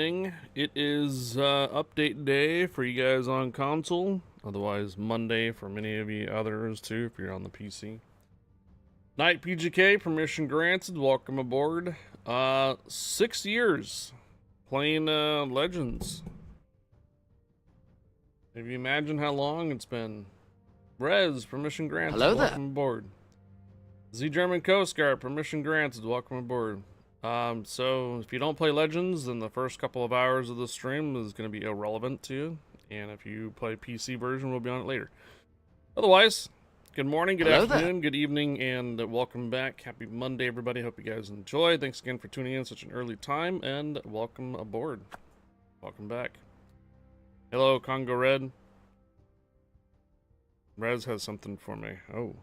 It is update day for you guys on console, otherwise Monday for many of you others too if you're on the PC. Night PGK, permission granted, welcome aboard. 6 years playing Legends. If you imagine how long it's been. Rez, permission granted, Hello there. welcome aboard. Z German Coast Guard, permission granted, welcome aboard. So if you don't play Legends, then the first couple of hours of the stream is going to be irrelevant to you. And if you play PC version, we'll be on it later. Otherwise, good morning, good afternoon, good evening, and welcome back. Happy Monday, everybody. Hope you guys enjoy. Thanks again for tuning in such an early time, and welcome aboard. Welcome back. Hello, Congo Red. Rez has something for me. Oh.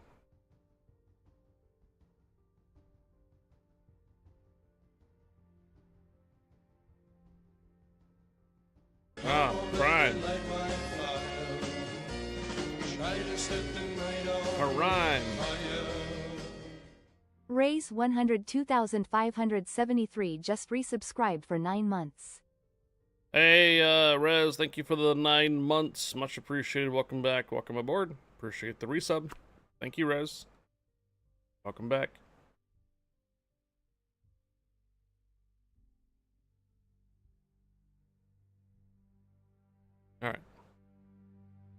Ah, Prime. A rhyme. Raise 102,573 just resubscribed for 9 months. Hey, Rez, thank you for the 9 months. Much appreciated. Welcome back. Welcome aboard. Appreciate the resub. Thank you, Rez. Welcome back. Alright.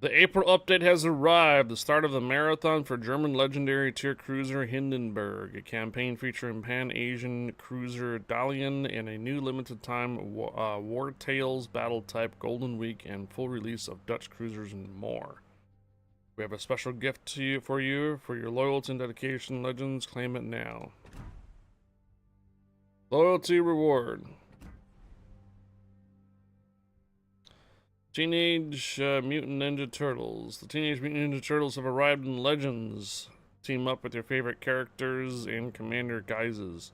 The April update has arrived. The start of the marathon for German legendary tier cruiser Hindenburg. A campaign featuring Pan-Asian cruiser Dalian and a new limited time War Tales battle type Golden Week and full release of Dutch cruisers and more. We have a special gift for your loyalty and dedication. Legends, claim it now. Loyalty reward. Teenage Mutant Ninja Turtles. The Teenage Mutant Ninja Turtles have arrived in Legends. Team up with your favorite characters and commander guises.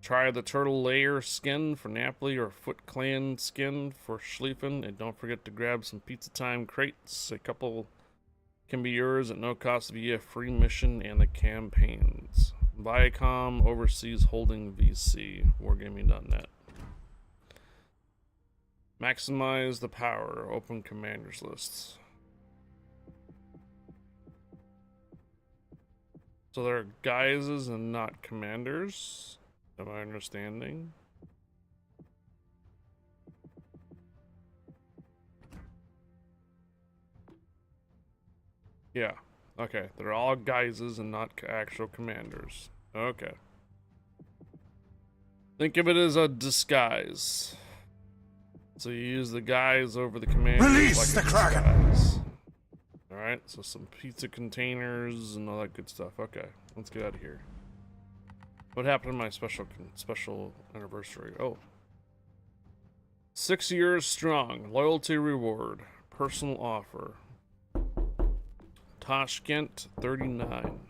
Try the Turtle Layer skin for Napoli or Foot Clan skin for Schlieffen. And don't forget to grab some Pizza Time crates. A couple can be yours at no cost via free mission and the campaigns. Viacom Overseas Holding VC. Wargaming.net. Maximize the power. Open commanders lists. So they're guises and not commanders. Am I understanding? Yeah. Okay. They're all guises and not actual commanders. Okay. Think of it as a disguise. So you use the guys over the commanders. Release like the Kraken! Alright, so some pizza containers and all that good stuff. Okay, let's get out of here. What happened to my special anniversary? Oh. 6 years strong. Loyalty reward. Personal offer. Tashkent 39.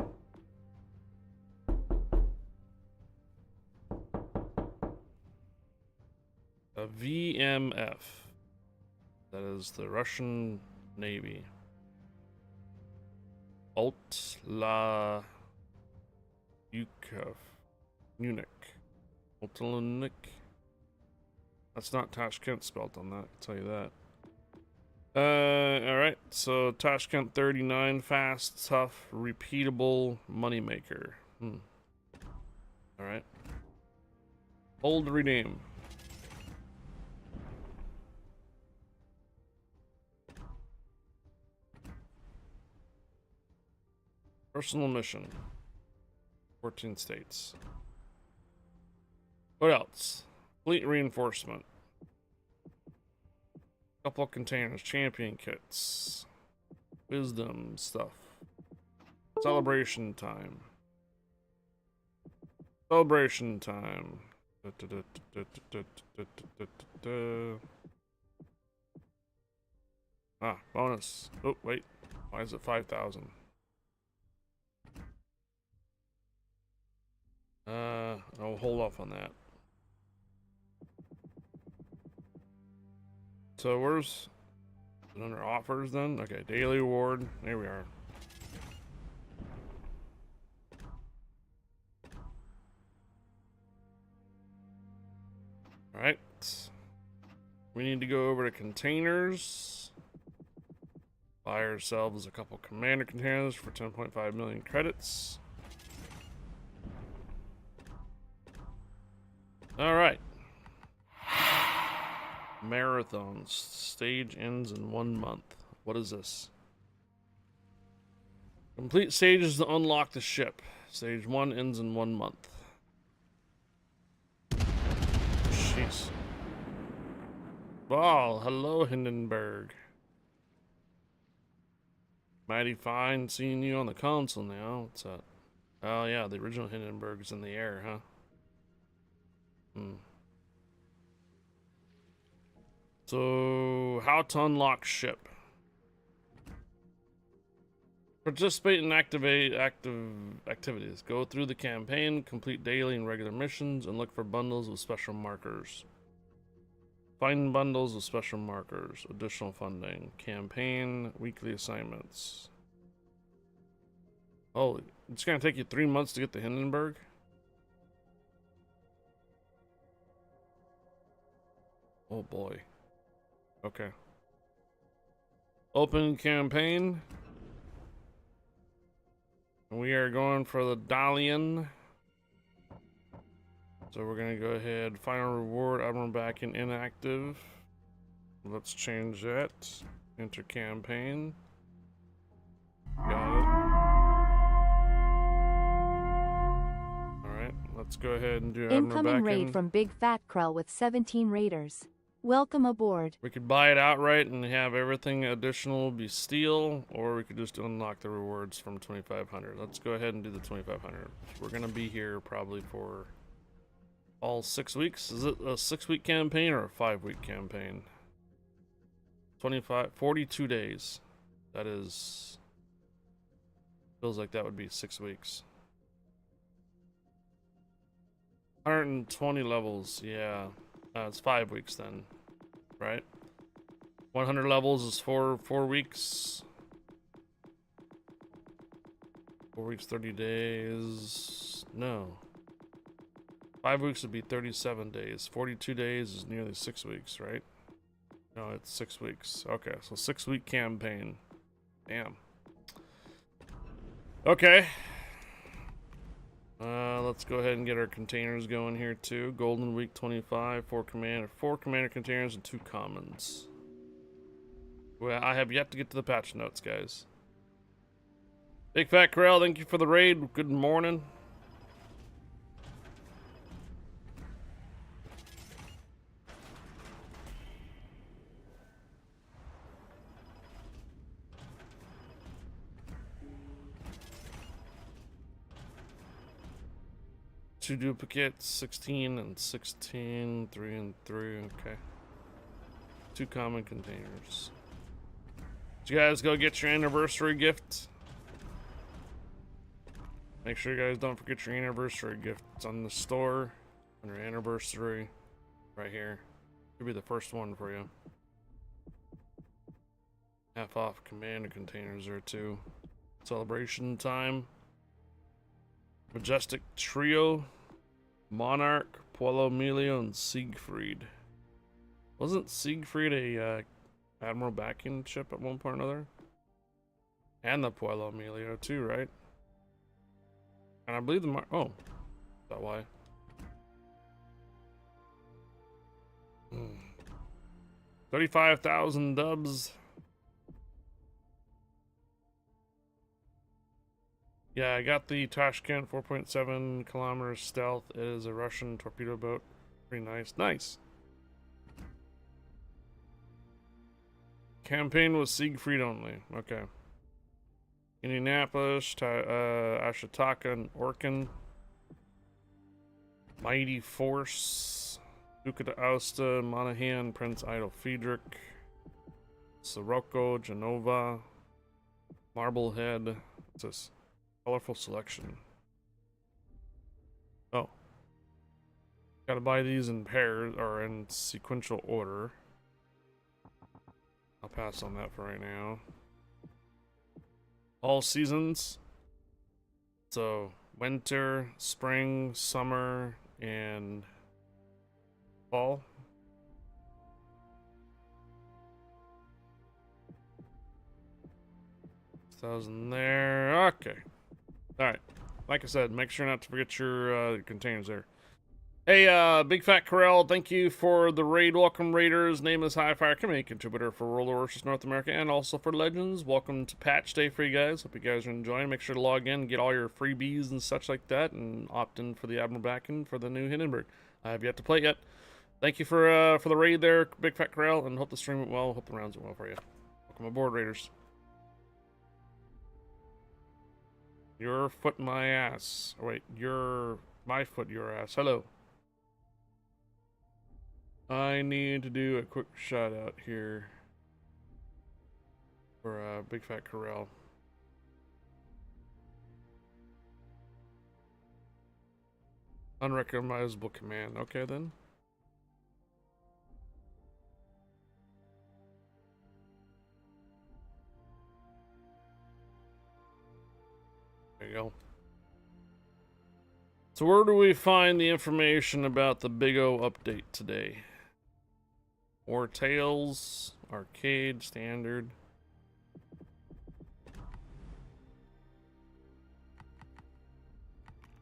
A VMF. That is the Russian Navy. Altla Yukov. Munich. Altlanik. That's not Tashkent spelled on that, I'll tell you that. Alright, so Tashkent 39, fast, tough, repeatable, moneymaker. Alright. Hold to redeem. Personal mission. 14 states. What else? Fleet reinforcement. Couple containers. Champion kits. Wisdom stuff. Celebration time. Celebration time. Ah, bonus. Oh, wait. Why is it 5,000? I'll hold off on that. So where's it under offers then? Okay, daily award. There we are. Alright. We need to go over to containers. Buy ourselves a couple commander containers for 10.5 million credits. Alright. Marathons. Stage ends in 1 month. What is this? Complete stages to unlock the ship. Stage 1 ends in 1 month. Jeez. Oh, hello, Hindenburg. Mighty fine seeing you on the console now. What's that? Oh, yeah, the original Hindenburg's in the air, huh? So, how to unlock ship? Participate in active activities. Go through the campaign, complete daily and regular missions, and look for bundles with special markers. Find bundles with special markers. Additional funding. Campaign. Weekly assignments. Oh, it's gonna take you 3 months to get to Hindenburg? Oh boy. Okay. Open campaign. We are going for the Dalian. So we're gonna go ahead. Final reward. Admiral back in inactive. Let's change that. Enter campaign. Got it. Alright, let's go ahead and do Admiral Incoming back raid in. from Big Fat Krell with 17 raiders. Welcome aboard. We could buy it outright and have everything additional be steel, or we could just unlock the rewards from 2,500. Let's go ahead and do the 2,500. We're gonna be here probably for all 6 weeks. Is it a 6-week campaign or a 5-week campaign? 42 days. That is, feels like that would be 6 weeks. 120 levels, yeah. It's 5 weeks then, right? 100 levels is 4 weeks. 4 weeks, 30 days. No. 5 weeks would be 37 days. 42 days is nearly 6 weeks, right? No, it's 6 weeks. Okay, so 6-week campaign. Damn. Okay. Let's go ahead and get our containers going here too. Golden Week 25, 4 commander containers and 2 commons. Well, I have yet to get to the patch notes, guys. Big Fat Corral, thank you for the raid. Good morning. Two duplicates, 16 and 16, 3 and 3, okay. 2 common containers. Did you guys go get your anniversary gift? Make sure you guys don't forget your anniversary gift. It's on the store, under anniversary, right here. Could be the first one for you. Half off commander containers there too. Celebration time. Majestic Trio. Monarch, Puello Emilio, and Siegfried. Wasn't Siegfried a Admiral backing ship at one point or another? And the Puello Emilio too, right? And I believe the oh, is that why? 35,000 dubs. Yeah, I got the Tashkent 4.7 kilometers stealth. It is a Russian torpedo boat. Pretty nice. Nice. Campaign was Siegfried only. Okay. Indianapolis, Ashitaka, and Orkin. Mighty Force. Duke of Aosta, Monahan, Prince Idle Friedrich. Sirocco, Genova. Marblehead. What's this? Colorful selection. Oh. Gotta buy these in pairs or in sequential order. I'll pass on that for right now. All seasons. So winter, spring, summer, and fall. 1,000 there. Okay. Alright. Like I said, make sure not to forget your containers there. Hey, Big Fat Corral, thank you for the raid. Welcome, Raiders. Name is Highfire, community contributor for World of Warships North America and also for Legends. Welcome to patch day for you guys. Hope you guys are enjoying. Make sure to log in, get all your freebies and such like that, and opt in for the Admiral Backen for the new Hindenburg. I have yet to play it yet. Thank you for the raid there, Big Fat Corral, and hope the stream went well. Hope the rounds went well for you. Welcome aboard, Raiders. Your foot, my ass. Oh, wait, your my foot, your ass. Hello. I need to do a quick shout out here for Big Fat Corral. Unrecognizable command. Okay then. There you go. So where do we find the information about the Big O update today? War Tales, Arcade, Standard.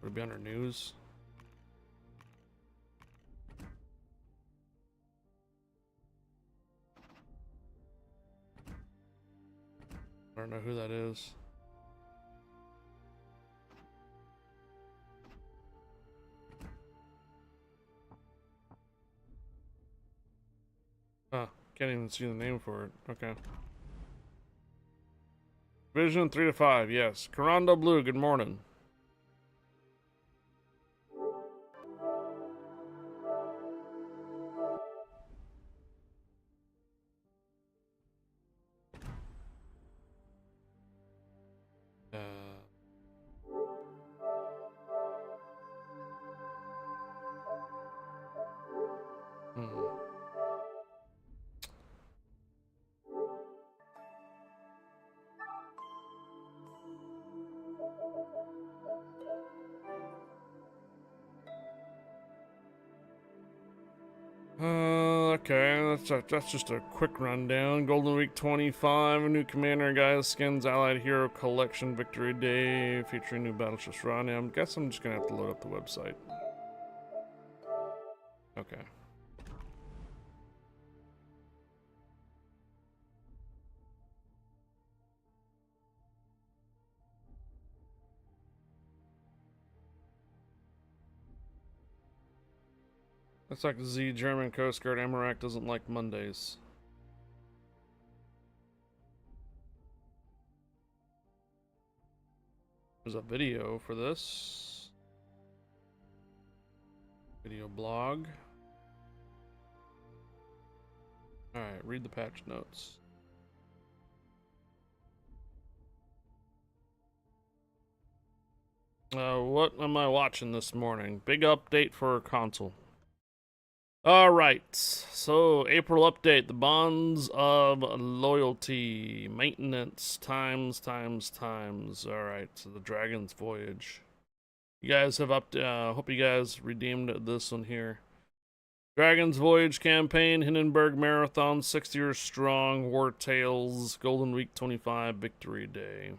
Would it be under News? I don't know who that is. Huh, can't even see the name for it. Okay. Vision 3 to 5, yes. Corando Blue, good morning. Okay, that's just a quick rundown. Golden Week 25, a new Commander Guys Skins Allied Hero Collection Victory Day featuring new battleships run. I guess I'm just gonna have to load up the website. Okay. Looks like the German Coast Guard Amarak doesn't like Mondays. There's a video for this. Video blog. Alright, read the patch notes. What am I watching this morning? Big update for console. Alright, so April update, the bonds of loyalty, maintenance, times. Alright, so the Dragon's Voyage. You guys have hope you guys redeemed this one here. Dragon's Voyage campaign, Hindenburg Marathon, 6 years strong, War Tales, Golden Week 25, Victory Day.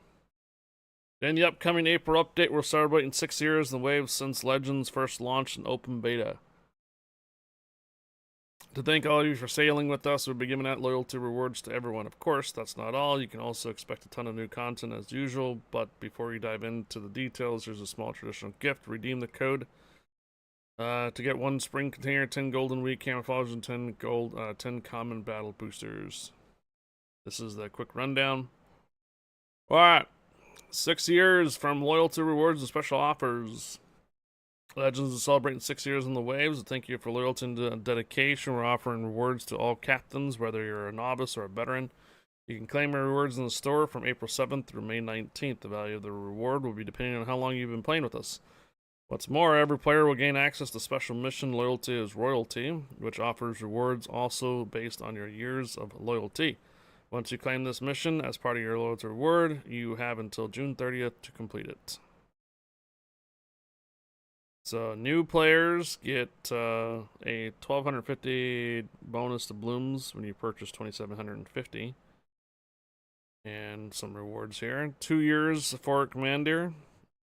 In the upcoming April update, we're celebrating 6 years in the wave since Legends first launched in open beta. To thank all of you for sailing with us, we'll be giving out loyalty rewards to everyone. Of course, that's not all. You can also expect a ton of new content as usual, but before you dive into the details, there's a small traditional gift. Redeem the code to get 1 spring container, 10 golden week camouflage, and 10 common battle boosters. This is the quick rundown. Alright, 6 years from loyalty rewards and special offers. Legends is celebrating 6 years on the waves. Thank you for loyalty and dedication. We're offering rewards to all captains, whether you're a novice or a veteran. You can claim your rewards in the store from April 7th through May 19th. The value of the reward will be depending on how long you've been playing with us. What's more, every player will gain access to special mission Loyalty is Royalty, which offers rewards also based on your years of loyalty. Once you claim this mission as part of your loyalty reward, you have until June 30th to complete it. So new players get a 1,250 bonus to blooms when you purchase 2,750. And some rewards here. 2 years for Commander.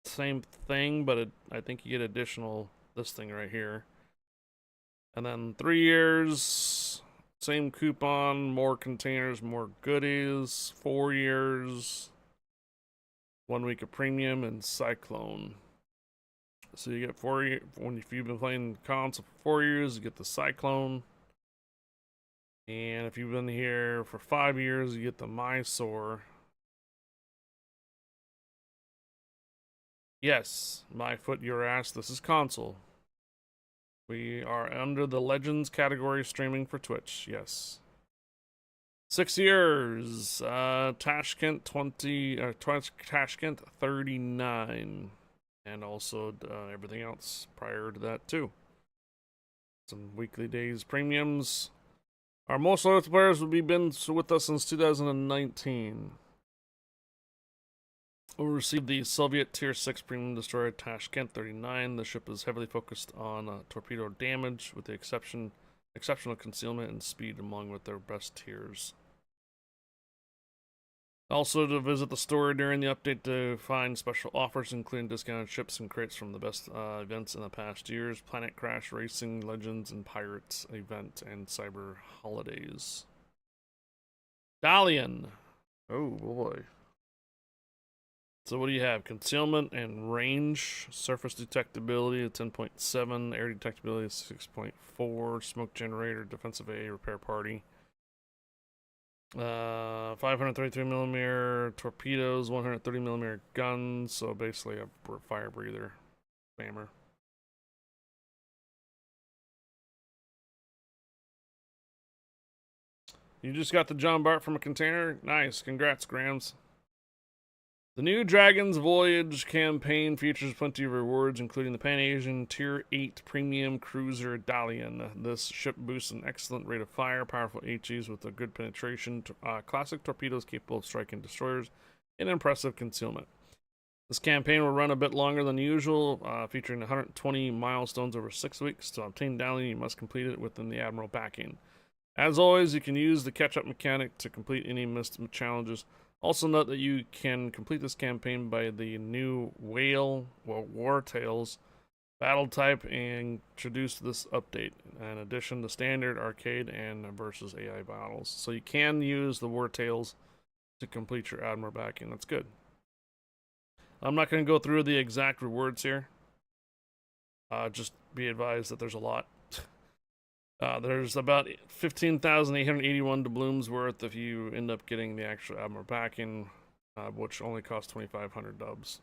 Same thing, but I think you get additional, this thing right here. And then 3 years, same coupon, more containers, more goodies. 4 years, 1 week of premium, and Cyclone. So you get 4 years, if you've been playing console for 4 years, you get the Cyclone. And if you've been here for 5 years, you get the Mysore. Yes, my foot, your ass, this is console. We are under the Legends category streaming for Twitch, yes. 6 years, Tashkent 39. And also everything else prior to that too. Some weekly days premiums. Our most loyal players will be been with us since 2019. We'll receive the Soviet Tier 6 Premium Destroyer Tashkent 39. The ship is heavily focused on torpedo damage, with the exceptional concealment and speed among with their best tiers. Also, to visit the store during the update to find special offers, including discounted ships and crates from the best events in the past years: Planet Crash, Racing, Legends, and Pirates event, and Cyber Holidays. Dalian. Oh boy. So what do you have? Concealment and range, surface detectability at 10.7, air detectability at 6.4, smoke generator, defensive A, repair party. 533 millimeter torpedoes, 130 millimeter guns, so basically a fire breather spammer. You just got the John Bart from a container? Nice, congrats, Grams. The new Dragon's Voyage campaign features plenty of rewards, including the Pan-Asian Tier 8 Premium Cruiser Dalian. This ship boasts an excellent rate of fire, powerful HEs with a good penetration, classic torpedoes capable of striking destroyers, and impressive concealment. This campaign will run a bit longer than usual, featuring 120 milestones over 6 weeks. To obtain Dalian, you must complete it within the Admiral backing. As always, you can use the catch-up mechanic to complete any missed challenges. Also note that you can complete this campaign by the new War Tales battle type introduced this update. In addition to standard, arcade, and versus AI battles. So you can use the War Tales to complete your Admiral backing. That's good. I'm not going to go through the exact rewards here. Just be advised that there's a lot. There's about 15,881 doubloons worth if you end up getting the actual Admiral backing, which only costs 2,500 dubs.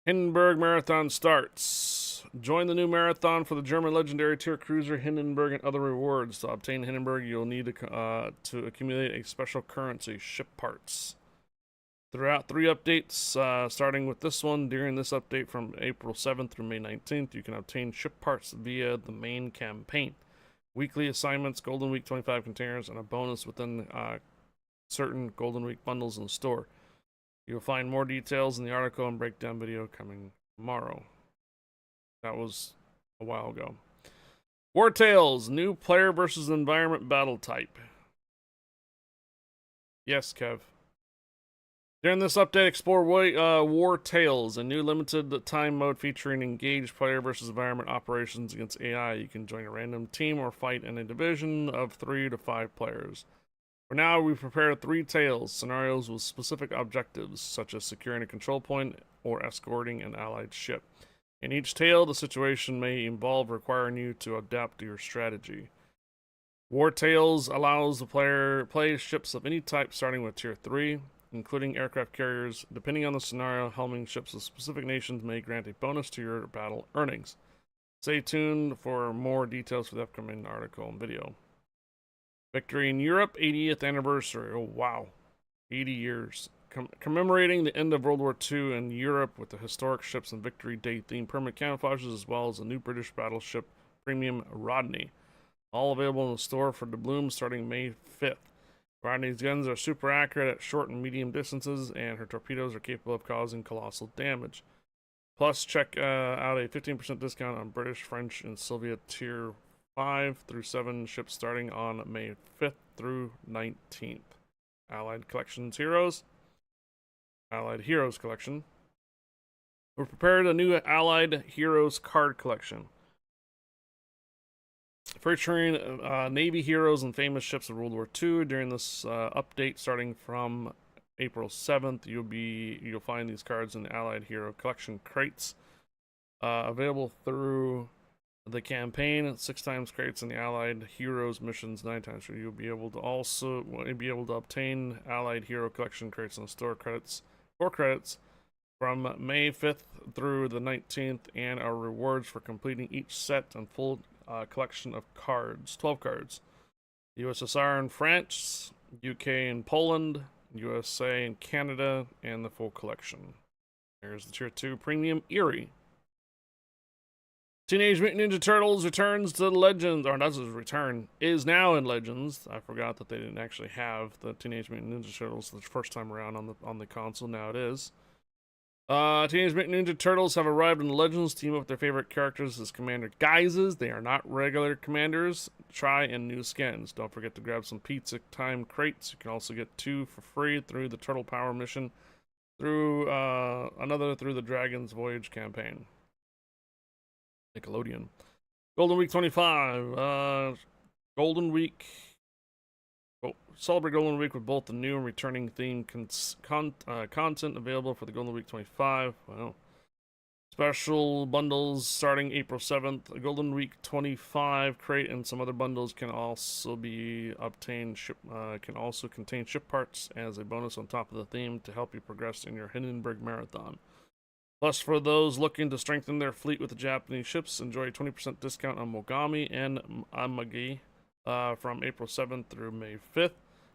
Hindenburg Marathon starts. Join the new marathon for the German legendary tier cruiser Hindenburg and other rewards. To obtain Hindenburg, you'll need to accumulate a special currency, ship parts. Throughout 3 updates, starting with this one, during this update from April 7th through May 19th, you can obtain ship parts via the main campaign. Weekly assignments, Golden Week 25 containers, and a bonus within certain Golden Week bundles in the store. You'll find more details in the article and breakdown video coming tomorrow. That was a while ago. War Tales, new player versus environment battle type. Yes, Kev. During this update, explore War Tales, a new limited time mode featuring engaged player versus environment operations against AI. You can join a random team or fight in a division of 3 to 5 players. For now, we've prepared 3 tales, scenarios with specific objectives, such as securing a control point or escorting an allied ship. In each tale, the situation may involve requiring you to adapt to your strategy. War Tales allows the player play ships of any type starting with Tier 3, including aircraft carriers. Depending on the scenario, helming ships of specific nations may grant a bonus to your battle earnings. Stay tuned for more details for the upcoming article and video. Victory in Europe, 80th anniversary. Oh, wow. 80 years. Commemorating the end of World War II in Europe with the historic ships and Victory Day themed permanent camouflages, as well as a new British battleship, Premium Rodney. All available in the store for doubloons starting May 5th. Rodney's guns are super accurate at short and medium distances, and her torpedoes are capable of causing colossal damage. Plus, check out a 15% discount on British, French, and Soviet Tier 5 through 7 ships starting on May 5th through 19th. Allied Collections Heroes. Allied Heroes Collection. We prepared a new Allied Heroes card collection, featuring Navy heroes and famous ships of World War II. During this update, starting from April 7th, you'll find these cards in the Allied Hero Collection crates, available through the campaign. 6 times crates in the Allied Heroes missions, 9 times. So you'll be able to obtain Allied Hero Collection crates and store credits, 4 credits, from May 5th through the 19th, and are rewards for completing each set and full collection of cards, 12 cards. USSR and France, UK and Poland, USA and Canada, and the full collection. Here's the Tier 2 Premium Eerie. Teenage Mutant Ninja Turtles returns to Legends, or does return, is now in Legends. I forgot that they didn't actually have the Teenage Mutant Ninja Turtles the first time around on the console. Now it is. Teenage Mutant Ninja Turtles have arrived in the Legends. Team up with their favorite characters as commander guises. They are not regular commanders. Try and new skins. Don't forget to grab some pizza time crates. You can also get 2 for free through the Turtle Power mission, through through the Dragon's Voyage campaign. Nickelodeon. Golden Week 25. Golden Week. Celebrate Golden Week with both the new and returning theme content available for the Golden Week 25. Well, special bundles starting April 7th. A Golden Week 25 crate and some other bundles can also be obtained. Can also contain ship parts as a bonus on top of the theme to help you progress in your Hindenburg Marathon. Plus, for those looking to strengthen their fleet with the Japanese ships, enjoy a 20% discount on Mogami and Amagi from April 7th through May 5th.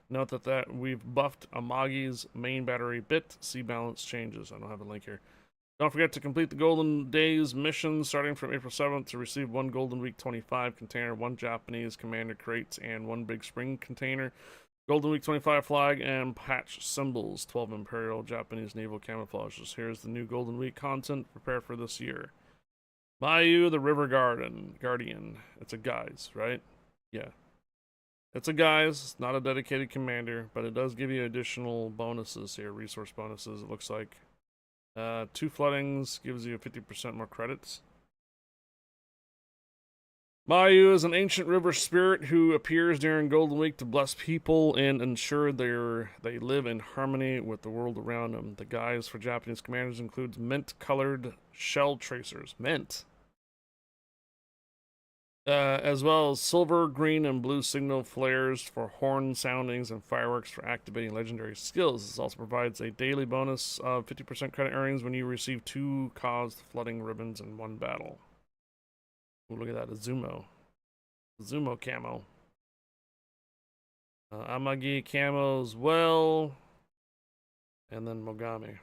Note that we've buffed Amagi's main battery bit. See balance changes. I don't have a link here. Don't forget to complete the Golden Days mission starting from April 7th to receive 1 Golden Week 25 container, 1 Japanese Commander crates, and 1 Big Spring container. Golden Week 25 flag and patch symbols, 12 Imperial Japanese naval camouflages. Here's the new Golden Week content. Prepare for this year. Mayu the River Guardian. It's a guise, right? Yeah. It's a guise, not a dedicated commander, but it does give you additional bonuses here, resource bonuses, it looks like. 2 floodings gives you 50% more credits. Mayu is an ancient river spirit who appears during Golden Week to bless people and ensure they live in harmony with the world around them. The guise for Japanese commanders includes mint-colored shell tracers. Mint. As well as silver, green, and blue signal flares for horn soundings and fireworks for activating legendary skills. This also provides a daily bonus of 50% credit earnings when you receive 2 caused flooding ribbons in 1 battle. Ooh, look at that, a Zumo camo. Amagi camo as well. And then Mogami.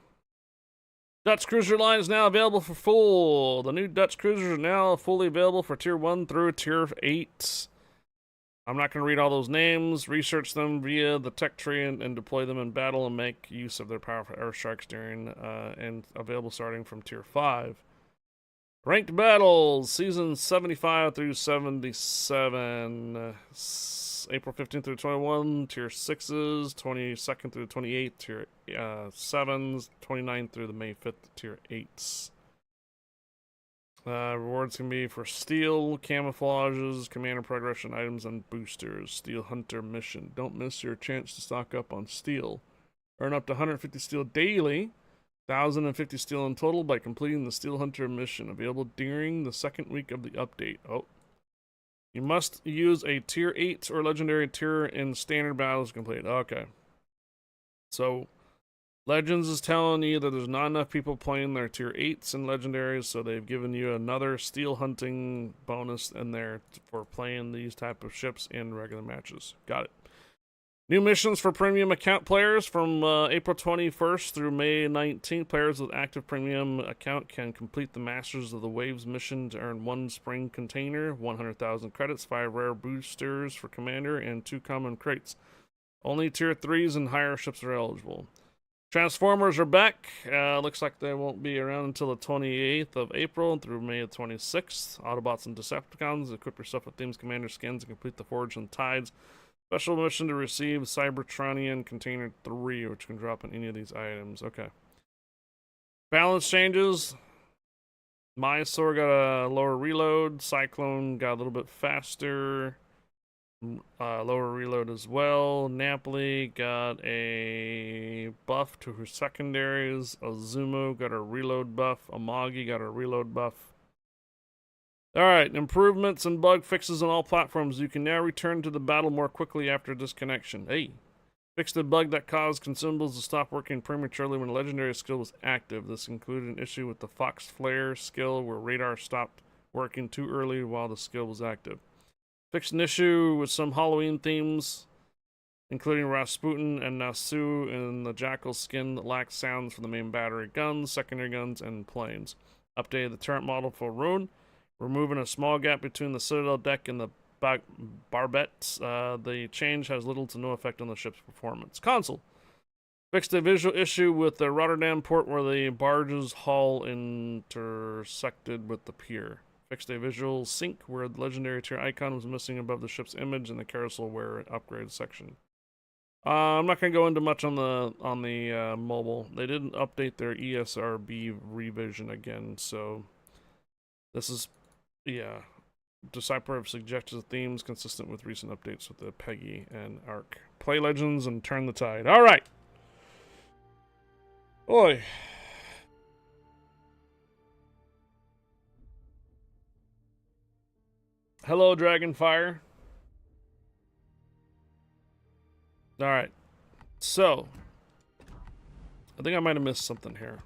Dutch Cruiser line is now available for full. The new Dutch Cruisers are now fully available for Tier 1 through Tier 8. I'm not going to read all those names. Research them via the tech tree and deploy them in battle and make use of their powerful air strikes during and available starting from Tier 5. Ranked battles, Season 75 through 77. April 15th through 21, Tier 6s, 22nd through 28th, Tier 7s, 29th through the May 5th, Tier 8s. Rewards can be for steel, camouflages, commander progression items, and boosters. Steel Hunter mission. Don't miss your chance to stock up on steel. Earn up to 150 steel daily, 1,050 steel in total by completing the Steel Hunter mission. Available during the 2nd week of the update. Oh. You must use a Tier 8 or Legendary tier in standard battles to complete. Okay. So, Legends is telling you that there's not enough people playing their Tier 8s and Legendaries, so they've given you another Steel Hunting bonus in there for playing these type of ships in regular matches. Got it. New missions for premium account players from April 21st through May 19th. Players with active premium account can complete the Masters of the Waves mission to earn 1 spring container, 100,000 credits, 5 rare boosters for commander, and 2 common crates. Only Tier 3s and higher ships are eligible. Transformers are back. Looks like they won't be around until the 28th of April through May 26th. Autobots and Decepticons, equip yourself with themes, commander skins, and complete the Forge and Tides Special mission to receive Cybertronian Container 3, which can drop on any of these items. Okay. Balance changes. Mysore got a lower reload. Cyclone got a little bit faster. Lower reload as well. Napoli got a buff to her secondaries. Azumo got a reload buff. Amagi got a reload buff. Alright, improvements and bug fixes on all platforms. You can now return to the battle more quickly after disconnection. Hey. Fixed the bug that caused consumables to stop working prematurely when a legendary skill was active. This included an issue with the Fox Flare skill where radar stopped working too early while the skill was active. Fixed an issue with some Halloween themes, including Rasputin and Nasu in the Jackal skin that lacked sounds for the main battery guns, secondary guns, and planes. Updated the turret model for Rune, removing a small gap between the Citadel deck and the barbettes. The change has little to no effect on the ship's performance. Console. Fixed a visual issue with the Rotterdam port where the barge's hull intersected with the pier. Fixed a visual sync where the legendary tier icon was missing above the ship's image in the carousel wear upgrade section. I'm not going to go into much on the mobile. They didn't update their ESRB revision again, so this is, yeah. Decipher of suggested themes consistent with recent updates with the Peggy and Arc. Play Legends and turn the tide. All right. Oi. Hello, Dragonfire. All right. So, I think I might have missed something here.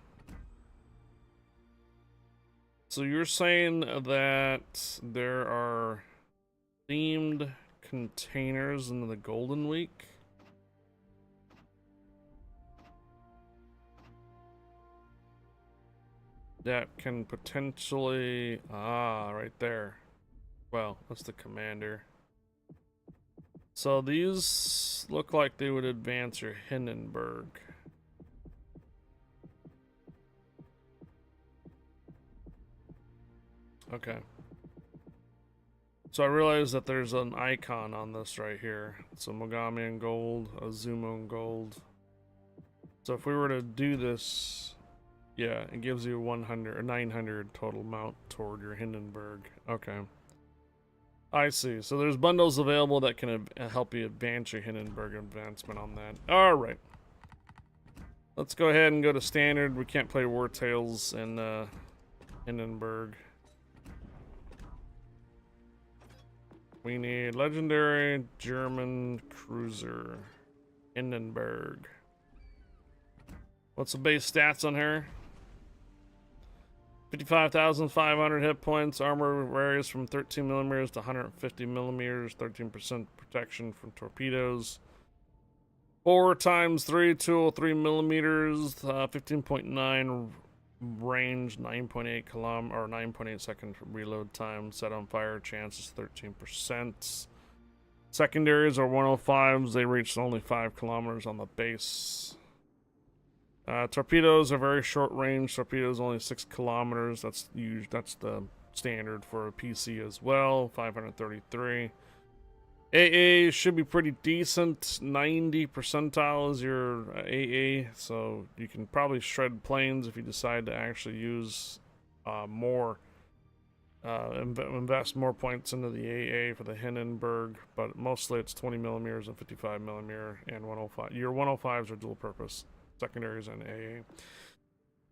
So you're saying that there are themed containers in the Golden Week? That can potentially... Ah, right there. Well, that's the commander. So these look like they would advance your Hindenburg. Okay. So I realize that there's an icon on this right here. So Mogami in gold, Azumo in gold. So if we were to do this, yeah, it gives you 100 or 900 total mount toward your Hindenburg. Okay. I see. So there's bundles available that can help you advance your Hindenburg advancement on that. All right. Let's go ahead and go to standard. We can't play War Tales in Hindenburg. We need legendary German cruiser, Hindenburg. What's the base stats on her? 55,500 hit points. Armor varies from 13 millimeters to 150 millimeters. 13% protection from torpedoes. 4 times 3, 203 millimeters. 15.9 range, 9.8 kilometer or 9.8 second reload time. Set on fire chance is 13%. Secondaries are 105s. They reach only 5 kilometers on the base. Torpedoes are very short range. Torpedoes only 6 kilometers. That's the standard for a PC as well. 533. AA should be pretty decent. 90 percentile is your AA, so you can probably shred planes if you decide to actually use more, invest more points into the AA for the Hindenburg, but mostly it's 20 millimeters and 55 millimeter and 105. Your 105s are dual purpose, secondaries and AA.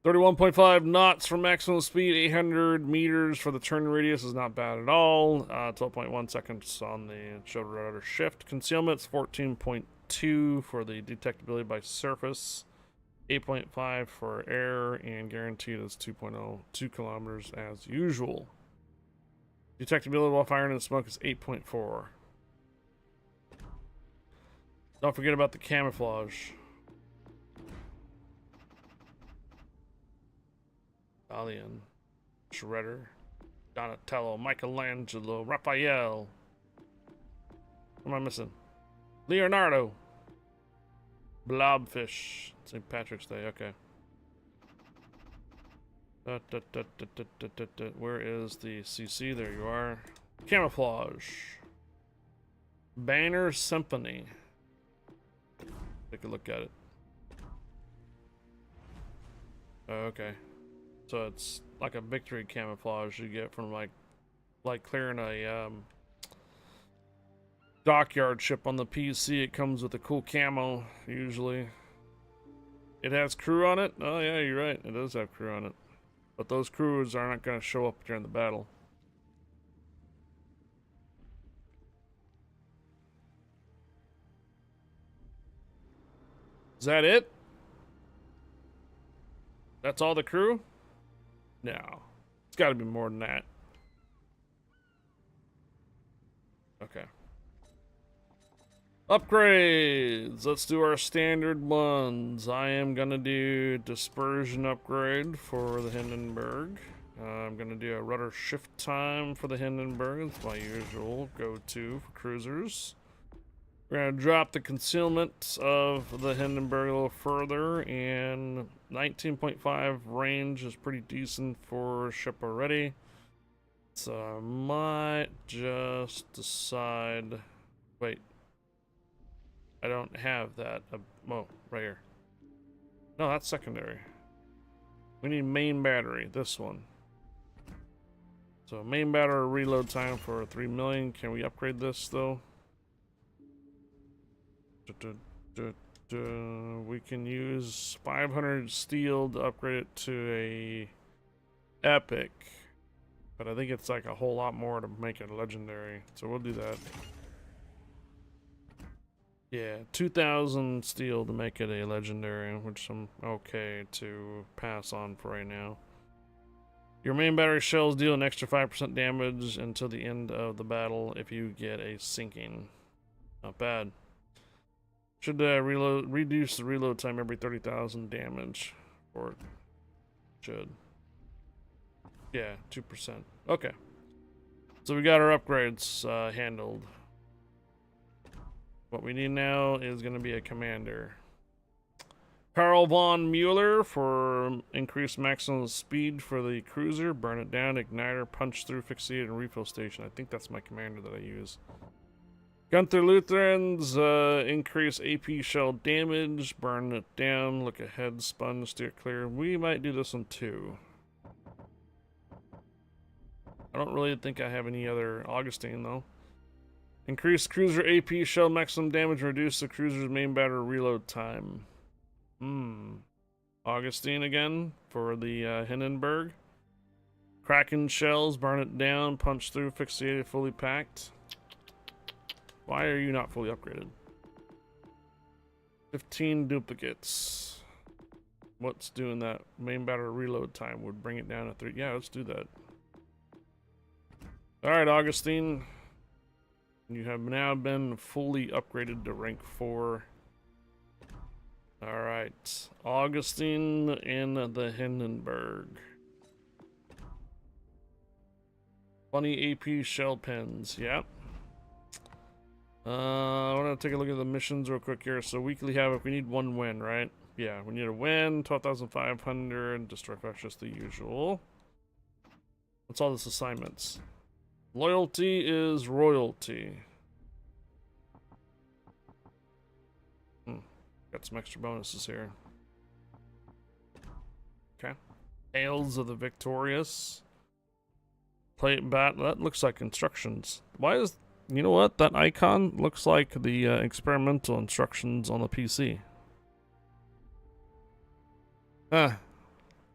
31.5 knots for maximum speed, 800 meters for the turn radius is not bad at all. 12.1 seconds on the shoulder rudder shift. Concealment's 14.2 for the detectability by surface, 8.5 for air, and guaranteed is 2.0, 2 kilometers as usual. Detectability while firing in smoke is 8.4. Don't forget about the camouflage. Italian, Shredder, Donatello, Michelangelo, Raphael. What am I missing? Leonardo. Blobfish. St. Patrick's Day, okay. Where is the CC? There you are. Camouflage. Banner Symphony. Take a look at it. Oh, okay. So it's like a victory camouflage you get from like clearing a dockyard ship on the PC. It comes with a cool camo usually. It has crew on it. Oh yeah, you're right. It does have crew on it, but those crews are not going to show up during the battle. Is that it? That's all the crew? No. It's got to be more than that. Okay. Upgrades! Let's do our standard ones. I am gonna do dispersion upgrade for the Hindenburg. I'm gonna do a rudder shift time for the Hindenburg. It's my usual go-to for cruisers. We're gonna drop the concealment of the Hindenburg a little further, and 19.5 range is pretty decent for a ship already. So I might just decide. Wait. I don't have that. Oh, right here. No, that's secondary. We need main battery. This one. So main battery reload time for 3 million. Can we upgrade this though? We can use 500 steel to upgrade it to a epic, but I think it's like a whole lot more to make it legendary. So we'll do that. Yeah, 2,000 steel to make it a legendary, which I'm okay to pass on for right now. Your main battery shells deal an extra 5% damage until the end of the battle if you get a sinking. Not bad. Should reduce the reload time every 30,000 damage. Or it should. Yeah, 2%. Okay. So we got our upgrades handled. What we need now is going to be a commander. Karl von Mueller for increased maximum speed for the cruiser. Burn it down, igniter, punch through, fixate, and refill station. I think that's my commander that I use. Gunther Lutherans, increase AP shell damage, burn it down, look ahead, spun, steer clear. We might do this one too. I don't really think I have any other Augustine though. Increase cruiser AP shell maximum damage, reduce the cruiser's main battery reload time. Augustine again for the Hindenburg. Kraken shells, burn it down, punch through, fixated, fully packed. Why are you not fully upgraded? 15 duplicates. What's doing that? Main battery reload time would bring it down to 3. Yeah, let's do that. Alright, Augustine. You have now been fully upgraded to rank 4. Alright. Augustine in the Hindenburg. 20 AP shell pens. Yep. I want to take a look at the missions real quick here. So weekly havoc, we need 1 win, right? Yeah, we need a win. 12,500. Destroy fascist, the usual. What's all this assignments? Loyalty is royalty. Got some extra bonuses here. Okay. Ales of the Victorious. Plate bat. That looks like instructions. Why is... You know what? That icon looks like the experimental instructions on the PC.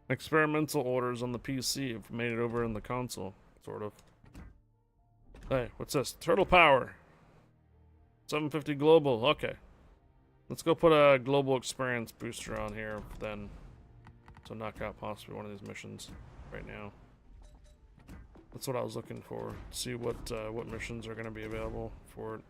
Experimental orders on the PC have made it over in the console, sort of. Hey, what's this? Turtle power. 750 global. Okay. Let's go put a global experience booster on here then. So knock out possibly one of these missions right now. That's what I was looking for. See what missions are going to be available for it.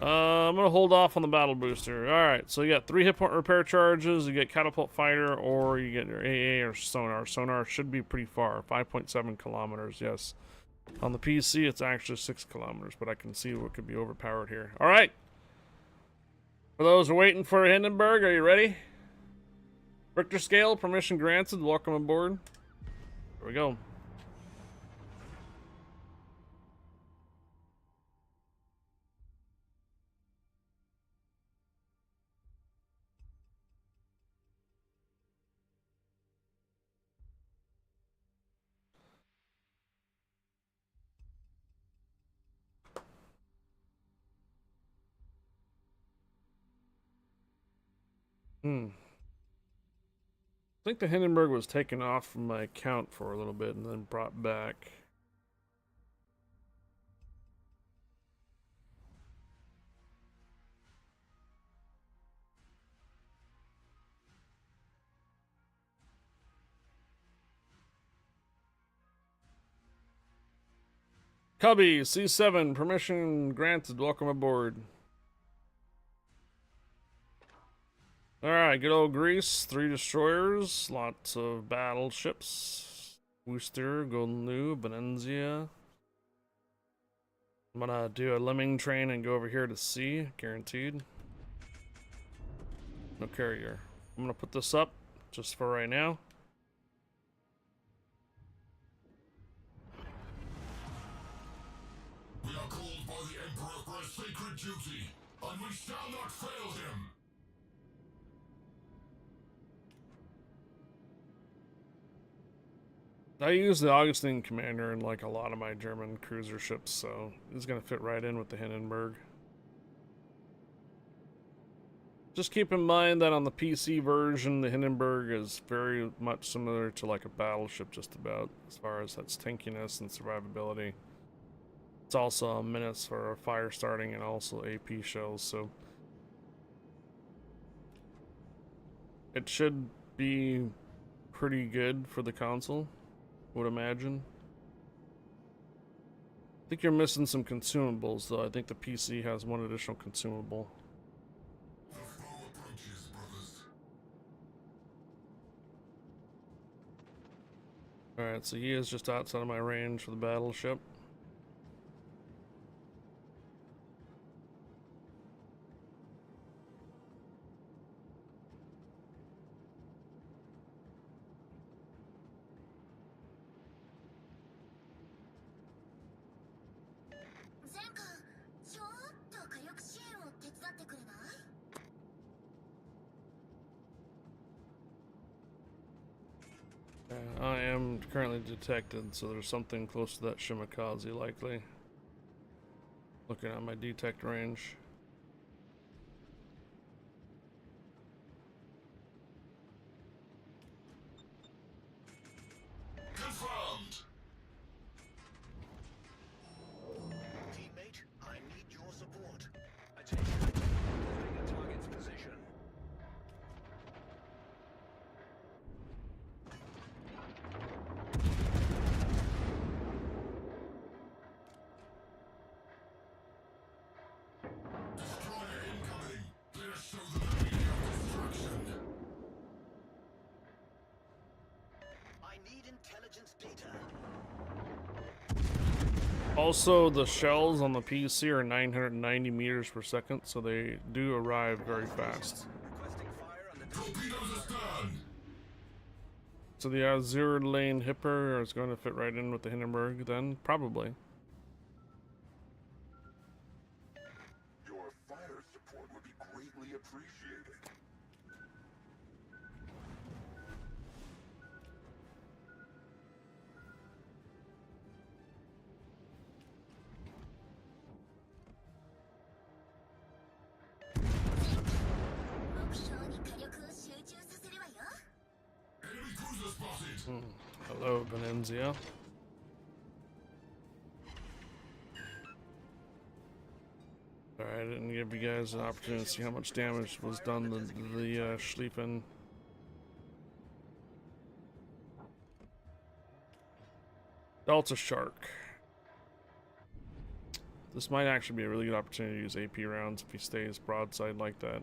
I'm going to hold off on the battle booster. Alright, so you got 3 hit point repair charges, you get catapult fighter, or you get your AA or sonar. Sonar should be pretty far. 5.7 kilometers, yes. On the PC, it's actually 6 kilometers, but I can see what could be overpowered here. Alright. For those who are waiting for Hindenburg, are you ready? Richter scale, permission granted. Welcome aboard. Here we go. I think the Hindenburg was taken off from my account for a little bit and then brought back. Cubby, C7, permission granted, welcome aboard. Alright, good old Greece, 3 destroyers, lots of battleships. Worcester, Golden New, Benenzia. I'm gonna do a lemming train and go over here to sea, guaranteed. No carrier. I'm gonna put this up just for right now. We are called by the Emperor for a sacred duty, and we shall not fail him. I use the Augustine Commander in like a lot of my German cruiser ships, so it's gonna fit right in with the Hindenburg. Just keep in mind that on the PC version, the Hindenburg is very much similar to like a battleship, just about, as far as its tankiness and survivability. It's also a menace for fire starting and also AP shells, so it should be pretty good for the console, would imagine. I think you're missing some consumables, though. I think the PC has one additional consumable. The foe approaches, brothers. Alright, so he is just outside of my range for the battleship. I am currently detected, so there's something close to that Shimakaze likely. Looking at my detect range. Confirmed. Teammate, I need your support. Attention. Moving a target's position. Destroyer incoming. Let us show them the meaning of destruction. I need intelligence data. Also, the shells on the PC are 990 meters per second, so they do arrive very fast. Requesting fire on the Torpedoes astern. So the Azure Lane Hipper is going to fit right in with the Hindenburg then? Probably. Your fire support would be greatly appreciated. Enemy cruiser spotted. Hello, Benenzia. Alright, I didn't give you guys an opportunity to see how much damage was done to the Schlieffen. Delta Shark. This might actually be a really good opportunity to use AP rounds if he stays broadside like that.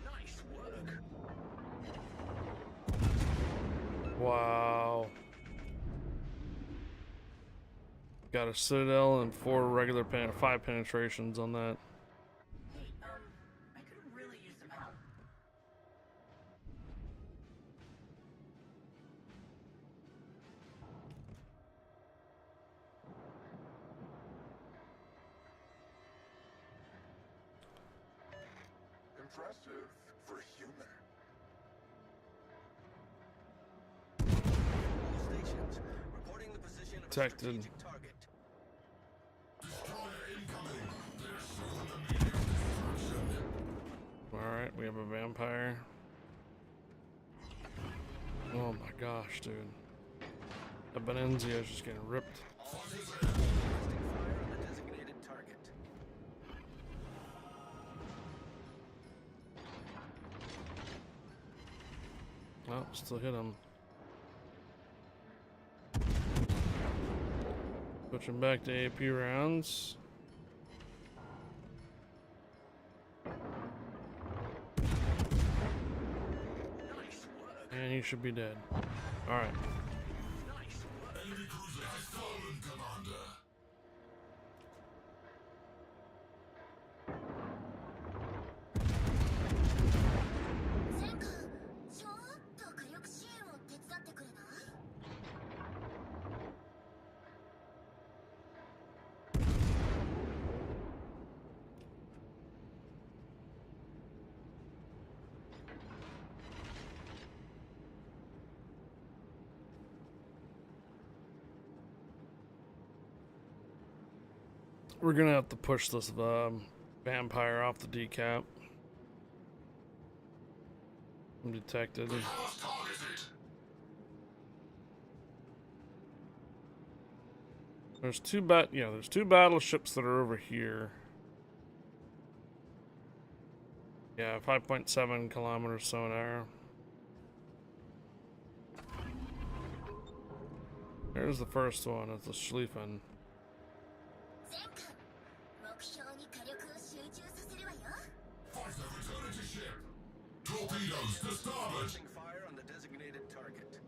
nice work. Wow. Got a Citadel and 4 regular 5 penetrations on that. Hey, I could really use some help. impressive for a human. All stations, reporting the position of a Detected. strategic target. Destroyer incoming. They're showing the meaning of destruction. Alright, we have a vampire. Oh my gosh, dude. The Benenzia is just getting ripped. All stations, requesting fire on the designated target. Oh, still hit him. Switching back to AP rounds. Nice work. And he should be dead. Alright. Nice work. Enemy cruiser has fallen, Commander. We're gonna have to push this vampire off the decap. I'm detected. House targeted. There's two battleships that are over here. Yeah, 5.7 kilometers sonar. There's the first one. It's the Schlieffen. Fighter returning to ship. Torpedoes to starboard. Requesting fire on the designated target.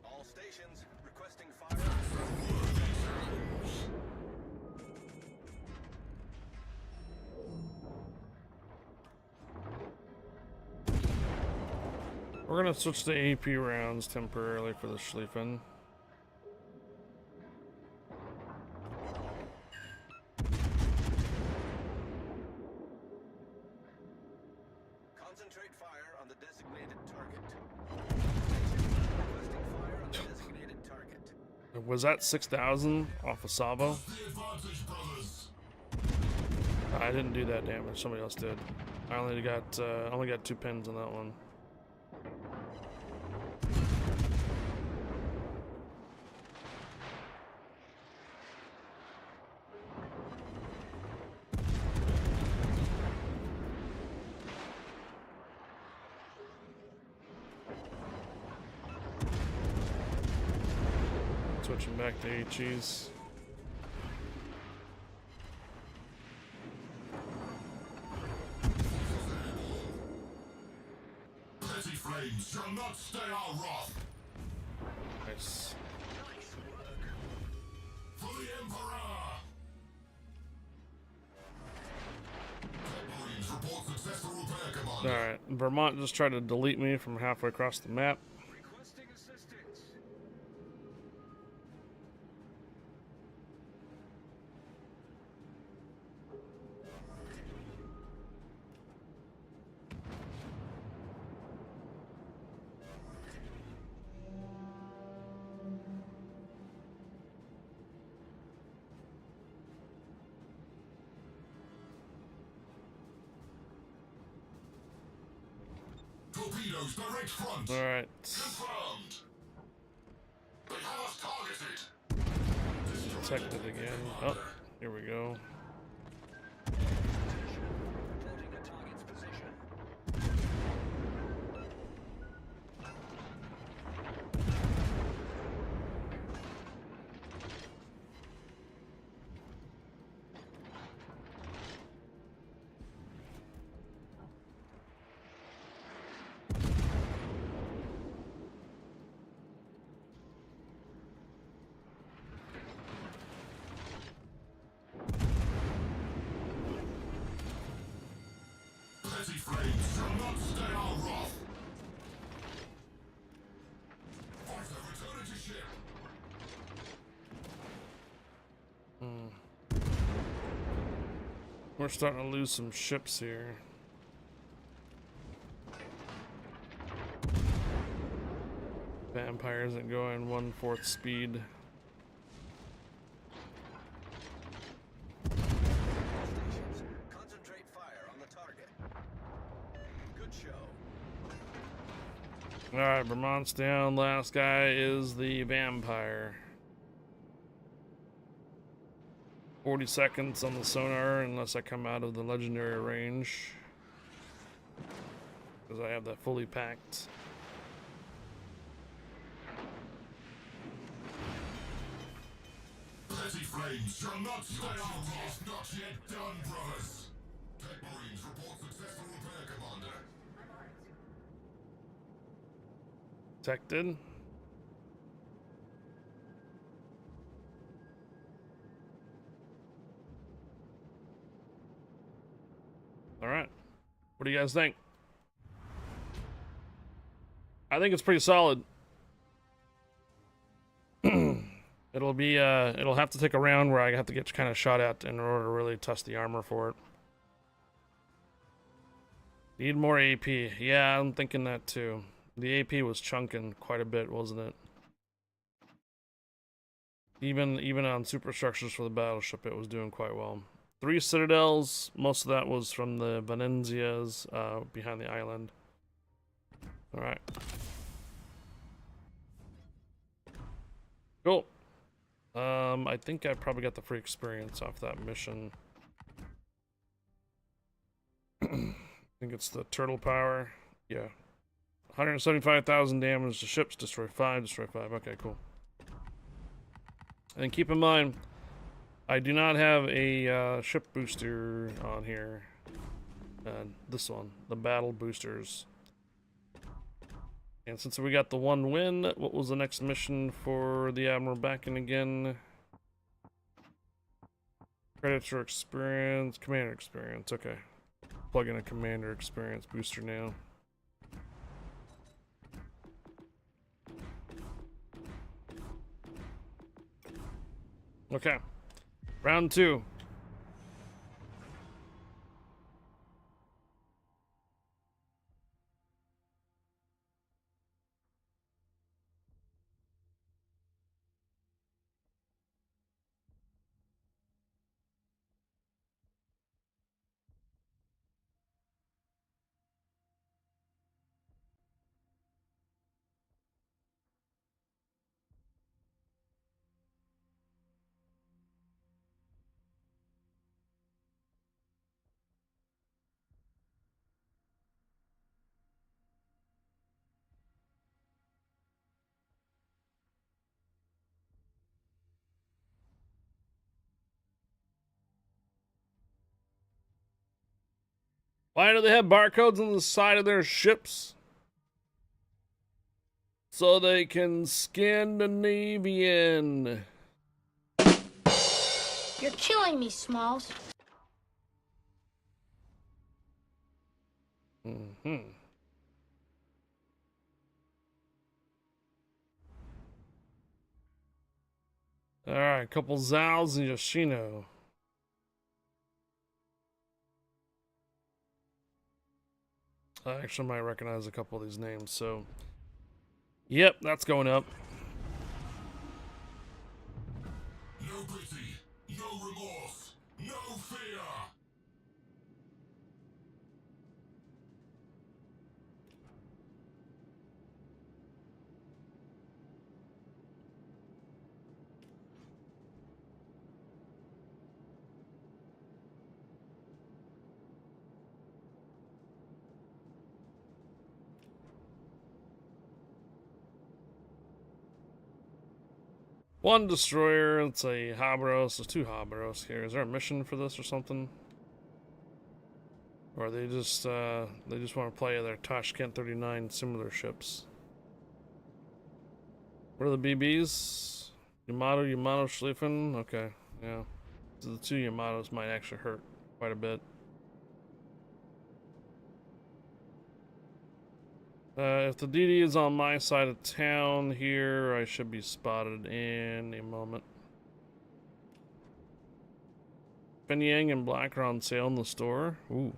All stations, requesting fire. We're gonna switch to AP rounds temporarily for the Schlieffen. Concentrate fire on the designated target. Requesting fire on the designated target. Was that 6,000 off of Sabo? The advantage, brothers. I didn't do that damage. Somebody else did. I only got 2 pins on that one. Switching back to HEs. Petty flames shall not stay our wrath. Nice. Nice work. For the Emperor. Marines report successful repair, Commander. Alright, Vermont just tried to delete me from halfway across the map. Requesting assistance. Torpedoes direct front. Alright. Confirmed. They have us targeted. Detected again. Oh, here we go. Reporting a target's position. We're starting to lose some ships here. Vampire isn't going 1/4 speed. Stations, concentrate fire on the target. Good show. Alright, Vermont's down. Last guy is the Vampire. 40 seconds on the sonar unless I come out of the legendary range. Because I have that fully packed. Petty flames shall not stay on. Task not yet done, brothers. Tech Marines report successful repair, Commander. Detected. Alright. What do you guys think? I think it's pretty solid. It'll be it'll have to take a round where I have to get kind of shot at in order to really test the armor for it. Need more AP. Yeah, I'm thinking that too. The AP was chunking quite a bit, wasn't it? Even on superstructures for the battleship, it was doing quite well. 3 citadels. Most of that was from the Venenzias behind the island. All right. Cool. I think I probably got the free experience off that mission. I think it's the turtle power. Yeah. 175,000 damage to ships, destroy 5, destroy 5. Okay, cool. And keep in mind, I do not have a ship booster on here. This one, the battle boosters. And since we got the 1 win, what was the next mission for the Admiral Bakken again? Credits for experience, commander experience. Okay. Plug in a commander experience booster now. Okay. Round 2. Why do they have barcodes on the side of their ships? So they can Scandinavian. You're killing me, Smalls. Mm-hmm. Alright, couple Zals and Yoshino. I actually might recognize a couple of these names, so... Yep, that's going up. No pity, no remorse, no fear. One destroyer, it's a Habros, there's 2 Habros here. Is there a mission for this or something? Or they just want to play their Tashkent 39 similar ships. What are the BBs? Yamato, Schlieffen? Okay, yeah. So the 2 Yamatos might actually hurt quite a bit. If the DD is on my side of town here, I should be spotted in a moment. Binyang and black are on sale in the store. Ooh.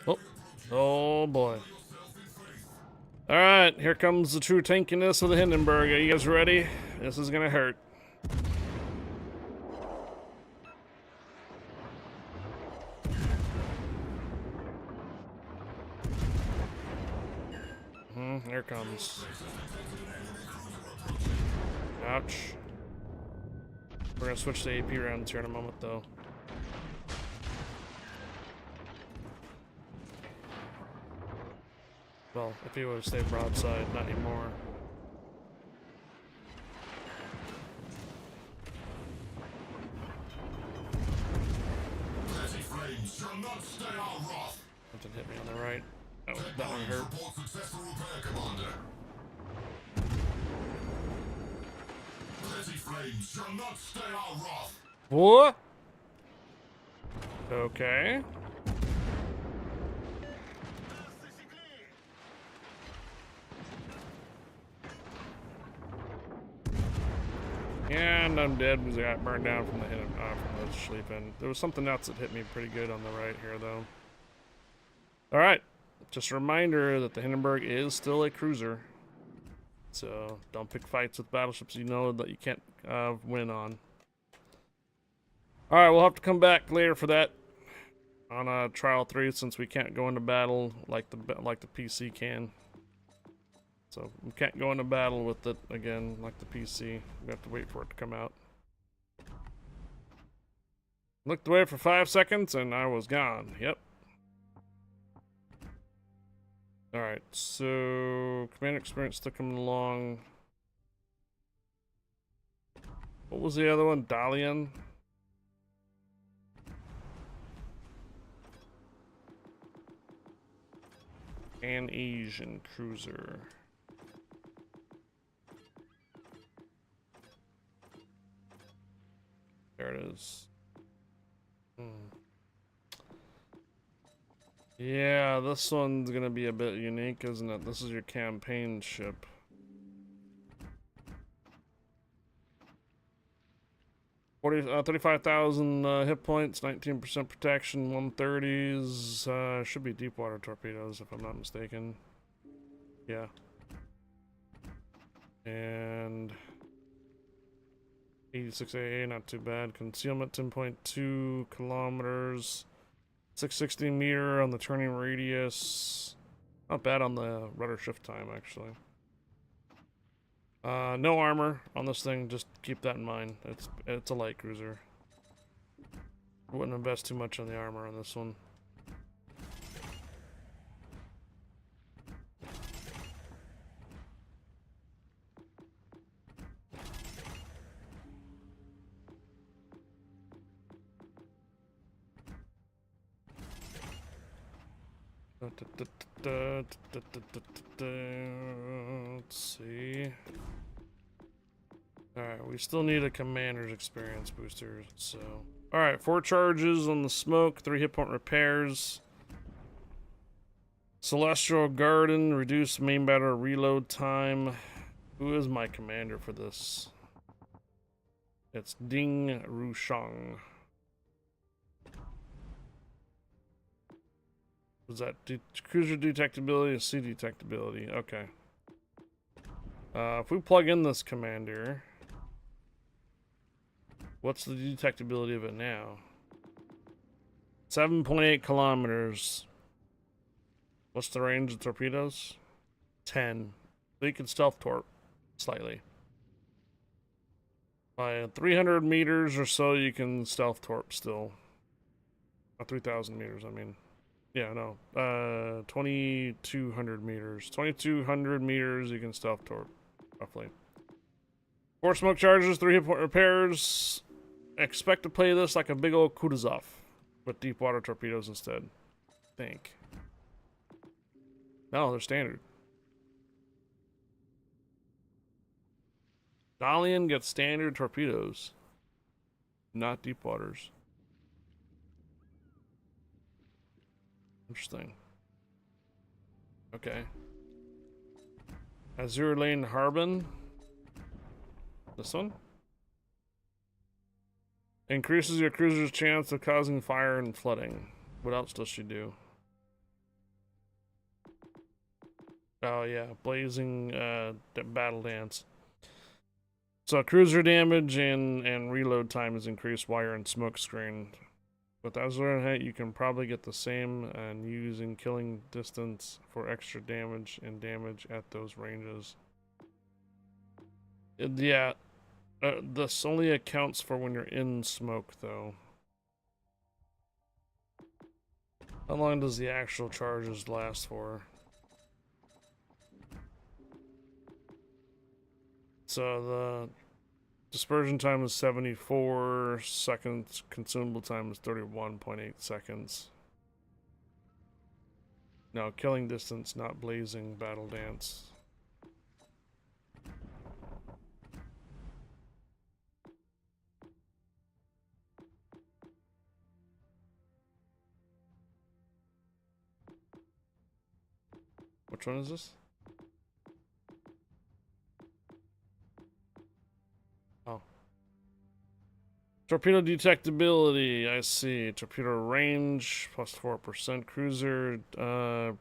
Oh, oh boy. Alright, here comes the true tankiness of the Hindenburg. Are you guys ready? This is gonna hurt. Here it comes. Ouch. We're gonna switch to AP rounds here in a moment, though. Well, if he would have stayed broadside, not anymore. Dirty flames shall not stay our wrath. Something hit me on the right. Oh, that one hurt. Report successful repair, Commander. Dirty flames shall not stay our wrath. What? Okay. And I'm dead because I got burned down from the sleeping. There was something else that hit me pretty good on the right here, though. All right, just a reminder that the Hindenburg is still a cruiser, so don't pick fights with battleships you know that you can't win on. All right, we'll have to come back later for that on Trial 3 since we can't go into battle like the PC can. So we can't go into battle with it again like the PC. We have to wait for it to come out. Looked away for 5 seconds and I was gone. Yep. Alright, so commander experience still coming along. What was the other one? Dalian? An Asian cruiser. There it is. Yeah, this one's gonna be a bit unique, isn't it? This is your campaign ship. Forty 35,000 hit points, 19% protection, 130s. Should be deep water torpedoes if I'm not mistaken. Yeah. And 86 AA, not too bad. Concealment 10.2 kilometers. 660 meter on the turning radius. Not bad on the rudder shift time, actually. No armor on this thing, just keep that in mind. It's a light cruiser. Wouldn't invest too much on the armor on this one. Let's see. Alright, we still need a commander's experience booster, so. Alright, 4 charges on the smoke, 3 hit point repairs. Celestial Garden, reduce main battle reload time. Who is my commander for this? It's Ding Rushang. Was that cruiser detectability? Sea detectability. Okay. If we plug in this commander, what's the detectability of it now? 7.8 kilometers. What's the range of torpedoes? 10. So you can stealth torp slightly. By 300 meters or so, you can stealth torp still. 3,000 meters, I mean. Yeah, no. 2,200 meters. 2,200 meters, you can stealth torp, roughly. 4 smoke charges, 3 hit point repairs. Expect to play this like a big old Kutuzov with deep water torpedoes instead. I think. No, they're standard. Dalian gets standard torpedoes, not deep waters. Interesting. Okay. Azure Lane Harbin. This one? Increases your cruiser's chance of causing fire and flooding. What else does she do? Oh yeah, blazing battle dance. So cruiser damage and reload time is increased while you're in smoke screen. With Azure Hit, you can probably get the same and using killing distance for extra damage and damage at those ranges. Yeah, this only accounts for when you're in smoke, though. How long does the actual charges last for? So the dispersion time is 74 seconds. Consumable time is 31.8 seconds. No, killing distance, not blazing battle dance. Which one is this? Oh. Torpedo detectability, I see. Torpedo range, plus 4%. Cruiser,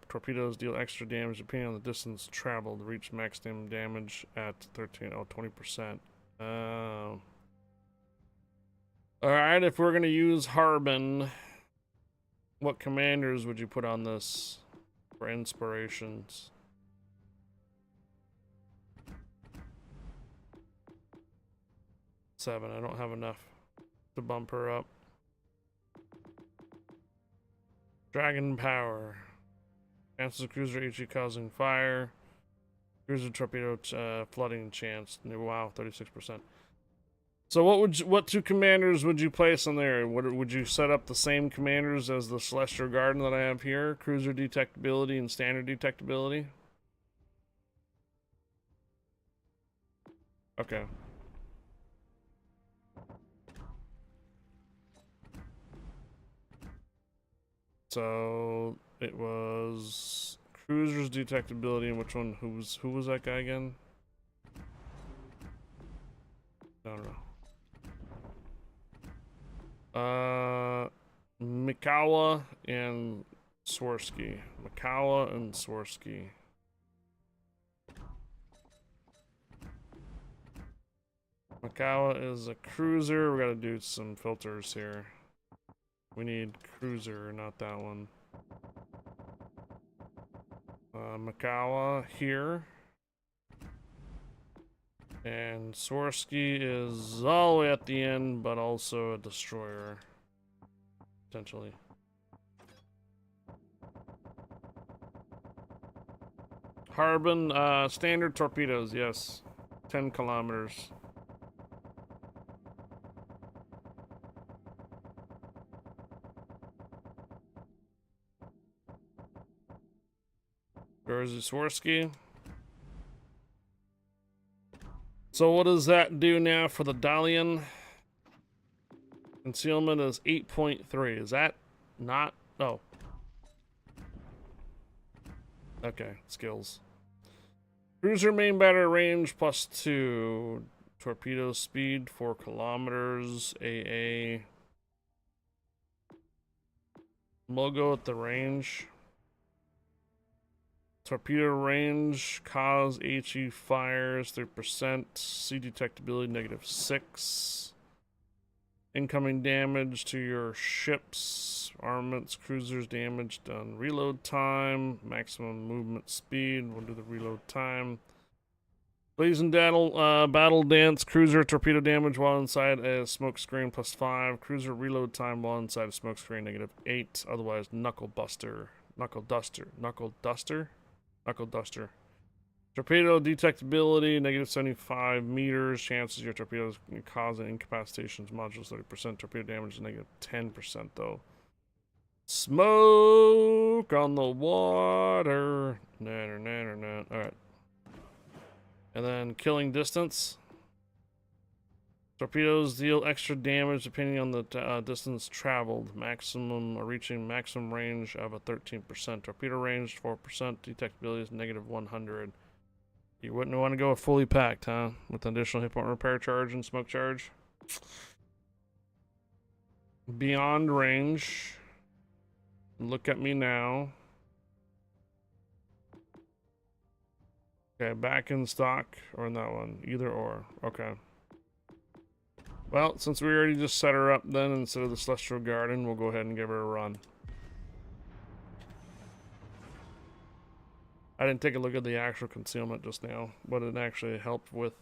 torpedoes deal extra damage depending on the distance traveled. Reach maximum damage at 20%. Alright, if we're gonna use Harbin, what commanders would you put on this for inspirations? Seven, I don't have enough to bump her up. Dragon power. Chances of cruiser HE causing fire. Cruiser torpedo flooding chance. Wow, 36%. So what two commanders would you place on there? Would you set up the same commanders as the Celestial Garden that I have here? Cruiser detectability and standard detectability? Okay. So it was cruiser's detectability, and which one? Who was that guy again? I don't know. Mikawa and Swirsky. Mikawa and Swirsky. Mikawa is a cruiser. We gotta do some filters here. We need cruiser, not that one. Mikawa here. And Swirsky is all the way at the end, but also a destroyer. Potentially. Harbin, standard torpedoes, yes. 10 kilometers. Swirsky. So what does that do now for the Dalian? Concealment is 8.3. Is that not? Oh. Okay, skills. Cruiser main battery range +2. Torpedo speed 4 kilometers. AA. Logo at the range. Torpedo range, cause HE fires 3%, C detectability -6. Incoming damage to your ships, armaments, cruisers damaged on reload time, maximum movement speed. We'll do the reload time. Blazing battle dance, cruiser torpedo damage while inside a smoke screen +5, cruiser reload time while inside a smoke screen -8. Otherwise, knuckle duster. Torpedo detectability, -75 meters. Chances your torpedoes can cause an incapacitations modulus 30%. Torpedo damage is -10% though. Smoke on the water. Alright. And then killing distance. Torpedoes deal extra damage depending on the distance traveled. Maximum reaching maximum range of a 13%. Torpedo range 4%. Detectability is negative 100. You wouldn't want to go fully packed, huh? With an additional hit point repair charge and smoke charge. Beyond range. Look at me now. Okay, back in stock or in that one. Either or. Okay. Well, since we already just set her up then instead of the Celestial Garden, we'll go ahead and give her a run. I didn't take a look at the actual concealment just now, what it actually helped with.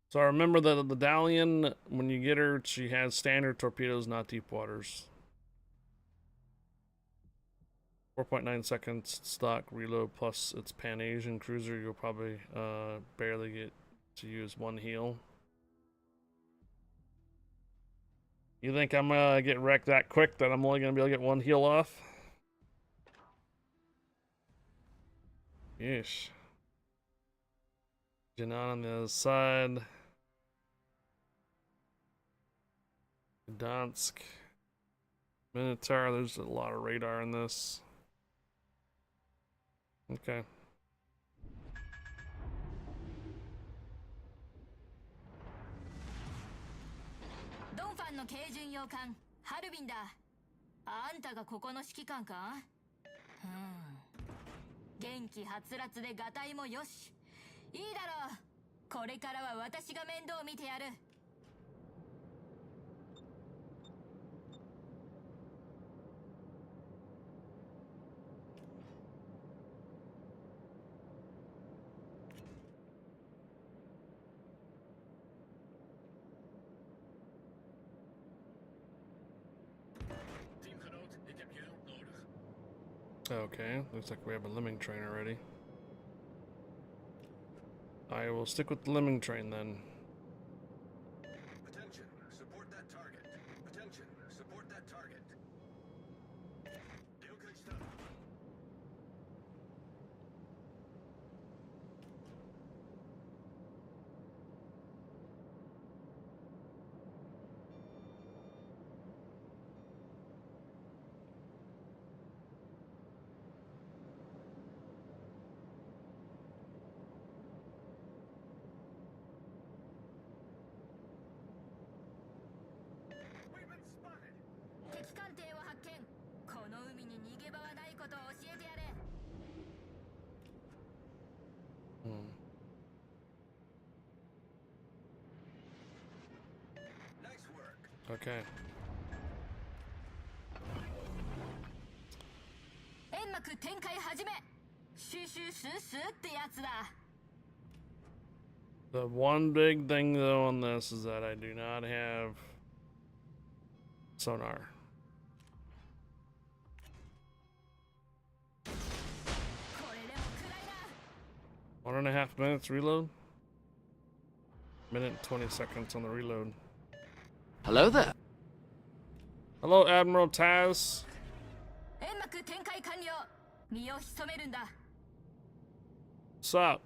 So I remember that the Dalian, when you get her, she has standard torpedoes, not deep waters. 4.9 seconds stock reload plus its Pan-Asian cruiser. You'll probably barely get to use one heal. You think I'm gonna get wrecked that quick that I'm only gonna be able to get one heal off? Yeesh. Janan on the other side. Gdansk. Minotaur, there's a lot of radar in this. Okay. Donphan の軽巡洋艦ハルビンだ。あんたがここの指揮官か？元気はつらつでガタイもよし。いいだろう。これからは私が面倒見てやる。Okay, looks like we have a lemming train already. I will stick with the lemming train then. Attention, support that target. Attention, support that target. We've been spotted. 敵艦艇を発見。この海に逃げ場はないことを教えてやれ。Nice work. Okay. 煙幕展開始め。収集スースーってやつだ。The one big thing though on this is that I do not have sonar. これでもくらいだ。 1.5 minutes reload. Minute and 20 seconds on the reload. Hello there. Hello, Admiral Taz. 煙幕展開完了。身を潜めるんだ。 What's up?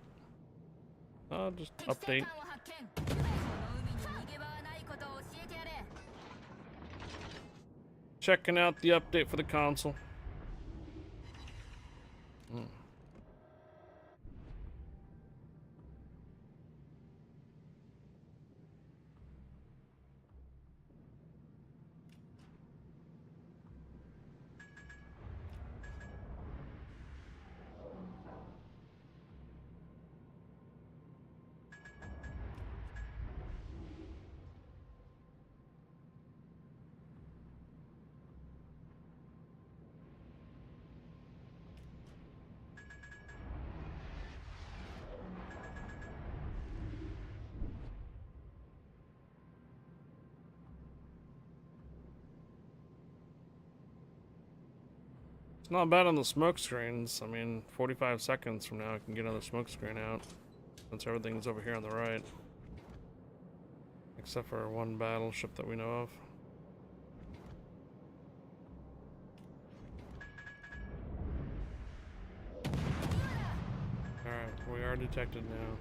Just 敵 update. 艦を発見。この海に逃げ場はないことを教えてやれ。 Checking out the update for the console. It's not bad on the smoke screens. I mean, 45 seconds from now I can get another smoke screen out. Since everything's over here on the right. Except for one battleship that we know of. Radar detected now.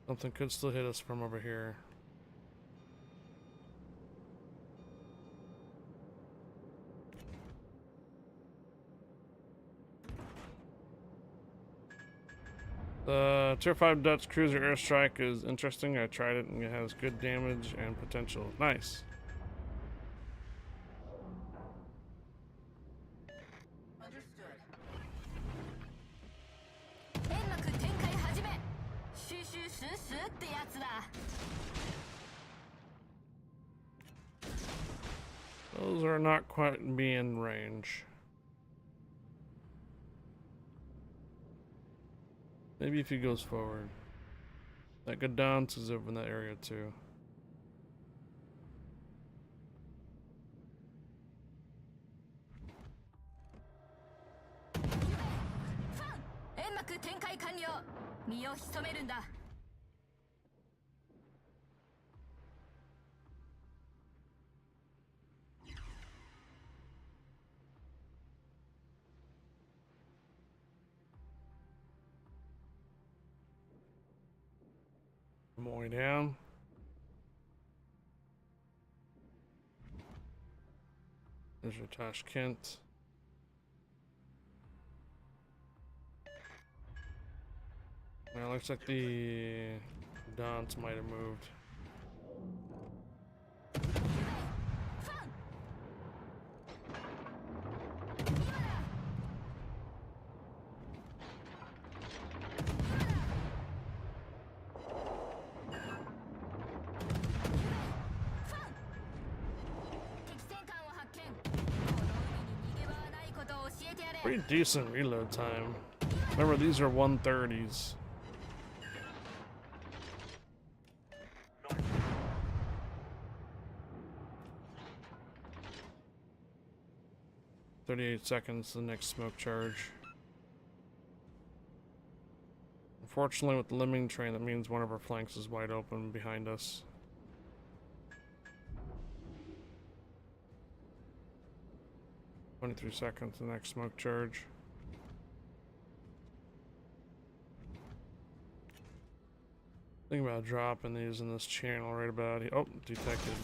Something could still hit us from over here. The Tier 5 Dutch cruiser airstrike is interesting. I tried it and it has good damage and potential. Nice. Understood. 煙幕展開始め。収集スースーってやつだ。 Those are not quite be in range. Maybe if he goes forward. That Gadance is over in that area too. I'm all the way down. There's your Tashkent. Well, looks like the Dance might have moved. Pretty decent reload time. Remember, these are 130s. "38 seconds, the next smoke charge." Unfortunately, with the lemming train, that means one of our flanks is wide open behind us. 23 seconds, the next smoke charge. Think about dropping these in this channel right about here. Oh, detected.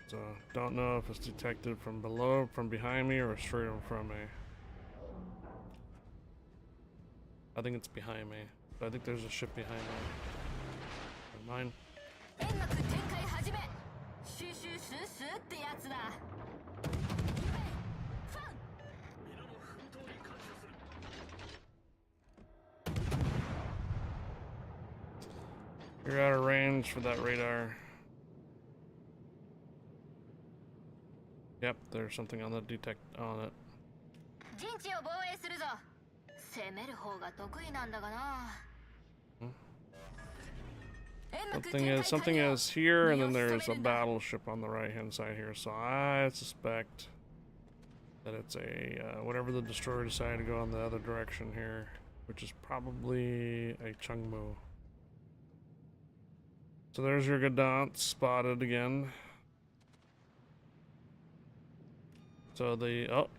So, don't know if it's detected from below, from behind me, or straight in front of me. I think it's behind me. But I think there's a ship behind me. Never mind. You're out of range for that radar. Yep, there's something on the detect on it. Something is here, and then there's a battleship on the right-hand side here. So I suspect that it's a whatever the destroyer decided to go on the other direction here, which is probably a Chungmu. So there's your Gadant spotted again. So the oh.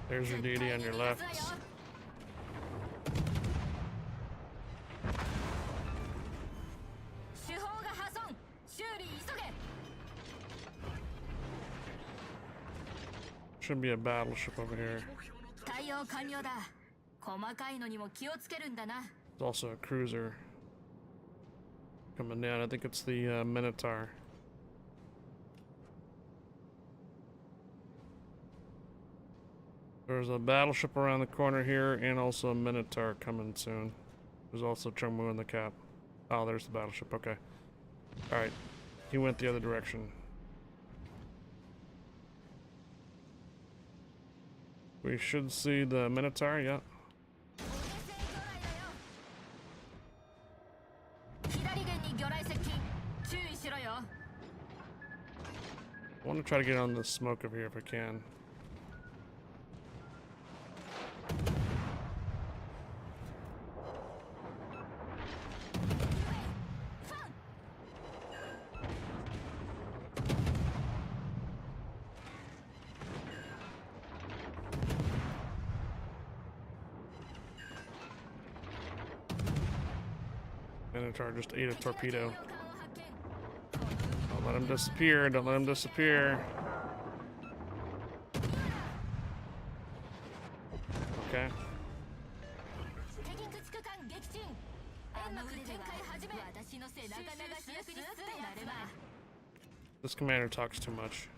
There's your DD on your left. Should be a battleship over here. There's also a cruiser coming down. I think it's the Minotaur. There's a battleship around the corner here, and also a Minotaur coming soon. There's also Chungmu in the cap. Oh, there's the battleship. Okay. Alright. He went the other direction. We should see the Minotaur, yeah. 左舷に魚雷接近。注意しろよ。 I want to try to get on the smoke over here if I can. Minotaur just ate a torpedo. Don't let him disappear. Don't let him disappear. Okay. 敵駆逐艦撃沈。煙幕展開始め。私の背中流し役にすってやれば。 This commander talks too much.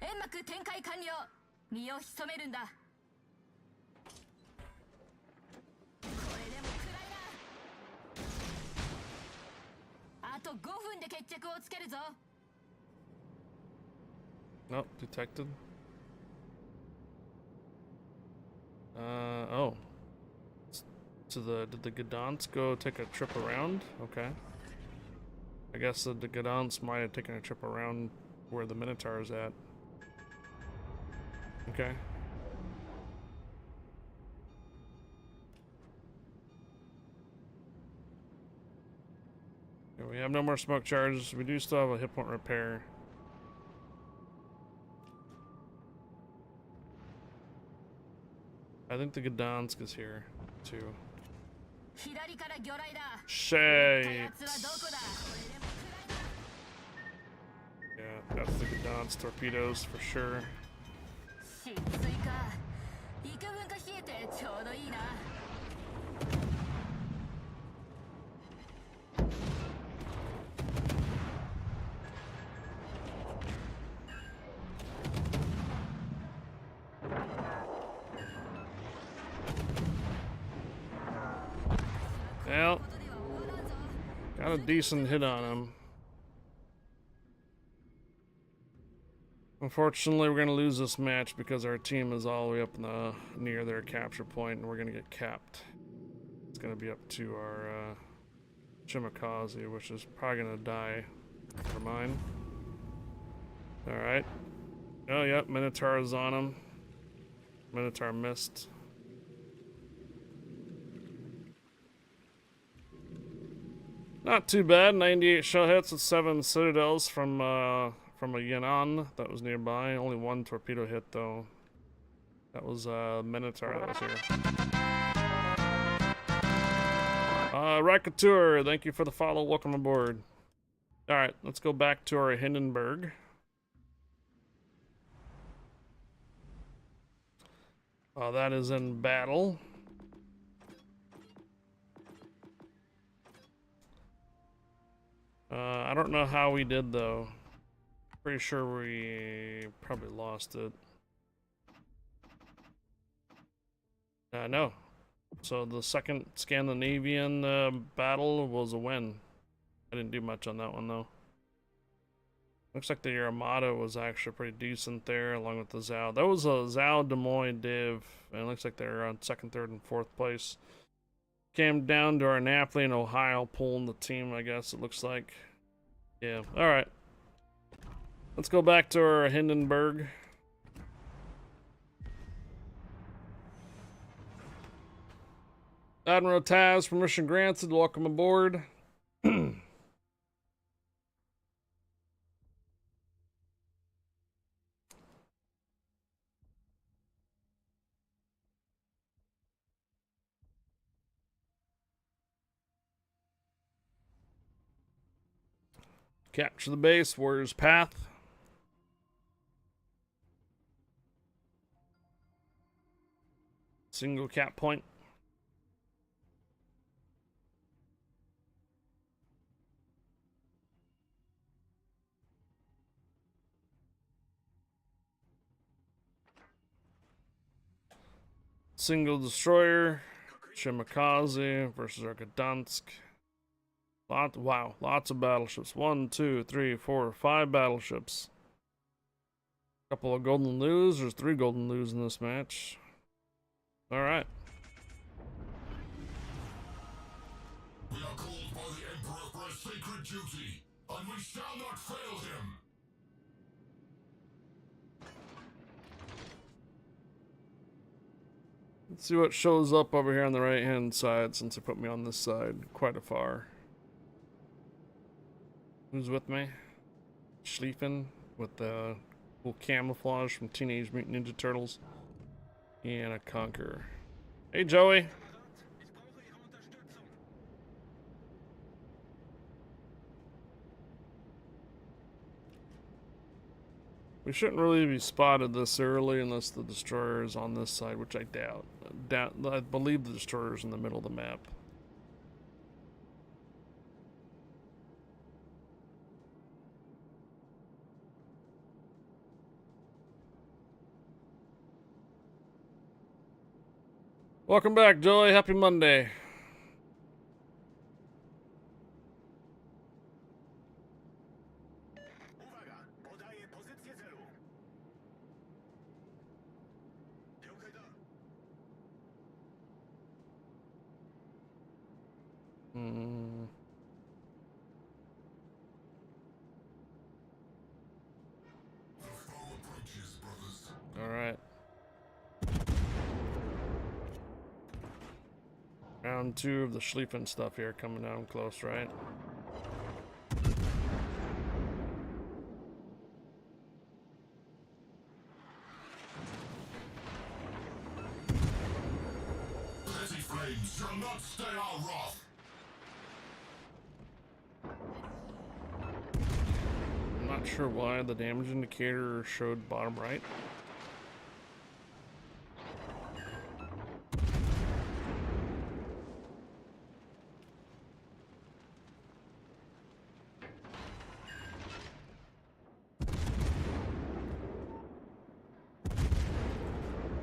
Enmaku 展開完了。身を潜めるんだ。これでも暗いな。あと5分で決着をつけるぞ。 Nope, detected. Oh. Did the Gdansk go take a trip around? Okay. I guess the Gdansk might have taken a trip around where the Minotaur is at. Okay. Okay, we have no more smoke charges. We do still have a hit point repair. I think the Gdansk is here too. 左から魚雷だ。 Shit. 奴はどこだ。これでも暗いな。 Yeah, that's the Gdansk torpedoes for sure. 浸水か。幾分か冷えてちょうどいいな。 Well, got a decent hit on him. Unfortunately, we're gonna lose this match because our team is all the way up in the near their capture point, and we're gonna get capped. It's gonna be up to our Chimikaze, which is probably gonna die for mine. All right. Oh, yep, Minotaur is on him. Minotaur missed. Not too bad. 98 shell hits with 7 citadels from a Yan'an that was nearby. Only 1 torpedo hit though. That was Minotaur that was here. Rakatur, thank you for the follow. Welcome aboard. All right, let's go back to our Hindenburg. That is in battle. I don't know how we did though. Pretty sure we probably lost it. No. So the second Scandinavian battle was a win. I didn't do much on that one though. Looks like the Armada was actually pretty decent there, along with the Zao. That was a Zao Des Moines div, and it looks like they're on 2nd, 3rd, and 4th place. Came down to our Napoli and Ohio pulling the team, I guess it looks like. Yeah, alright. Let's go back to our Hindenburg. Admiral Taz, permission granted, welcome aboard. Capture the base, Warrior's Path. Single cap point. Single destroyer, Shimakaze versus Arkadansk. Wow, lots of battleships. 1, 2, 3, 4, 5 battleships. Couple of golden loos. There's 3 golden loos in this match. All right. We are called by the Emperor for a sacred duty, and we shall not fail him. Let's see what shows up over here on the right hand side since they put me on this side quite a far. Who's with me? Schlieffen with the cool camouflage from Teenage Mutant Ninja Turtles. And a Conqueror. Hey, Joey. We shouldn't really be spotted this early unless the destroyer is on this side, which I doubt. I believe the destroyer is in the middle of the map. Welcome back, Joey. Happy Monday. All right. Round 2 of the Schlieffen stuff here coming down close, right? Petty flames shall not stay our wrath. I'm not sure why the damage indicator showed bottom right.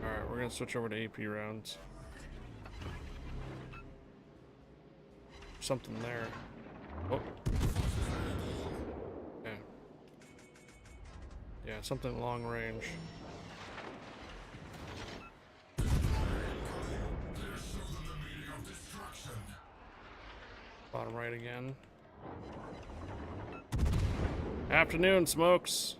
Alright, we're gonna switch over to AP rounds. Something there. Oh. Yeah. Yeah, something long range. Bottom right again. Afternoon, smokes.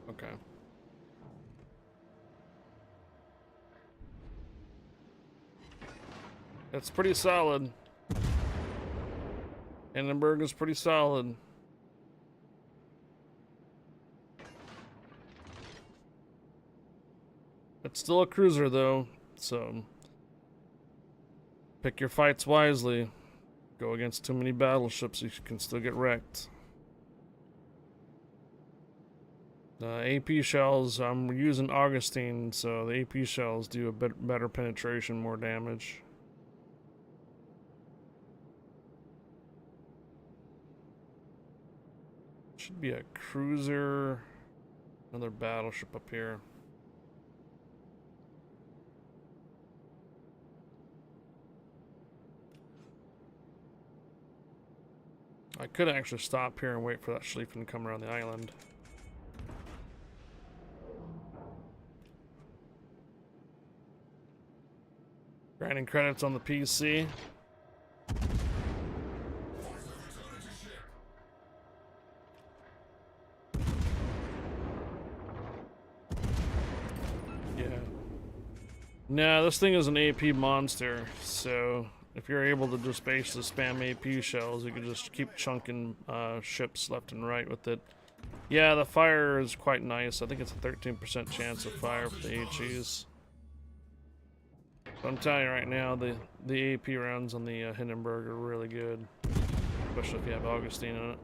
Okay. That's pretty solid. Hindenburg is pretty solid. It's still a cruiser though, so pick your fights wisely. Go against too many battleships, you can still get wrecked. The AP shells, I'm using Augustine, so the AP shells do a bit better penetration, more damage. Should be a cruiser, another battleship up here. I could actually stop here and wait for that Schlieffen to come around the island. Grinding credits on the PC. Yeah. No, this thing is an AP monster, so if you're able to just basically spam AP shells, you can just keep chunking ships left and right with it. Yeah, the fire is quite nice. I think it's a 13% chance of fire for the HEs. So I'm telling you right now, the AP rounds on the Hindenburg are really good, especially if you have Augustine on it.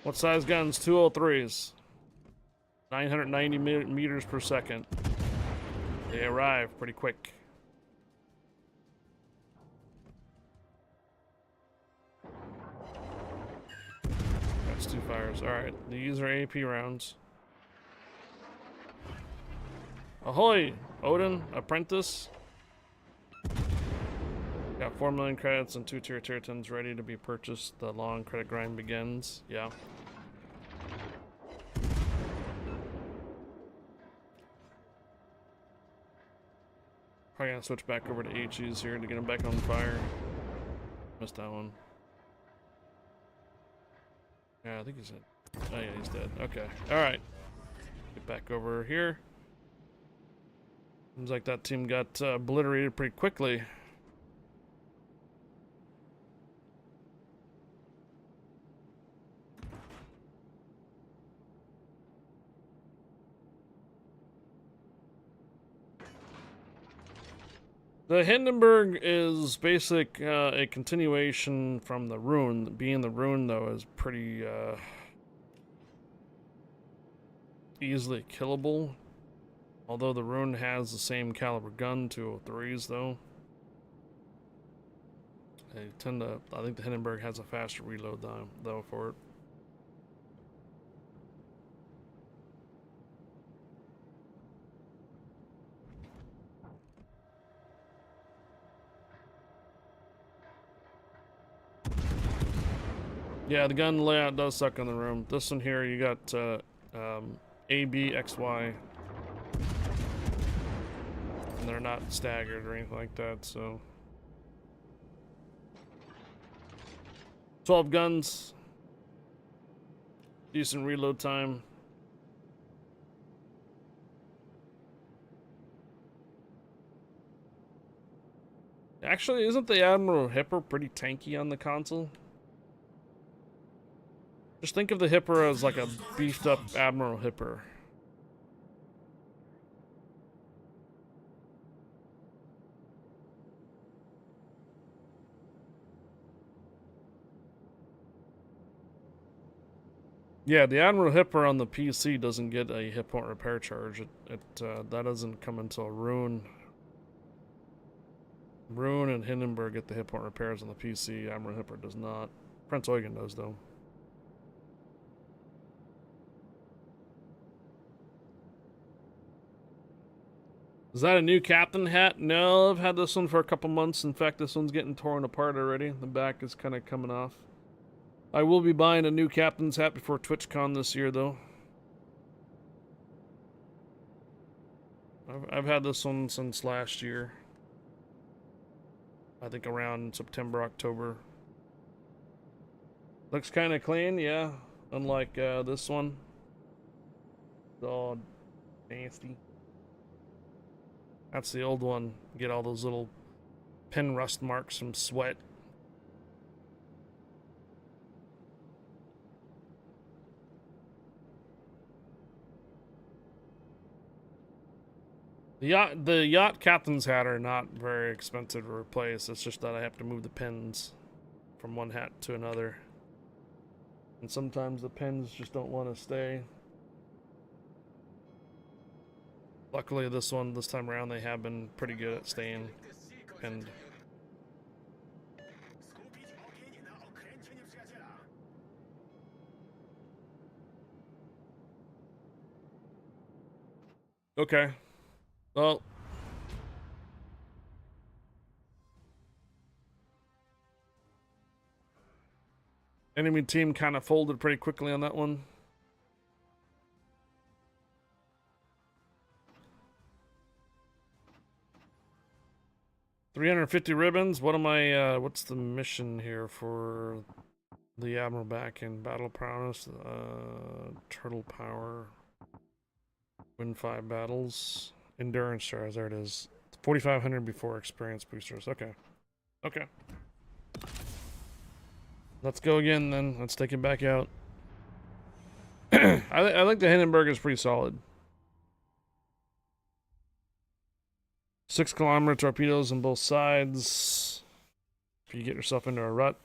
What size guns? 203s. 990 meters per second. They arrive pretty quick. That's 2 fires. Alright, these are AP rounds. Ahoy! Odin, apprentice. Got 4 million credits and 2 tier tons ready to be purchased. The long credit grind begins. Yeah. Probably gonna switch back over to HEs here to get him back on fire. Missed that one. Yeah, I think he's dead. Oh yeah, he's dead. Okay. Alright. Get back over here. Seems like that team got obliterated pretty quickly. The Hindenburg is a continuation from the Rune. Being the Rune, though, is pretty easily killable. Although the Rune has the same caliber gun, 203s, though. I think the Hindenburg has a faster reload, though, for it. Yeah, the gun layout does suck on the room. This one here, you got A, B, X, Y. And they're not staggered or anything like that, so. 12 guns. Decent reload time. Actually, isn't the Admiral Hipper pretty tanky on the console? Just think of the Hipper as like a beefed up Admiral Hipper. Yeah, the Admiral Hipper on the PC doesn't get a hit point repair charge. That doesn't come until Rune. Rune and Hindenburg get the hit point repairs on the PC. Admiral Hipper does not. Prince Eugen does, though. Is that a new captain hat? No, I've had this one for a couple months. In fact, this one's getting torn apart already. The back is kind of coming off. I will be buying a new captain's hat before TwitchCon this year, though. I've had this one since last year. I think around September, October. Looks kind of clean, yeah. Unlike this one. It's all nasty. That's the old one. Get all those little pin rust marks from sweat. The yacht captain's hat are not very expensive to replace. It's just that I have to move the pins from one hat to another. And sometimes the pins just don't want to stay. Luckily this time around, they have been pretty good at staying pinned. Okay. Well. Enemy team kind of folded pretty quickly on that one. $350 ribbons. What am I? What's the mission here for the Admiral back in battle prowess? Turtle power. Win 5 battles. Endurance stars. There it is. 4,500 before experience boosters. Okay. Okay. Let's go again then. Let's take it back out. I think the Hindenburg is pretty solid. 6-kilometer torpedoes on both sides. If you get yourself into a rut.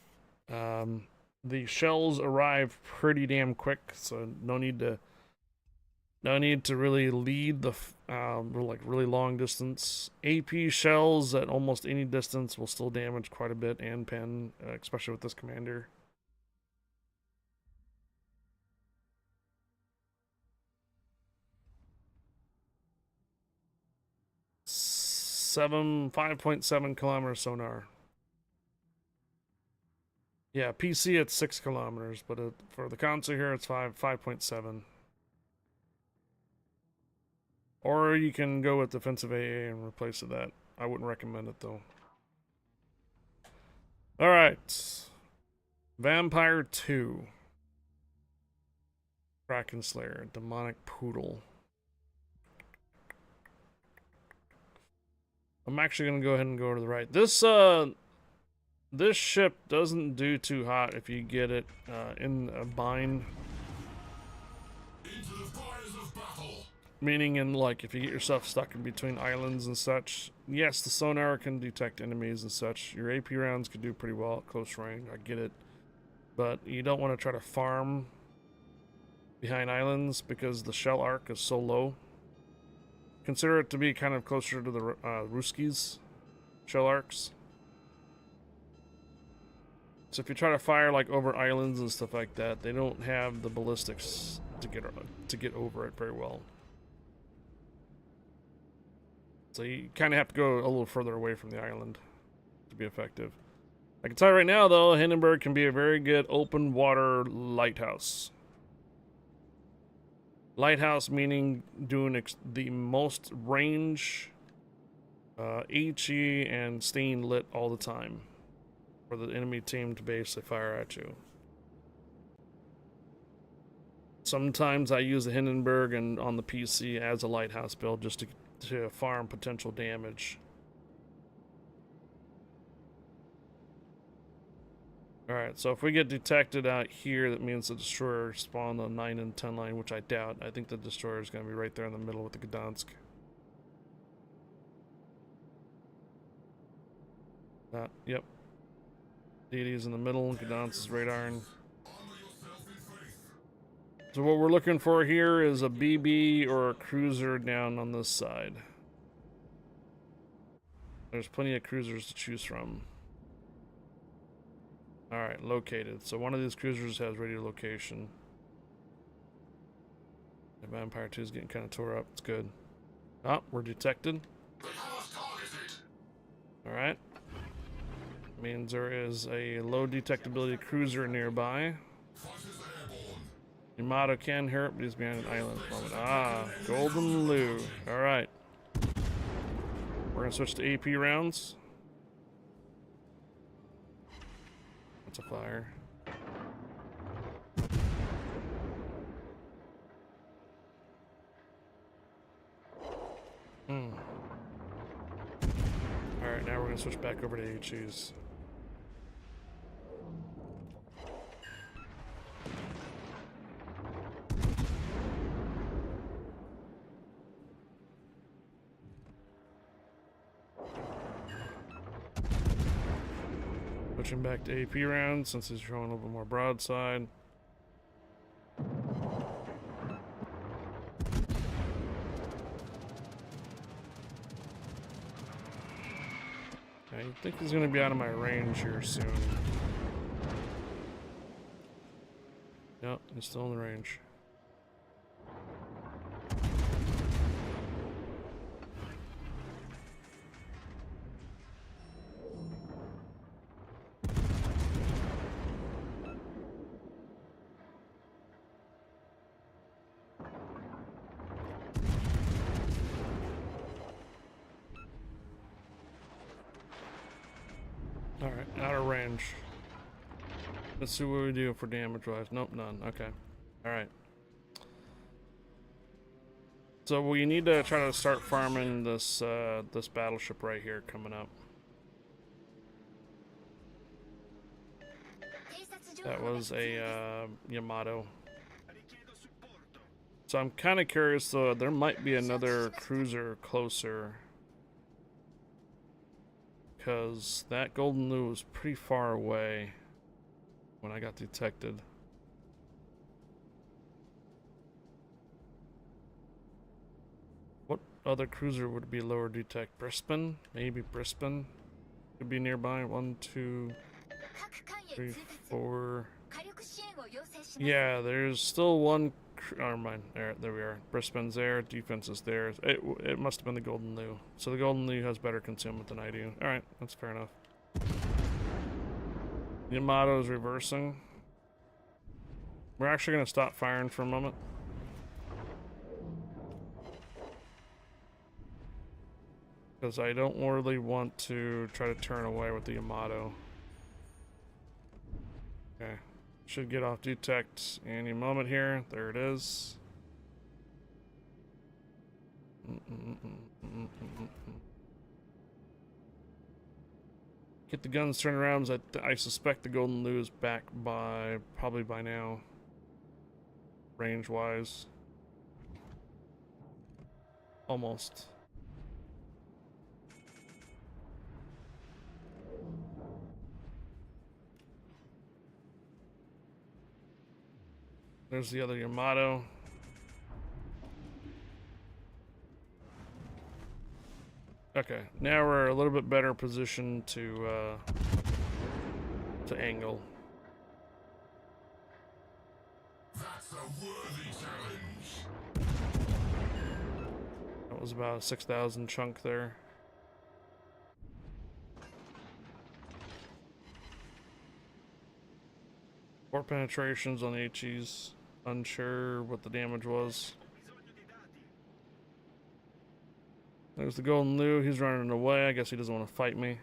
the shells arrive pretty damn quick, so no need to really lead the like really long distance. AP shells at almost any distance will still damage quite a bit and pen, especially with this commander. 5.7 kilometer sonar. Yeah, PC it's 6 kilometers, but for the console here it's 5.7. Or you can go with defensive AA and replace it that. I wouldn't recommend it though. Alright. Vampire 2. Kraken Slayer, Demonic Poodle. I'm actually gonna go ahead and go to the right. This ship doesn't do too hot if you get it in a bind. Into the fires of battle. Meaning in like if you get yourself stuck in between islands and such. Yes, the sonar can detect enemies and such. Your AP rounds could do pretty well at close range, I get it. But you don't want to try to farm behind islands because the shell arc is so low. Consider it to be kind of closer to the Ruskies shell arcs. So if you try to fire like over islands and stuff like that, they don't have the ballistics to get over it very well. So you kind of have to go a little further away from the island to be effective. I can tell you right now though, Hindenburg can be a very good open water lighthouse. Lighthouse meaning doing the most range, HE, and staying lit all the time for the enemy team to basically fire at you. Sometimes I use the Hindenburg and on the PC as a lighthouse build just to farm potential damage. Alright, so if we get detected out here, that means the destroyer spawned on 9 and 10 line, which I doubt. I think the destroyer is going to be right there in the middle with the Gdansk. Yep. DD is in the middle, Gdansk is radar. So what we're looking for here is a BB or a cruiser down on this side. There's plenty of cruisers to choose from. Alright, located. So one of these cruisers has radio location. The Vampire 2 is getting kind of tore up. It's good. Oh, we're detected. Alright. Means there is a low detectability cruiser nearby. Yamato can hear it, but he's behind an island. Ah, Golden Lou. Alright. We're gonna switch to AP rounds. That's a fire. Alright, now we're gonna switch back over to HEs. Switching back to AP rounds since he's throwing a little bit more broadside. I think he's going to be out of my range here soon. Yep, he's still in the range. Alright, out of range. Let's see what we do for damage wise. Nope, none. Okay. Alright. So we need to try to start farming this this battleship right here coming up. That was a Yamato. So I'm kind of curious though, there might be another cruiser closer. Because that Golden Lou is pretty far away. when I got detected. What other cruiser would be lower detect? Brisbane? Maybe Brisbane could be nearby. 1, 2, 3, 4. Yeah, there's still one. Oh, never mind. There we are. Brisbane's there. Defense is there. It must have been the Golden Lou. So the Golden Lou has better concealment than I do. All right, that's fair enough. Yamato's reversing. We're actually gonna stop firing for a moment. Because I don't really want to try to turn away with the Yamato. Okay. Should get off detect any moment here. There it is. Get the guns turned around. I suspect the Golden Lou is back by probably by now, range wise. Almost. There's the other Yamato. Okay, now we're a little bit better positioned to angle. That's a worthy challenge. That was about a 6,000 chunk there. Four penetrations on the HEs. Unsure what the damage was. There's the Golden Lou. He's running away. I guess he doesn't want to fight me.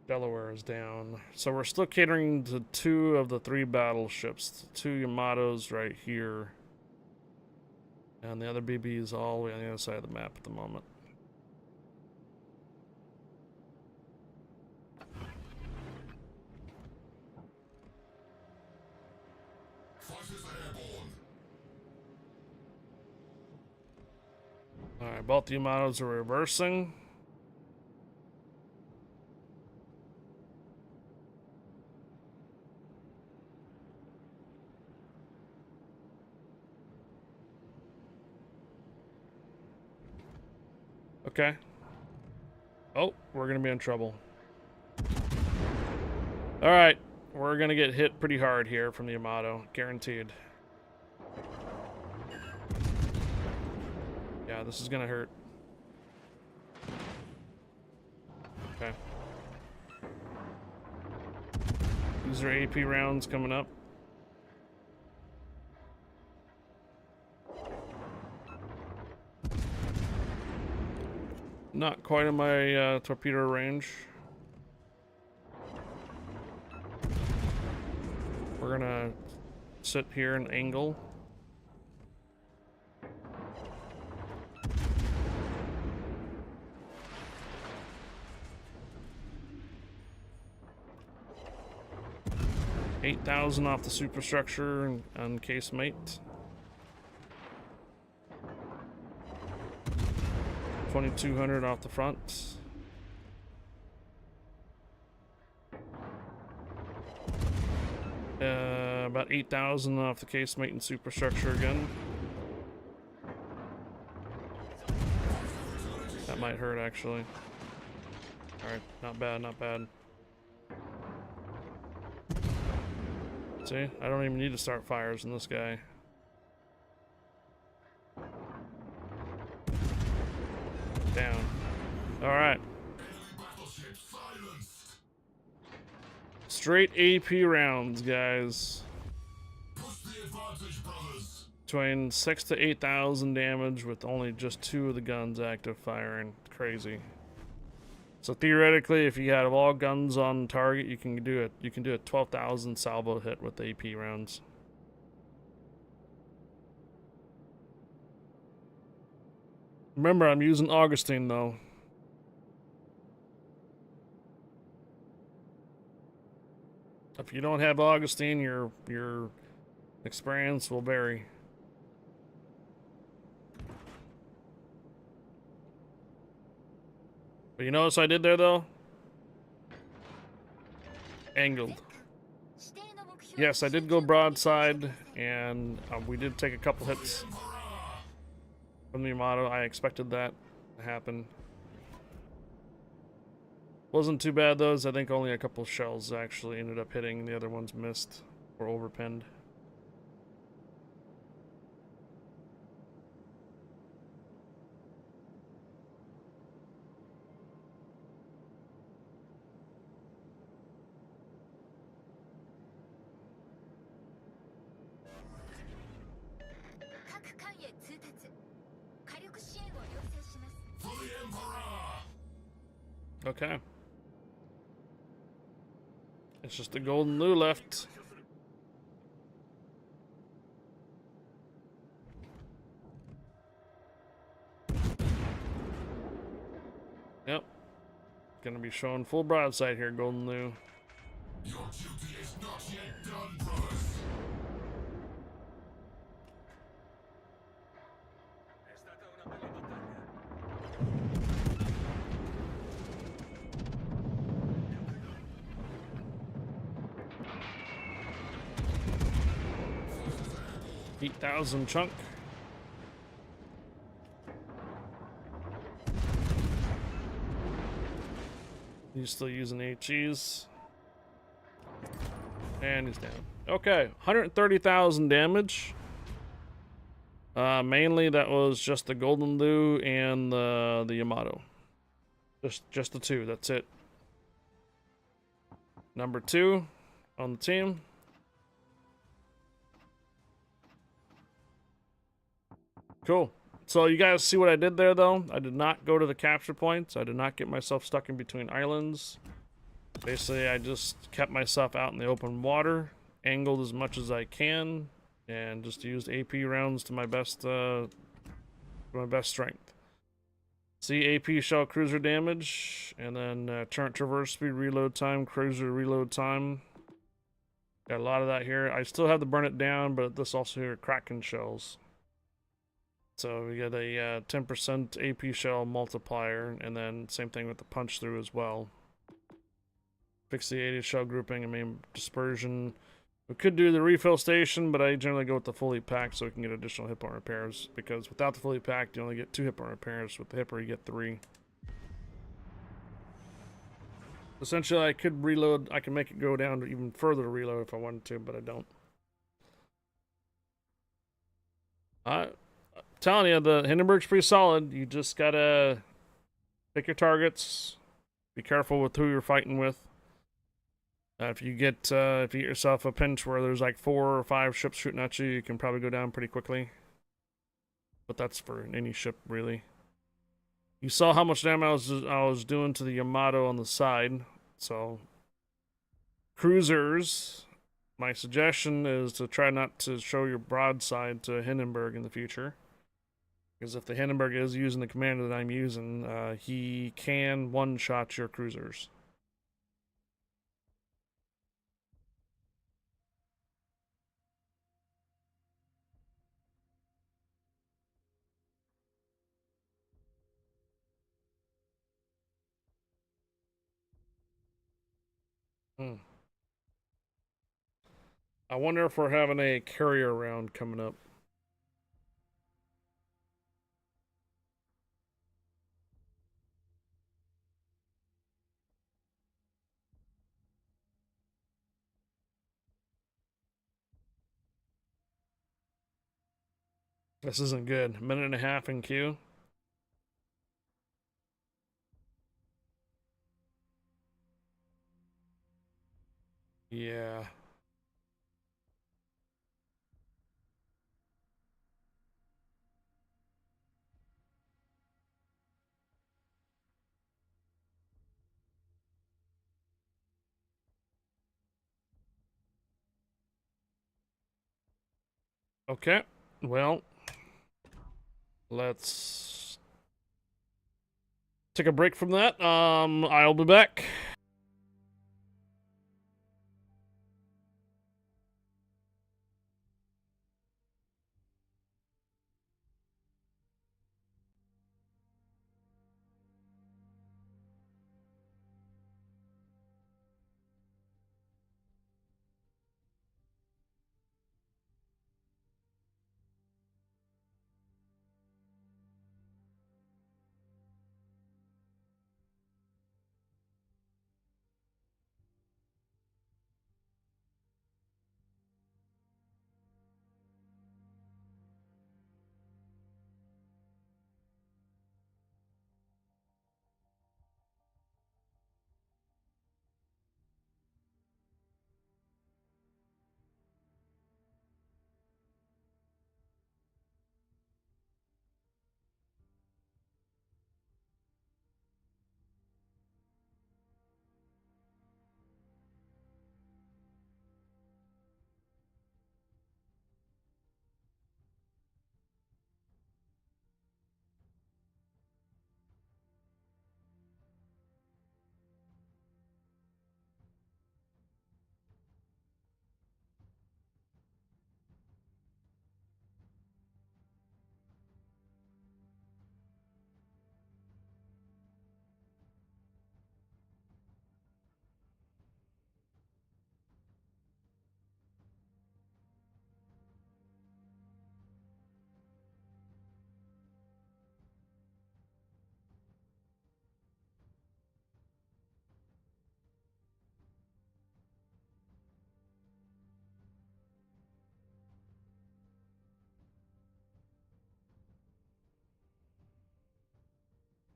Delaware is down. So we're still catering to 2 of the 3 battleships. 2 Yamatos right here. And the other BB is all the way on the other side of the map at the moment. Fighters airborne. Alright, both the Yamatos are reversing. Okay. Oh, we're gonna be in trouble. Alright, we're gonna get hit pretty hard here from the Yamato, guaranteed. Yeah, this is gonna hurt. Okay. These are AP rounds coming up. Not quite in my torpedo range. We're gonna sit here and angle. $8,000 off the superstructure and casemate. 2,200 off the front. About 8,000 off the casemate and superstructure again. That might hurt actually. Alright, not bad, not bad. See, I don't even need to start fires in this guy. Down. Alright. Battleship silenced. Straight AP rounds, guys. Push the advantage, brothers. Between 6,000 to 8,000 damage with only just 2 of the guns active firing. Crazy. So theoretically, if you have all guns on target, you can do it. You can do a 12,000 salvo hit with the AP rounds. Remember, I'm using Augustine though. If you don't have Augustine, your experience will vary. But you notice I did there though? angled. Yes, I did go broadside, and we did take a couple hits from the Yamato. I expected that to happen. Wasn't too bad though, as I think only a couple shells actually ended up hitting. The other ones missed or overpinned. Okay. It's just the golden loo left. Yep. Gonna be showing full broadside here, golden loo. Your duty is not yet done, brothers. 8,000 chunk. He's still using HEs. And he's down. Okay, 130,000 damage. Mainly that was just the Golden Lou and the Yamato. Just the two, that's it. Number 2 on the team. Cool. So you guys see what I did there, though? I did not go to the capture points. I did not get myself stuck in between islands. Basically, I just kept myself out in the open water, angled as much as I can, and just used AP rounds to my best strength. See AP shell cruiser damage, and then turret traverse speed, reload time, cruiser reload time. Got a lot of that here. I still have to burn it down, but this also here Kraken shells. So we get a 10% AP shell multiplier, and then same thing with the punch through as well. Fix the 80 shell grouping, I mean dispersion. We could do the refill station, but I generally go with the fully packed so we can get additional hit point repairs, because without the fully packed you only get 2 hit point repairs. With the hipper you get 3. Essentially I could reload, I can make it go down to even further to reload if I wanted to, but I don't. I'm telling you, the Hindenburg's pretty solid. You just gotta pick your targets, be careful with who you're fighting with. If you get yourself a pinch where there's like 4 or 5 ships shooting at you, you can probably go down pretty quickly. But that's for any ship, really. You saw how much damage I was doing to the Yamato on the side. So, cruisers, my suggestion is to try not to show your broadside to Hindenburg in the future. Because if the Hindenburg is using the commander that I'm using, he can one-shot your cruisers. I wonder if we're having a carrier round coming up. This isn't good. A minute and a half in queue. Yeah. Okay. Well, let's take a break from that. I'll be back.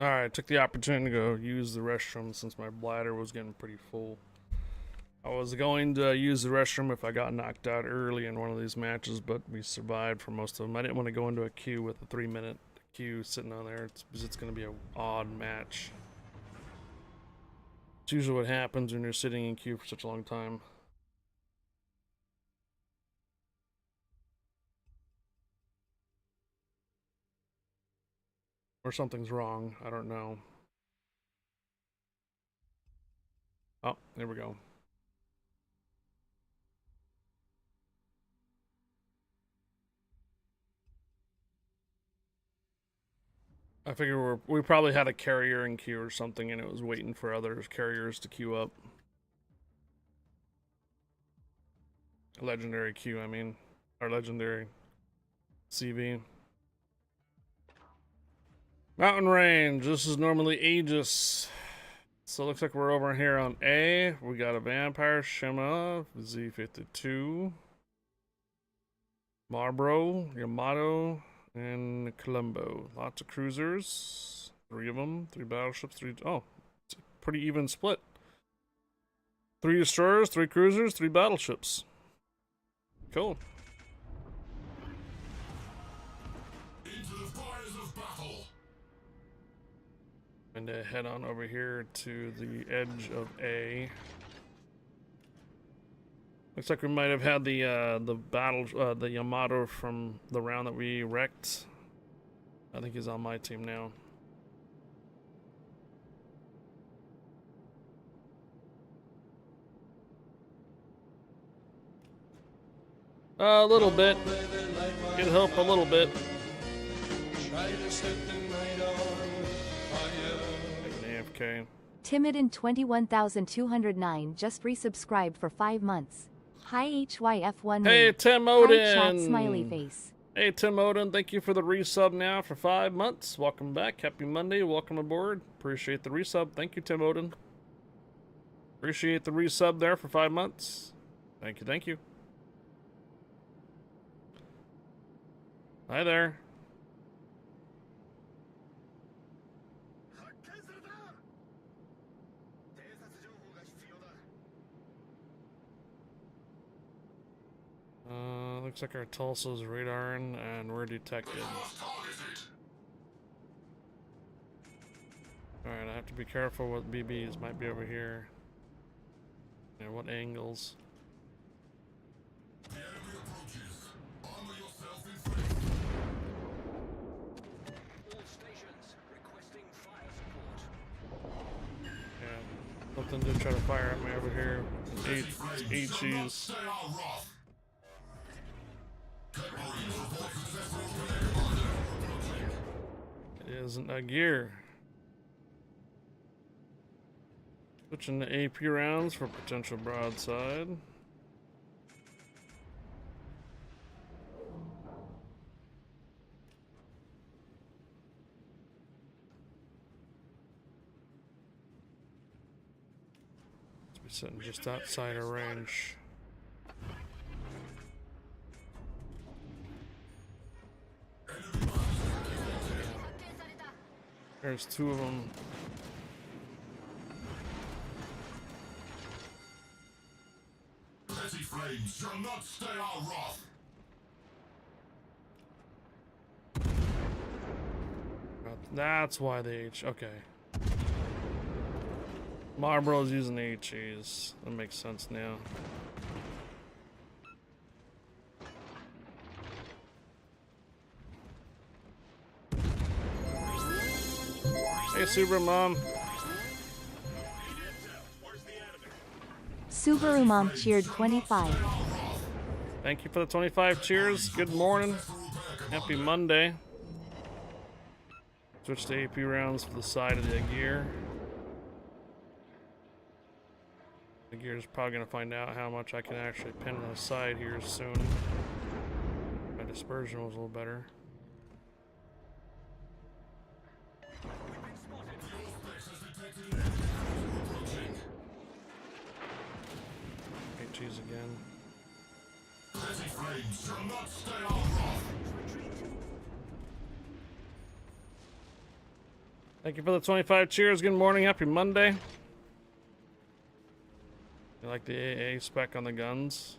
Alright, took the opportunity to go use the restroom since my bladder was getting pretty full. I was going to use the restroom if I got knocked out early in one of these matches, but we survived for most of them. I didn't want to go into a queue with a 3-minute queue sitting on there because it's going to be an odd match. It's usually what happens when you're sitting in queue for such a long time. Or something's wrong. I don't know. Oh, there we go. I figure we probably had a carrier in queue or something and it was waiting for other carriers to queue up. A legendary queue, I mean. Our legendary CV. Mountain range. This is normally Aegis. So it looks like we're over here on A. We got a Vampire, Shima, Z52, Marlboro, Yamato, and Colombo. Lots of cruisers. 3 of them. 3 battleships. 3. Oh, it's a pretty even split. 3 destroyers, 3 cruisers, 3 battleships. Cool. Into the fires of battle. And head on over here to the edge of A. Looks like we might have had the Yamato from the round that we wrecked. I think he's on my team now. A little bit. Could help a little bit. AFK. Timidin 21209 just resubscribed for 5 months. Hi HYF1. Hey Tim Hi chat smiley Odin. face. Hey Tim Odin, thank you for the resub now for 5 months. Welcome back. Happy Monday. Welcome aboard. Appreciate the resub. Thank you, Tim Odin. Appreciate the resub there for 5 months. Thank you, thank you. Hi there. Looks like our Tulsa's radaring and we're detected. Alright, I have to be careful with BBs. Might be over here. And what angles? The enemy approaches. Armor yourself in 3. All stations requesting fire support. Yeah, something did try to fire at me over here. HEs. Stay our wrath. It isn't a gear. Switching to AP rounds for potential broadside. We're sitting just outside our range. There's 2 of them. Petty flames shall not stay our wrath. That's why they okay. Marlboro's using the HEs. That makes sense now. Hey, Super Mom. Subaru Mom cheered 25. Thank you for the 25 cheers. Good morning. Happy Monday. Switch to AP rounds for the side of the gear. The gear's probably going to find out how much I can actually pin on the side here soon. My dispersion was a little better. HEs again. Petty flames shall not stay our wrath. Thank you for the 25 cheers. Good morning. Happy Monday. You like the AA spec on the guns?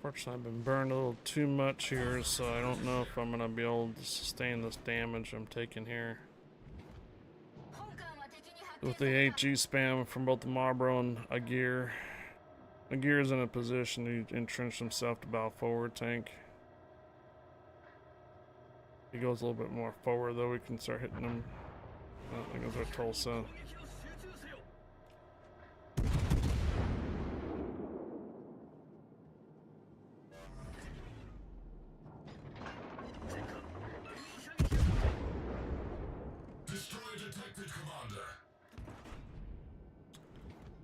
Fortunately, I've been burned a little too much here, so I don't know if I'm going to be able to sustain this damage I'm taking here. With the HE spam from both the Marlboro and Agir. Agir's in a position to entrench himself to bow forward tank. He goes a little bit more forward, though. We can start hitting him. I think it was our Tulsa.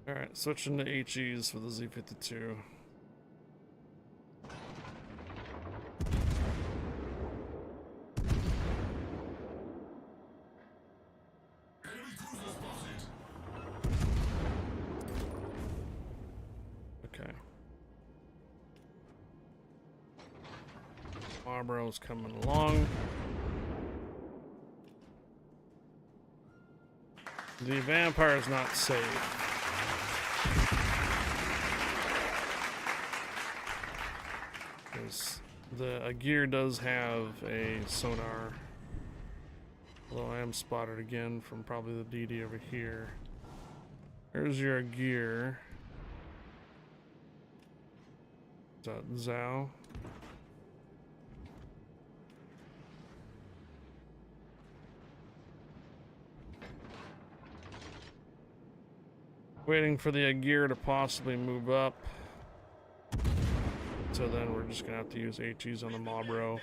Alright, switching to HEs for the Z-52. Okay. Marlboro's coming along. The vampire is not safe. The Agir does have a sonar, although I am spotted again from probably the DD over here. There's your Agir. Is that Zhao? Waiting for the Agir to possibly move up. So then we're just gonna have to use HEs on the Marlboro.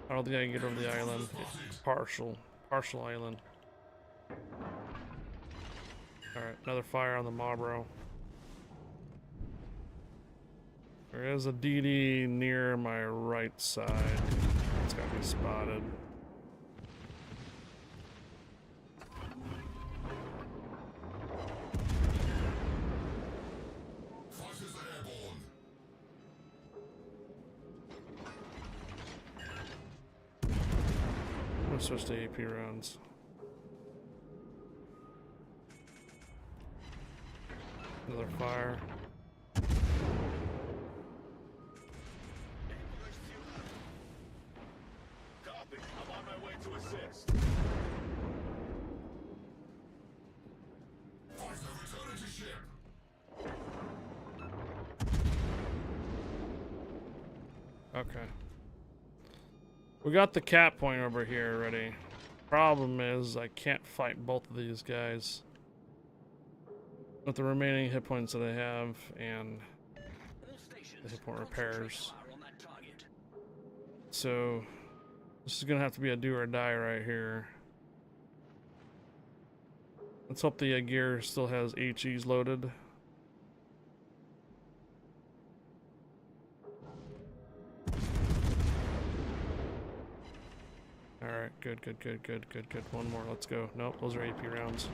I don't think I can get over the island. Partial island. Alright, another fire on the Marlboro. There is a DD near my right side. It's got me spotted. Switch to AP rounds. Another fire. Copy. I'm on my way to assist. Fighter returning to ship. Okay. We got the cap point over here already. Problem is, I can't fight both of these guys with the remaining hit points that I have and the hit point repairs. So this is gonna have to be a do or die right here. Let's hope the gear still has HEs loaded. Alright, good. One more, let's go. Nope, those are AP rounds.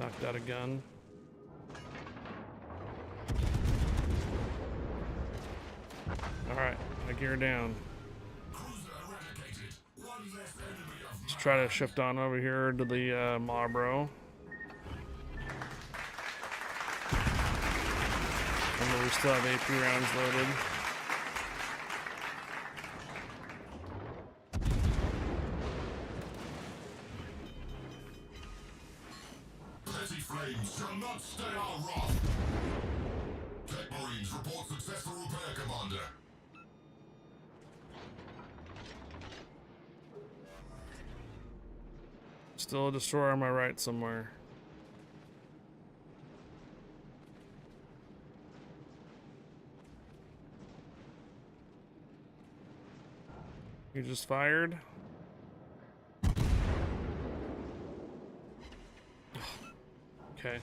Knocked out a gun. Alright, my gear down. Let's try to shift on over here to the Marlboro. Remember, we still have AP rounds loaded. Shall not stay our wrath. Tech Marines report successful repair, Commander. Still a destroyer on my right somewhere. You just fired? Okay.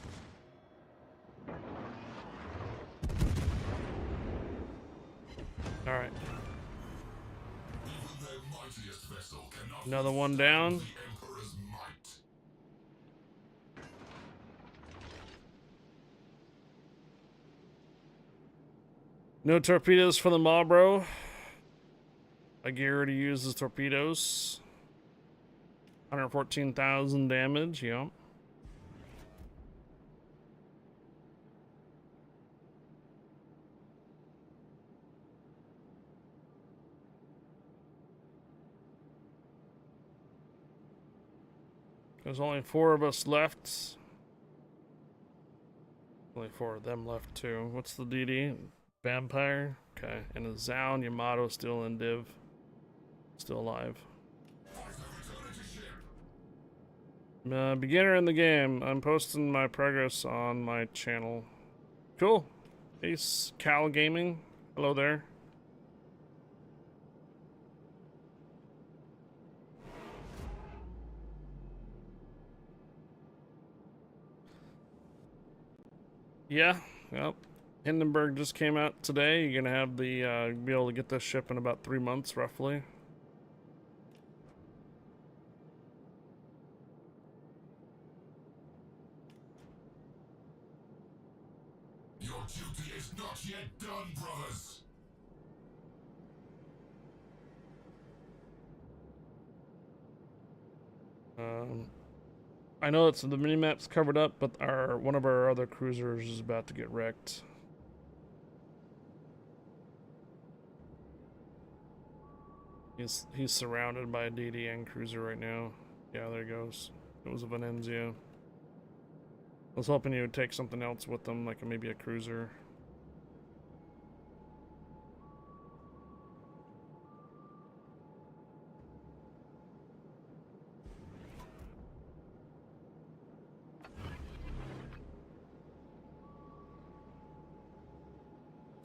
Alright. Even their might mightiest vessel cannot Another one down. the Emperor's might. No torpedoes for the Marlboro. I already uses torpedoes. 114,000 damage, yeah. There's only 4 of us left. Only 4 of them left too. What's the DD? Vampire? Okay. And a Zao and Yamato still in div. Still alive. Beginner in the game. I'm posting my progress on my channel. Cool. Ace Cal Gaming. Hello there. Yeah, yep. Hindenburg just came out today. You're gonna have the be able to get this ship in about 3 months, roughly. Your duty is not yet done, brothers. I know it's the minimap's covered up, but one of our other cruisers is about to get wrecked. He's surrounded by a DDN cruiser right now. Yeah, there he goes. It was a Venenzia. I was hoping he would take something else with him, like maybe a cruiser.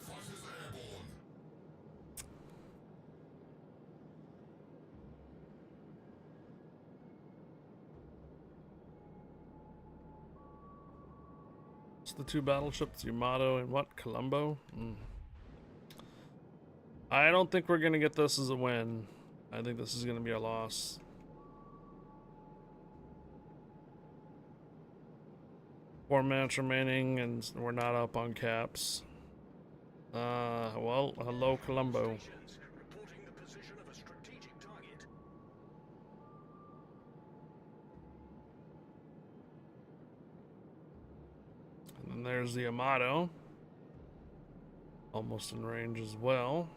Fighters airborne. It's the 2 battleships, Yamato and what? Colombo? I don't think we're gonna get this as a win. I think this is gonna be a loss. Four minutes remaining, and we're not up on caps. Well, hello, Colombo. Reporting the position of a strategic target. And then there's the Yamato. Almost in range as well.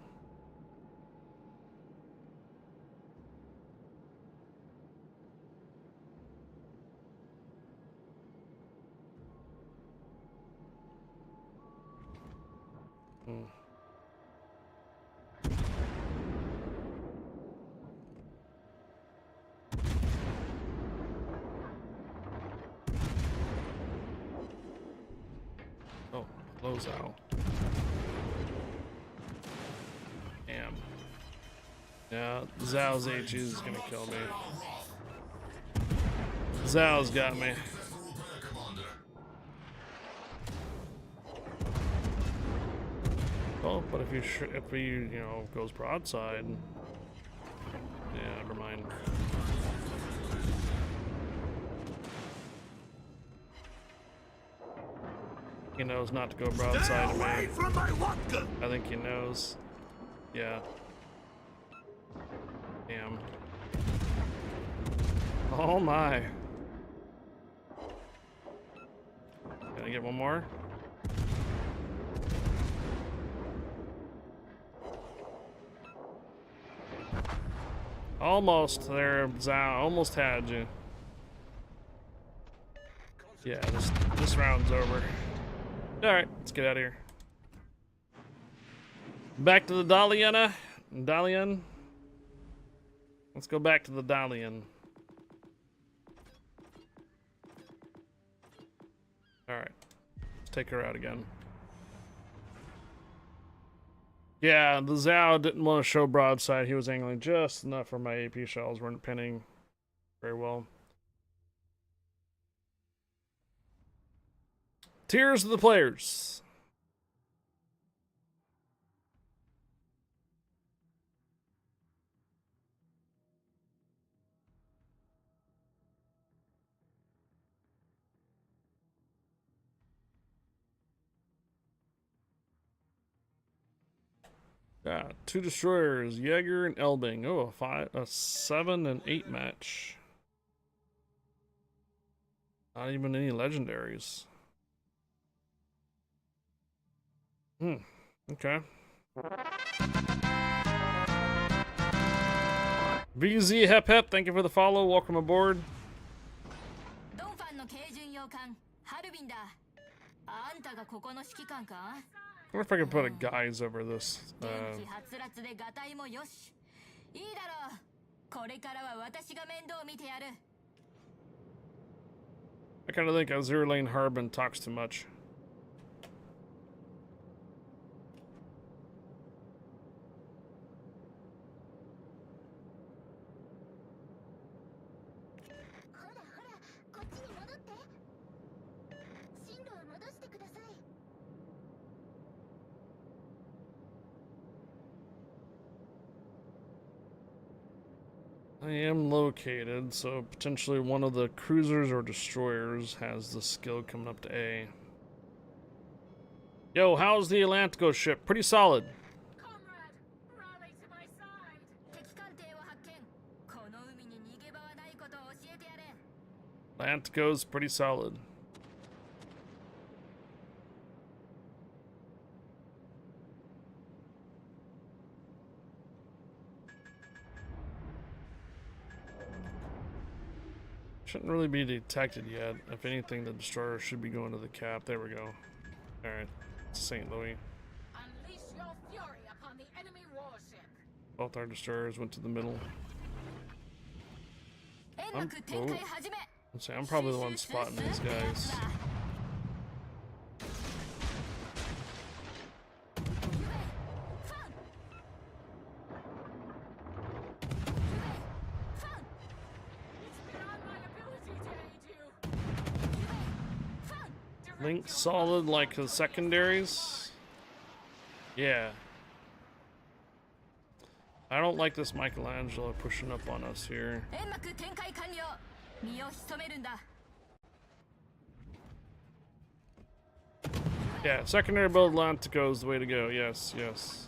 Oh, close out. Damn. Yeah, Zhao's HE is gonna kill me. Zhao's got me. Oh, but if he you know goes broadside, yeah, never mind. He knows not to go broadside to me. From my vodka! I think he knows. Yeah. Damn. Oh my. Can I get one more? Almost there, Zhao. Almost had you. Yeah, this round's over. Alright, let's get out of here. Back to the Dalian. Dalian. Let's go back to the Dalian. Alright. Let's take her out again. Yeah, the Zhao didn't want to show broadside. He was angling just enough for my AP shells weren't pinning very well. Tears of the players. Yeah, 2 destroyers, Jaeger and Elbing. Oh, a 7 and 8 match. Not even any legendaries. Okay. VZ Hep Hep, thank you for the follow. Welcome aboard. ドンファンの軽巡洋艦ハルビンだ。あんたがここの指揮官か？ I wonder if I can put a guise over this. 元気はつらつでガタイもよし。いいだろう。これからは私が面倒見てやる。 I kind of think Azure Lane Harbin talks too much. I am located, so potentially one of the cruisers or destroyers has the skill coming up to A. Yo, how's the Atlantico ship? Pretty solid. 敵艦艇を発見。この海に逃げ場はないことを教えてやれ。 Atlantico's pretty solid. Shouldn't really be detected yet. If anything, the destroyer should be going to the cap. There we go. Alright, St. Louis. Unleash your fury upon the enemy warship. Both our destroyers went to the middle. 煙幕展開始め。 Let's see, I'm probably the one spotting these guys. Link solid like the secondaries. Yeah. I don't like this Michelangelo pushing up on us here. 煙幕展開完了。身を潜めるんだ。 Yeah, secondary build Atlantico is the way to go. Yes, yes.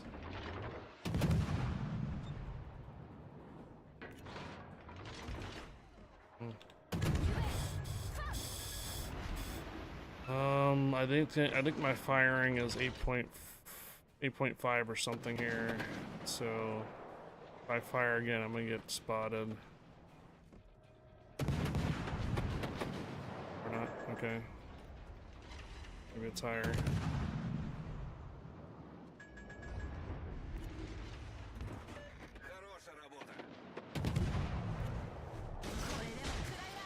I think my firing is 8.5 or something here. So if I fire again, I'm gonna get spotted. Or not? Okay. Maybe it's higher. Хорошая работа. これでもくらいだ。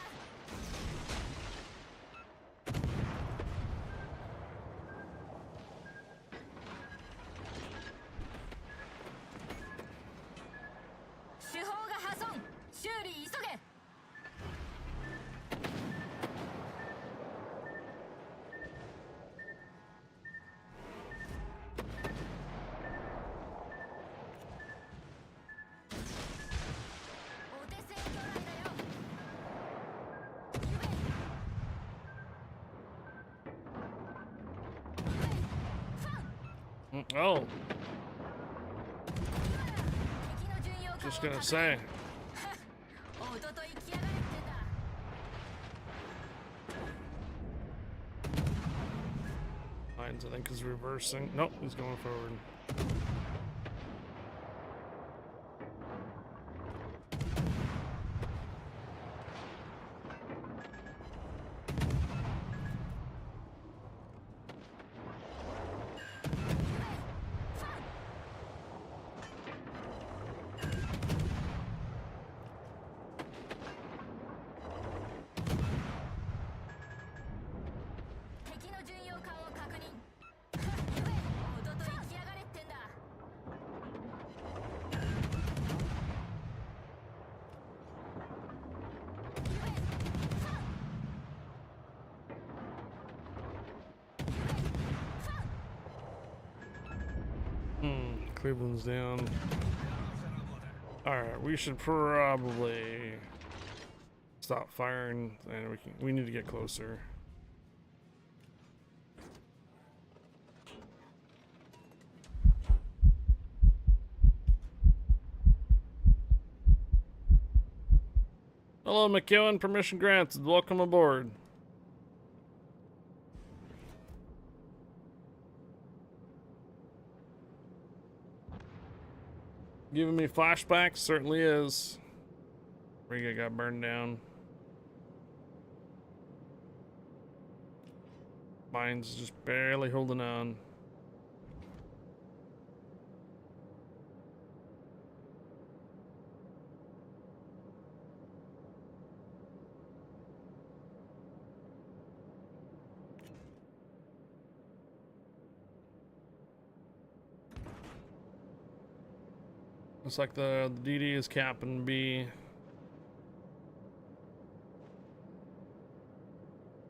手法が破損。修理急げ。 お手製魚雷だよ。Oh, 敵の巡洋艦を just gonna say. おととい来やがれってんだ。 Lines, I think, is reversing. Nope, he's going forward. Cleveland's down. Alright, we should probably stop firing and we need to get closer. Hello, McEwen. Permission granted. Welcome aboard. Giving me flashbacks? Certainly is. Riga got burned down. Mine's just barely holding on. Looks like the DD is capping B.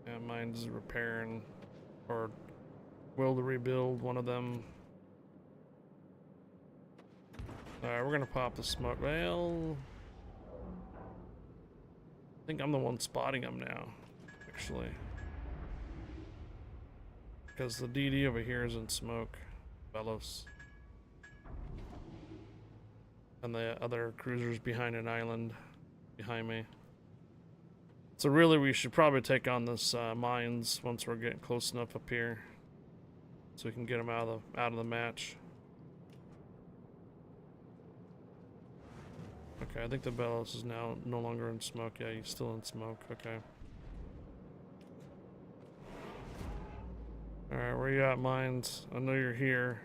Yeah, mine's repairing, or will to rebuild one of them. Alright, we're gonna pop the smoke. Well, I think I'm the one spotting them now, actually. Because the DD over here is in smoke. Velos. And the other cruisers behind an island behind me. So really we should probably take on this mines once we're getting close enough up here. So we can get them out of the match. Okay, I think the Belos is now no longer in smoke. Yeah, he's still in smoke. Okay. Alright, where you at, mines? I know you're here.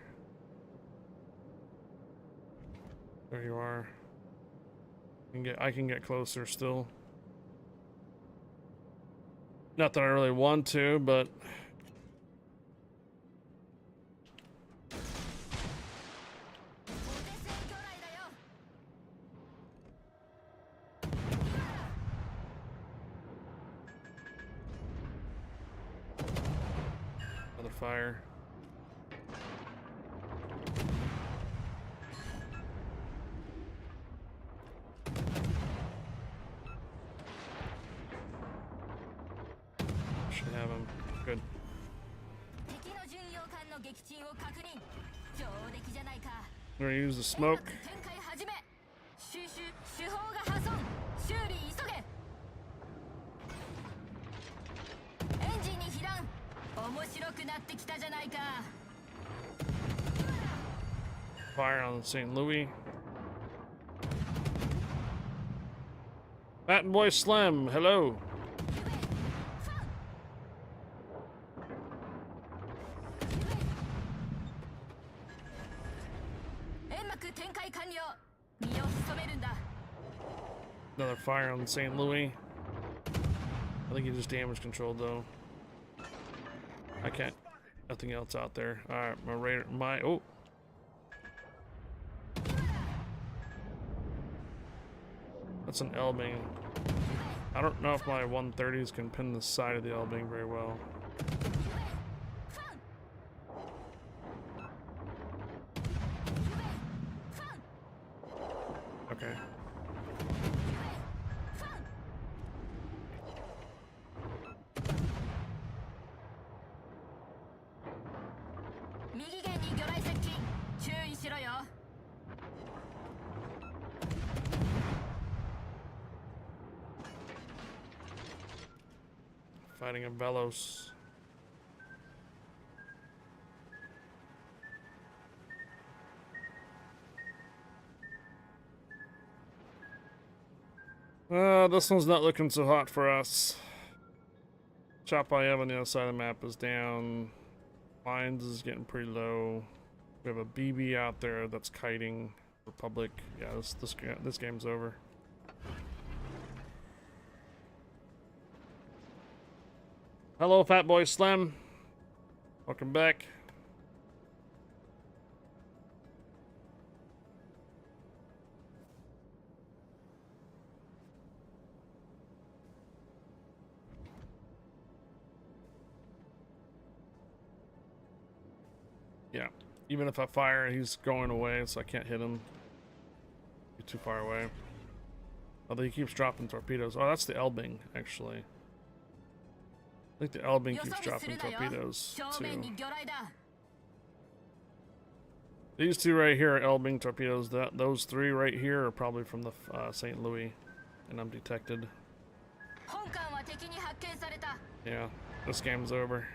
There you are. I can get closer still. Not that I really want to, but another fire. Should have him. Good. We're gonna use the smoke. Fire on St. Louis. Fat Boy Slim, hello. Another fire on St. Louis. I think he just damage controlled though. I can't. Nothing else out there. Alright, my radar. Oh. That's an Elbing. I don't know if my 130s can pin the side of the Elbing very well. Okay. Fighting a Velos. This one's not looking so hot for us. Chop I have on the other side of the map is down. Mines is getting pretty low. We have a BB out there that's kiting. Republic. Yeah, this game's over. Hello, Fat Boy Slim. Welcome back. Yeah, even if I fire, he's going away, so I can't hit him. He's too far away. Although he keeps dropping torpedoes. Oh, that's the Elbing, actually. I think the Elbing keeps dropping torpedoes, too. These two right here are Elbing torpedoes. Those three right here are probably from the St. Louis, and I'm detected. 本艦は敵に発見された。 Yeah, this game's over.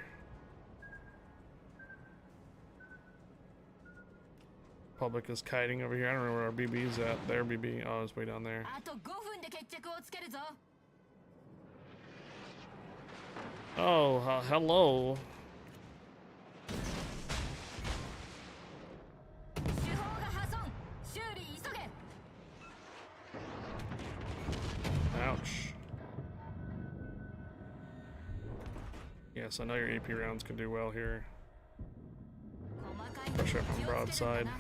Public is kiting over here. I don't know where our BB's at. Their BB. Oh, it's way down there. あと5分で決着をつけるぞ。 Oh, hello. 主砲が破損。修理急げ。 Ouch. Yes, I know your AP rounds can do well here. 細かい Pressure up on 気をつけて broadside. な。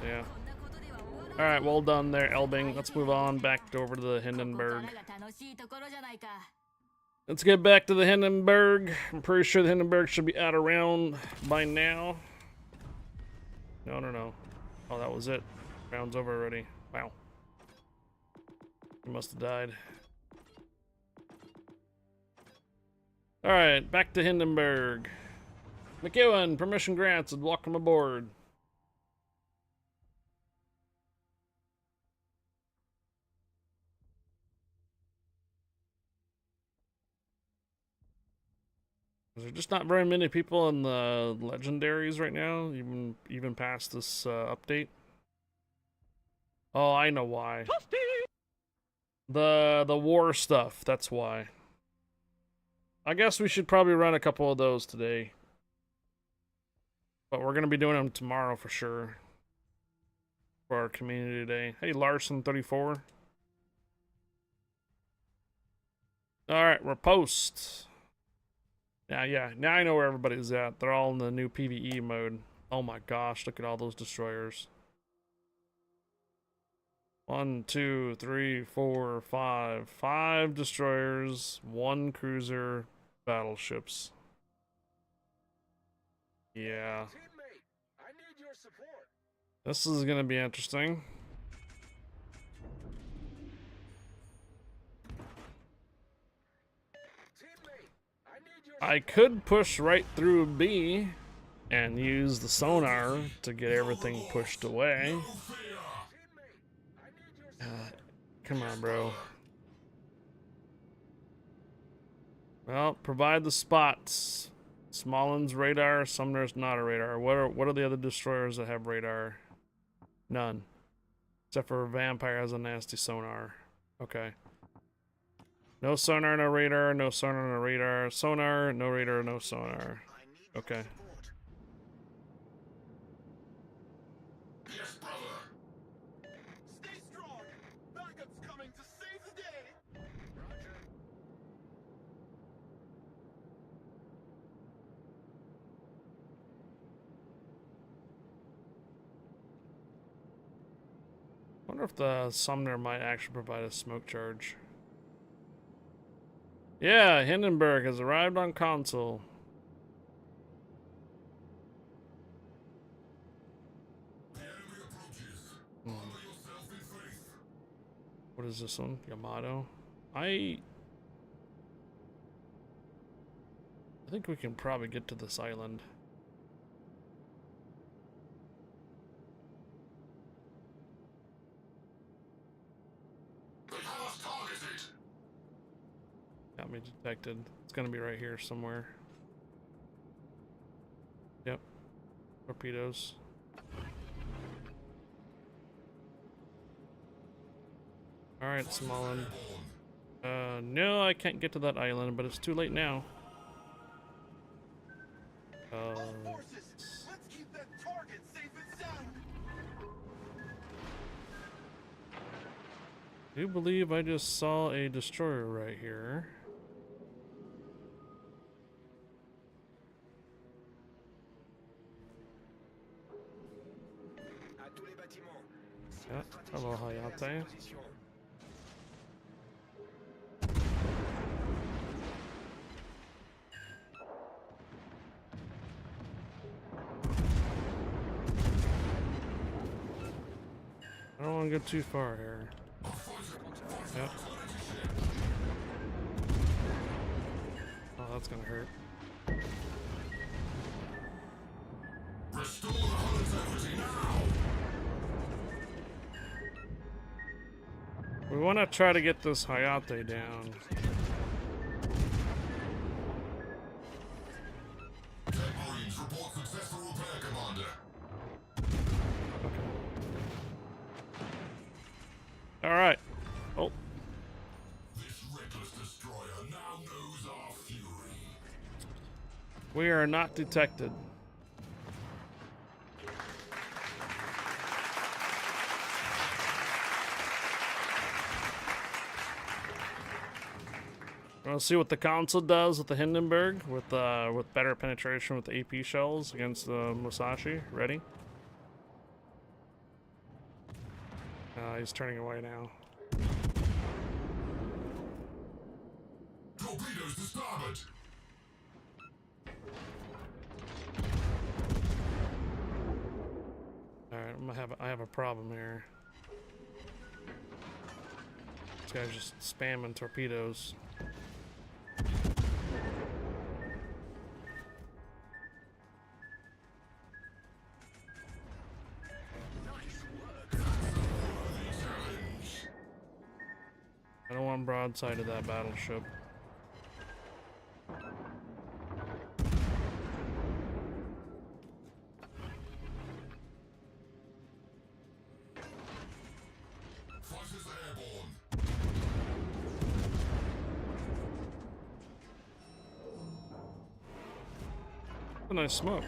Yeah. こんなことでは終わらない。 Alright, well done there, Elbing. Let's move on back over to the ここ Hindenburg. からが楽しいところじゃないか。 Let's get back to the Hindenburg. I'm pretty sure the Hindenburg should be out around by now. No. Oh, that was it. Round's over already. Wow. He must have died. Alright, back to Hindenburg. McEwen, permission granted. Welcome aboard. There's just not very many people in the legendaries right now, even past this update. Oh, I know why. The war stuff, that's why. I guess we should probably run a couple of those today. But we're going to be doing them tomorrow for sure. For our community day. Hey, Larson34. Alright, we're post. Yeah, now I know where everybody's at. They're all in the new PvE mode. Oh my gosh, look at all those destroyers. 1, 2, 3, 4, 5. 5 destroyers, 1 cruiser, battleships. Yeah. Teammate, I need your support. This is gonna be interesting. Teammate, I need your I could push right through B and use the sonar to get everything pushed away. Come on, bro. Well, provide the spots. Smolin's radar, Sumner's not a radar. What are the other destroyers that have radar? None. Except for Vampire has a nasty sonar. Okay. No sonar, no radar, no sonar, no radar. Sonar, no radar, no sonar. Okay. Yes, brother. Stay strong. Backup's coming to save the day. Roger. Wonder if the Sumner might actually provide a smoke charge. Yeah, Hindenburg has arrived on console. The enemy approaches. Armor yourself in faith. What is this one? Yamato. I think we can probably get to this island. They have us targeted. Got me detected. It's gonna be right here somewhere. Yep. Torpedoes. Alright, Smolin. No, I can't get to that island, but it's too late now. Forces, let's keep that target safe and sound. I do believe I just saw a destroyer right here. À tous les bâtiments. Si Yeah, la stratégie hello, révèle sa Hayate. position. I don't want to go too far here. Yep. Oh, that's gonna hurt. Restore the hull integrity now. We want to try to get this Hayate down. Marines report successful repair, Commander. All right. Oh, This reckless destroyer now knows our fury. we are not detected. Let's see what the console does with the Hindenburg with better penetration with the AP shells against the Musashi. Ready? He's turning away now. Torpedoes to starboard. All right, I have a problem here. This guy's just spamming torpedoes. I don't want broadside of that battleship. Fighters airborne. A nice smoke.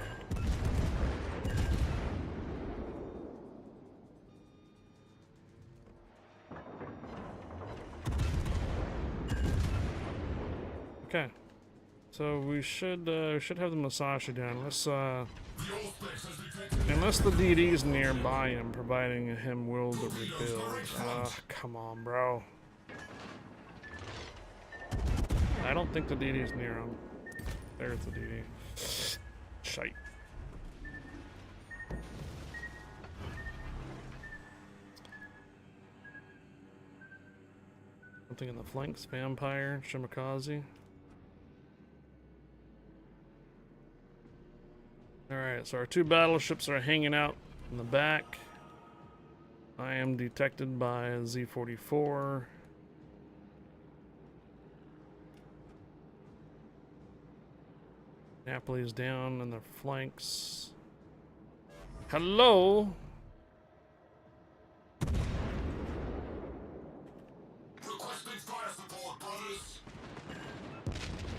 Okay, so we should have the Musashi down. Unless the DD's nearby him, providing him will to rebuild. Come on, bro. I don't think the DD's near him. There's the DD. Shite. Something in the flanks. Vampire, Shimakaze. Alright, so our two battleships are hanging out in the back. I am detected by a Z-44. Napoli's down in the flanks. Hello? Requesting fire support, brothers.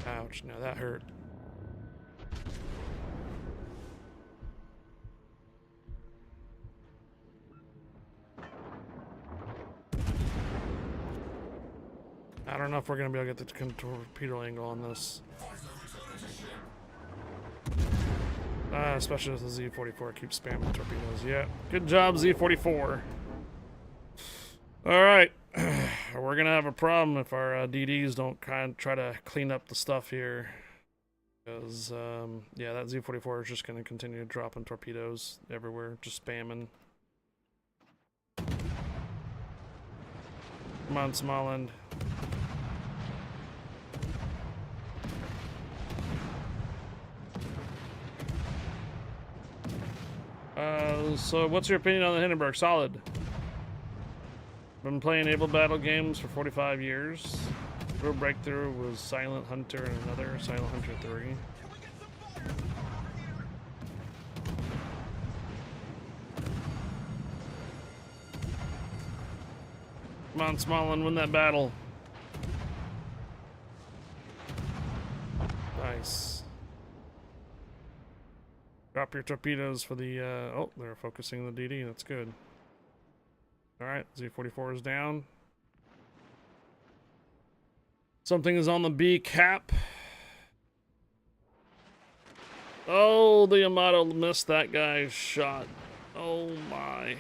Ouch, now that hurt. I don't know if we're gonna be able to get the torpedo angle on this. Especially with the Z-44 keeps spamming torpedoes. Yeah, good job, Z-44. Alright, we're gonna have a problem if our DDs don't kind of try to clean up the stuff here. Because, yeah, that Z-44 is just gonna continue dropping torpedoes everywhere, just spamming. Come on, Smallend. So what's your opinion on the Hindenburg? Solid. Been playing Able Battle games for 45 years. Real breakthrough was Silent Hunter and another, Silent Hunter 3. Come on, Smallin, win that battle. Nice. Drop your torpedoes for the, oh, they're focusing the DD, that's good. Alright, Z-44 is down. Something is on the B cap. Oh, the Yamato missed that guy's shot. Oh my.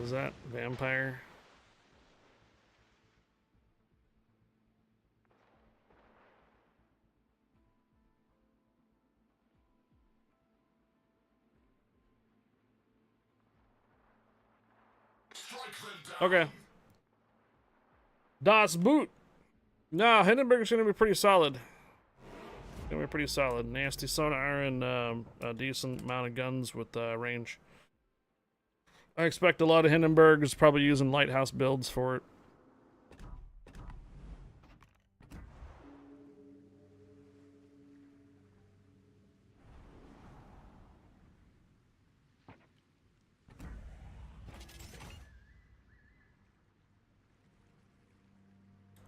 Was that Vampire? Okay. Das Boot. No, Hindenburg's gonna be pretty solid. Gonna be pretty solid. Nasty sonar and a decent amount of guns with range. I expect a lot of Hindenburgs probably using lighthouse builds for it.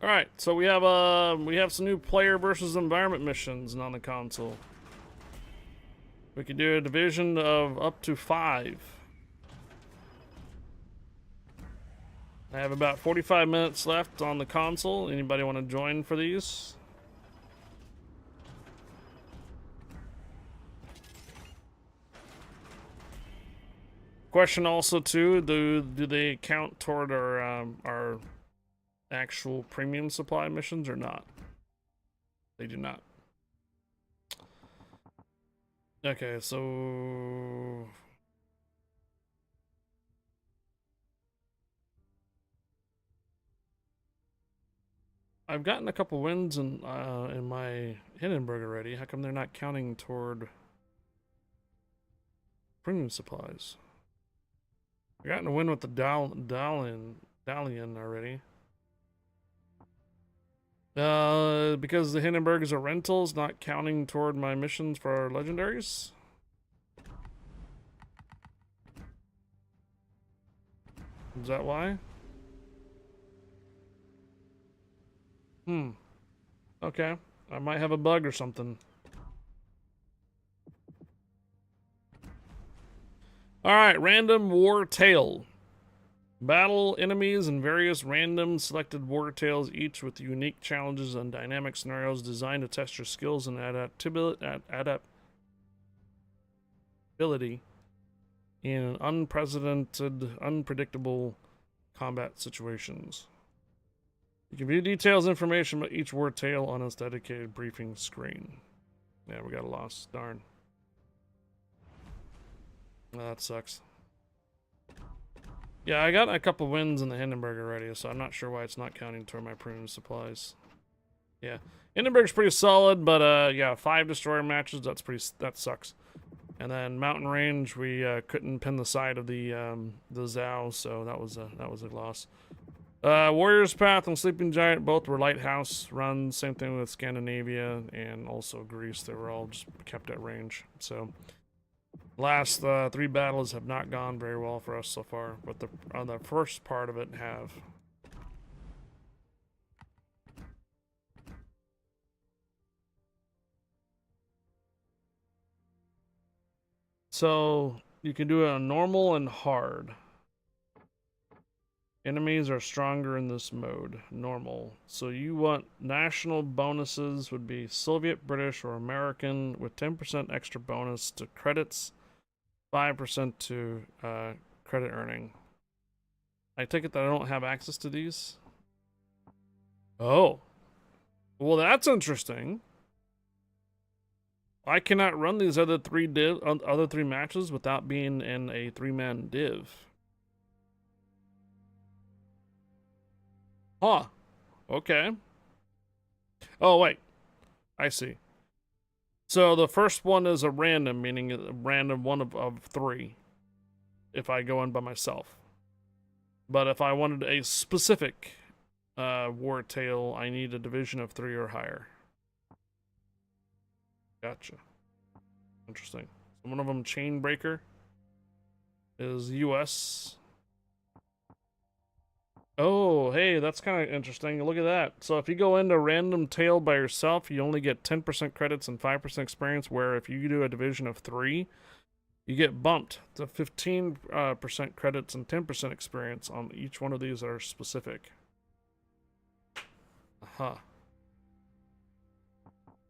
All right, so we have some new player versus environment missions on the console. We can do a division of up to 5. I have about 45 minutes left on the console. Anybody want to join for these? Question also too: do they count toward our actual premium supply missions or not? They do not. Okay, so I've gotten a couple wins in my Hindenburg already. How come they're not counting toward premium supplies? I gotten a win with the Dalian already. Because the Hindenburgs are rentals, not counting toward my missions for legendaries. Is that why? Okay. I might have a bug or something. Alright, random war tale. Battle enemies in various random selected war tales, each with unique challenges and dynamic scenarios designed to test your skills and adaptability in unpredictable combat situations. You can view details information about each war tale on its dedicated briefing screen. Yeah, we got a loss. Darn. Well, that sucks. Yeah, I got a couple wins in the Hindenburg already, so I'm not sure why it's not counting toward my premium supplies. Yeah, Hindenburg's pretty solid, but yeah, 5 destroyer matches. That sucks. And then Mountain Range, we couldn't pin the side of the Zhao, so that was a loss. Warrior's Path and Sleeping Giant both were lighthouse runs. Same thing with Scandinavia and also Greece. They were all just kept at range. So last 3 battles have not gone very well for us so far, but on the first part of it have. So you can do it on normal and hard. Enemies are stronger in this mode, normal. So you want national bonuses would be Soviet, British, or American with 10% extra bonus to credits, 5% to credit earning. I take it that I don't have access to these? Oh. Well, that's interesting. I cannot run these other three matches without being in a 3-man div. Huh. Okay. Oh, wait. I see. So the first one is a random, meaning a random one of 3. If I go in by myself. But if I wanted a specific war tale, I need a division of 3 or higher. Gotcha. Interesting. One of them, Chainbreaker, is US. Oh, hey, that's kind of interesting. Look at that. So if you go into random tale by yourself, you only get 10% credits and 5% experience, where if you do a division of 3, you get bumped to 15% credits and 10% experience on each one of these that are specific. Huh.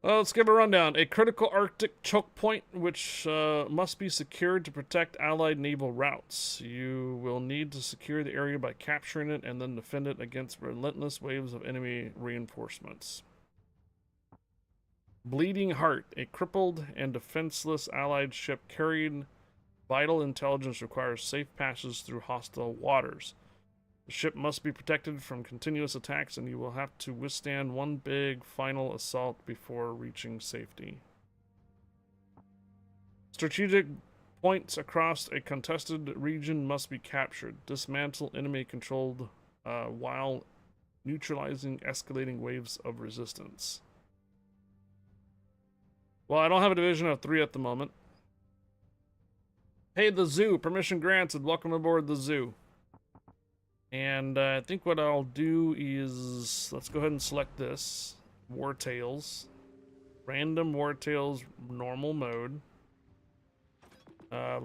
Well, let's give a rundown. A critical Arctic choke point, which must be secured to protect Allied naval routes. You will need to secure the area by capturing it and then defend it against relentless waves of enemy reinforcements. Bleeding Heart. A crippled and defenseless Allied ship carrying vital intelligence requires safe passage through hostile waters. The ship must be protected from continuous attacks, and you will have to withstand one big final assault before reaching safety. Strategic Points across a contested region must be captured. Dismantle enemy controlled while neutralizing escalating waves of resistance. Well, I don't have a division of 3 at the moment. Hey, the zoo. Permission granted. Welcome aboard the zoo. And I think what I'll do is... let's go ahead and select this. War Tales. Random War Tales normal mode. I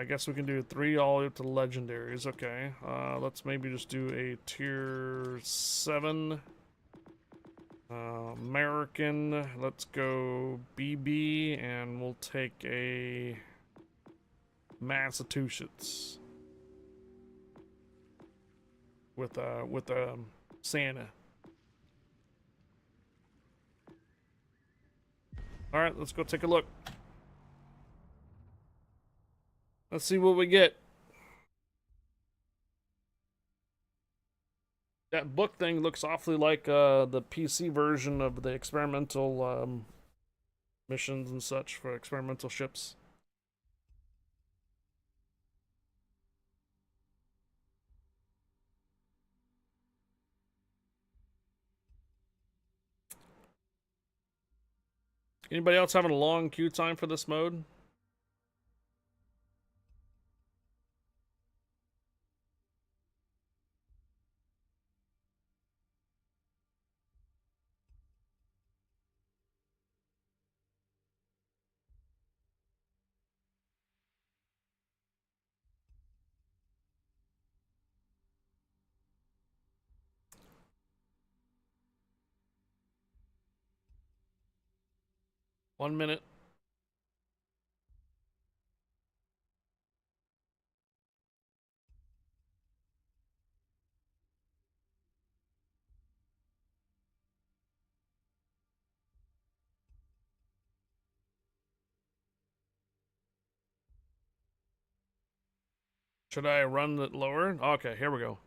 guess we can do 3 all the way up to legendaries. Okay. Let's maybe just do a tier 7. American. Let's go BB, and we'll take a Massachusetts with Santa. All right, let's go take a look. Let's see what we get. That book thing looks awfully like the PC version of the experimental missions and such for experimental ships. Anybody else having a long queue time for this mode? One minute. Should I run it lower? Okay, here we go.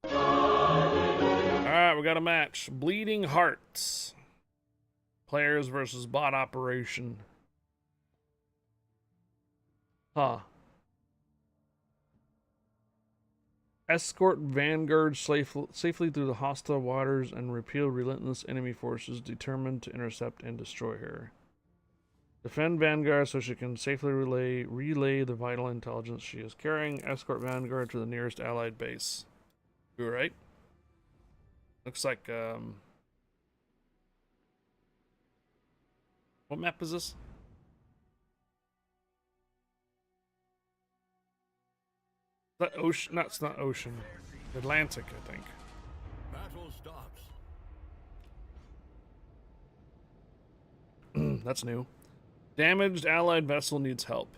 Alright, we got a match. Bleeding Hearts. Players versus bot operation. Huh. Escort Vanguard safely through the hostile waters and repel relentless enemy forces determined to intercept and destroy her. Defend Vanguard so she can safely relay the vital intelligence she is carrying. Escort Vanguard to the nearest allied base. You right? Looks like, what map is this? Is that ocean? No, it's not ocean. Atlantic, I think. Battle stops. That's new. Damaged allied vessel needs help.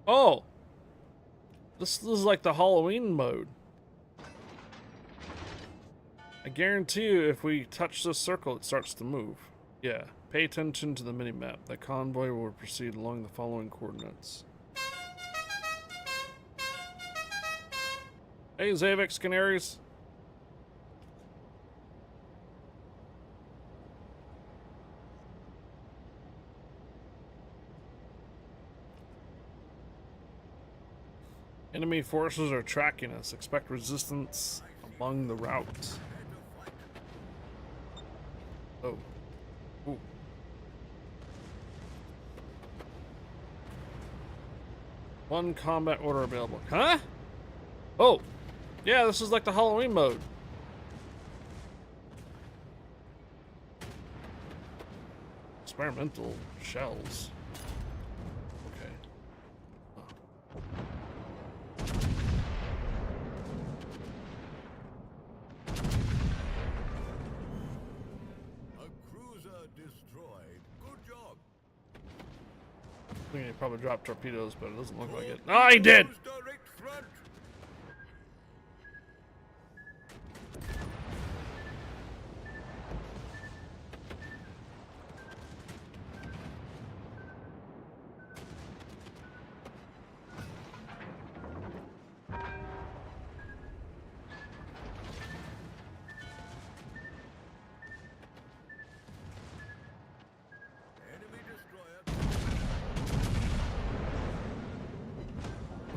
Oh! This is like the Halloween mode. I guarantee you if we touch this circle, it starts to move. Yeah. Pay attention to the minimap. The convoy will proceed along the following coordinates. Hey, Zavix Canaries. Enemy forces are tracking us. Expect resistance along the route. Oh. Ooh. One combat order available. Huh? Oh. Yeah, this is like the Halloween mode. Experimental shells. Okay. A cruiser destroyed. Good job. I think he probably dropped torpedoes, but it doesn't look like it. Oh, he did! Direct front.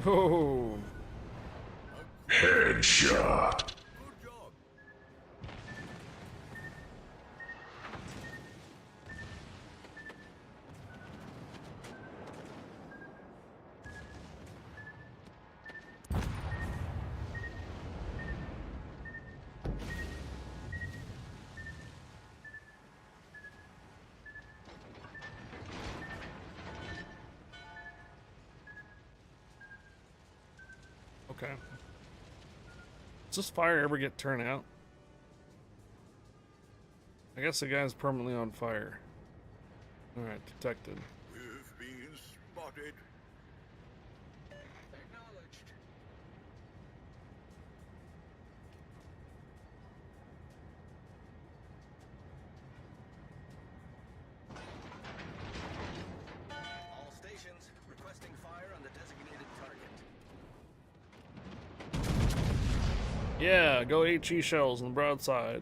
Oh. Headshot. Good job. Okay. Does this fire ever get turned out? I guess the guy's permanently on fire. Alright, detected. We've been spotted. Acknowledged. All stations requesting fire on the designated target. Yeah, go HE shells on the broadside.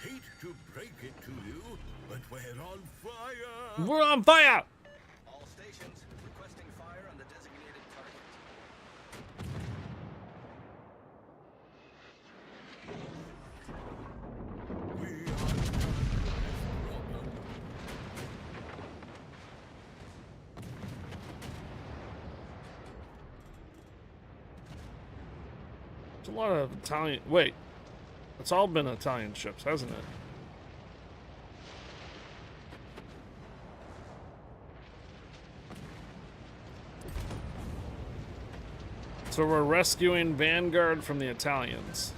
Hate to break it to you, but we're on fire. We're on fire! All stations requesting fire on the designated target. We are done with this problem. There's a lot of Italian. Wait. It's all been Italian ships, hasn't it? So we're rescuing Vanguard from the Italians.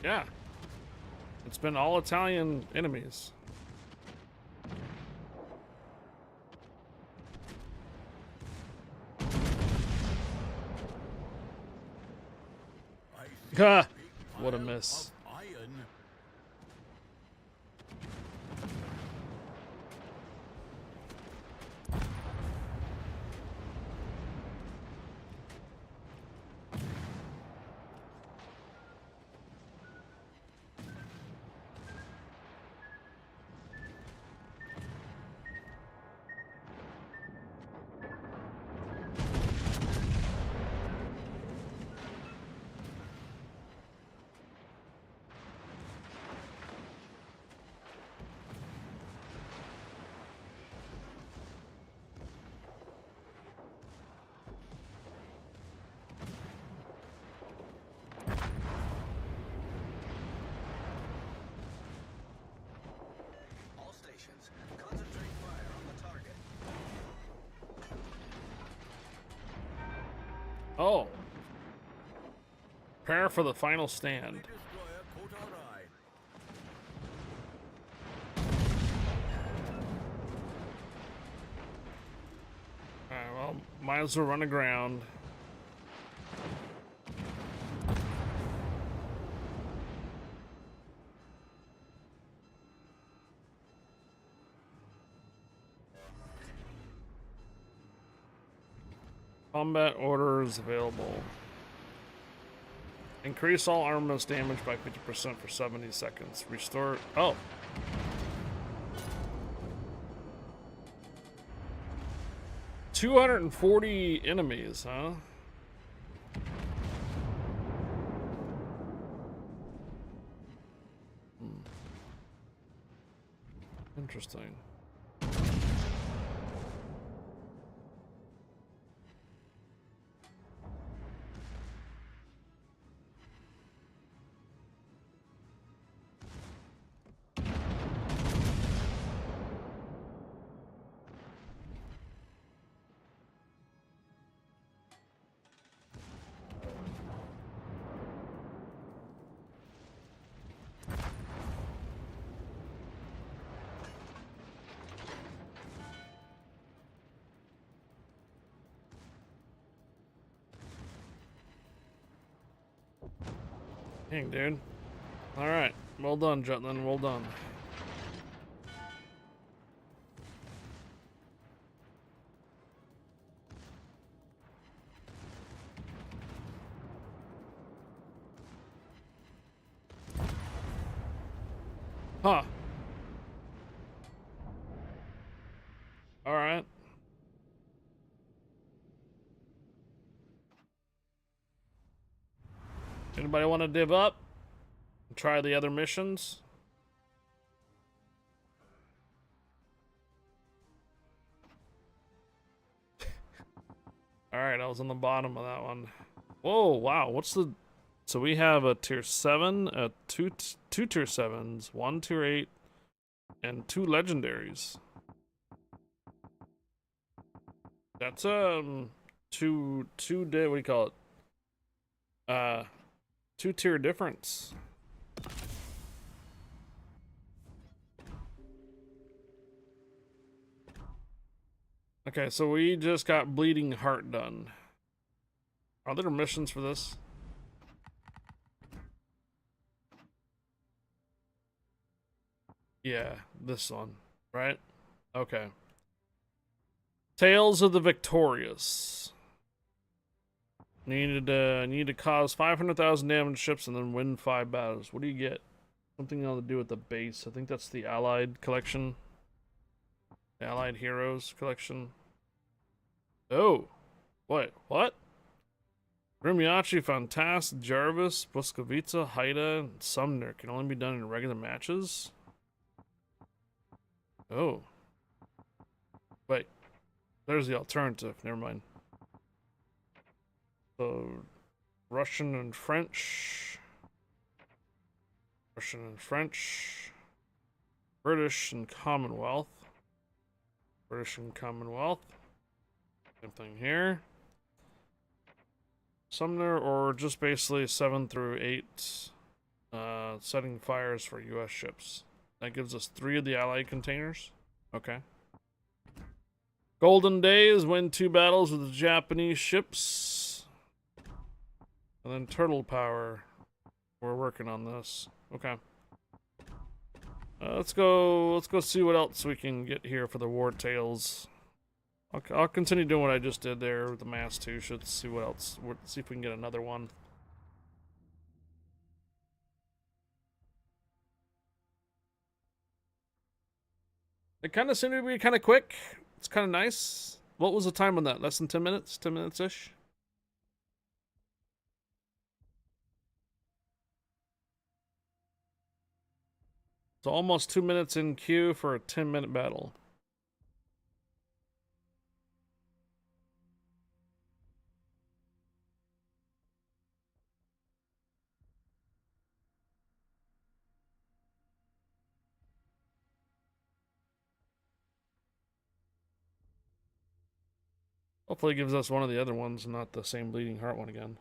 Yeah. It's been all Italian enemies. I see Ha! a big What a pile miss. of iron. All stations, concentrate fire on the target. Oh. Prepare for the final stand. Destroyer caught our eye. Alright, well, might as well run aground. Combat orders available. Increase all armaments damage by 50% for 70 seconds. Restore. Oh. $240 enemies, huh? Interesting. Dang, dude. Alright. Well done, Jutland. Well done. Huh. Alright. Anybody want to div up? Try the other missions? Alright, I was on the bottom of that one. Whoa, wow. What's the... So we have a tier 7, two tier 7s, 1 tier 8, and 2 legendaries. That's two day, what do you call it? 2 tier difference. Okay, so we just got Bleeding Heart done. Are there missions for this? Yeah, this one, right? Okay. Tales of the Victorious. Need to cause 500,000 damage to ships and then win 5 battles. What do you get? Something to do with the base. I think that's the Allied collection. The Allied Heroes collection. Oh, wait, what? Grimyachi, Fantastic, Jarvis, Boscovica, Haida, and Sumner can only be done in regular matches. Oh. Wait. There's the alternative. Never mind. So, Russian and French. Russian and French. British and Commonwealth. British and Commonwealth. Same thing here. Sumner or just basically 7 through 8 setting fires for US ships. That gives us 3 of the Allied containers. Okay. Golden Days, win 2 battles with the Japanese ships. And then Turtle Power. We're working on this. Okay. Let's go see what else we can get here for the War Tales. I'll continue doing what I just did there with the Mass 2. Should see what else. See if we can get another one. It kind of seemed to be kind of quick. It's kind of nice. What was the time on that? Less than 10 minutes? 10 minutes-ish? So almost 2 minutes in queue for a 10-minute battle. Hopefully it gives us one of the other ones, not the same Bleeding Heart one again.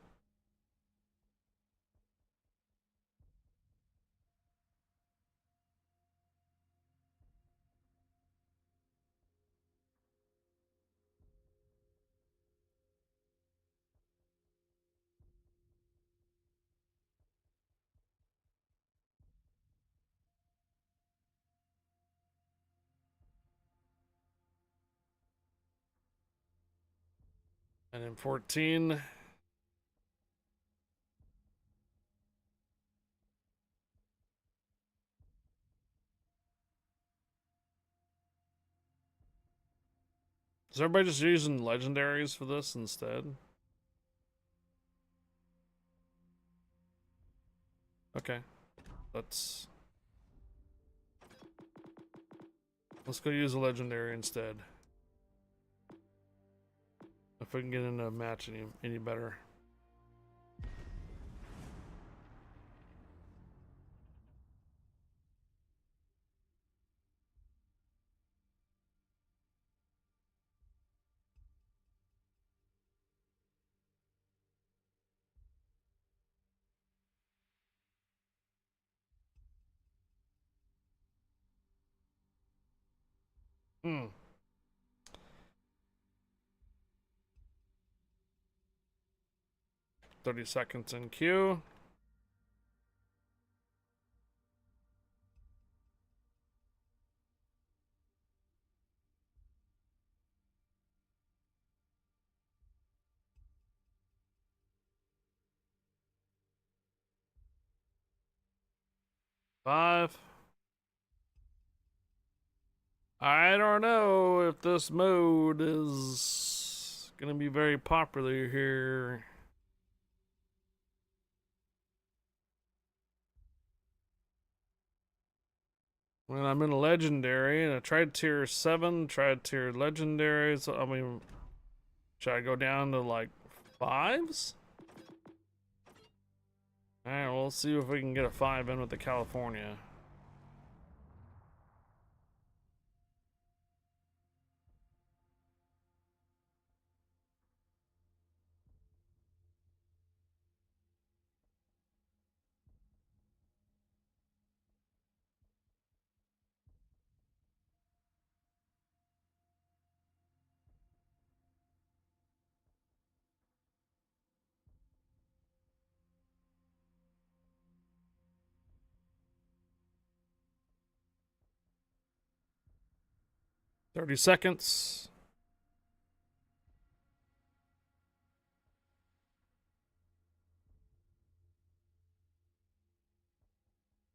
And in 14... Is everybody just using legendaries for this instead? Okay. Let's go use a legendary instead. If we can get into a match any better. Hmm. 30 seconds in queue. 5. I don't know if this mode is gonna be very popular here. When I'm in a legendary, and I tried tier 7, tried tier legendary, so I mean, should I go down to like 5s? Alright, we'll see if we can get a 5 in with the California. Thirty seconds.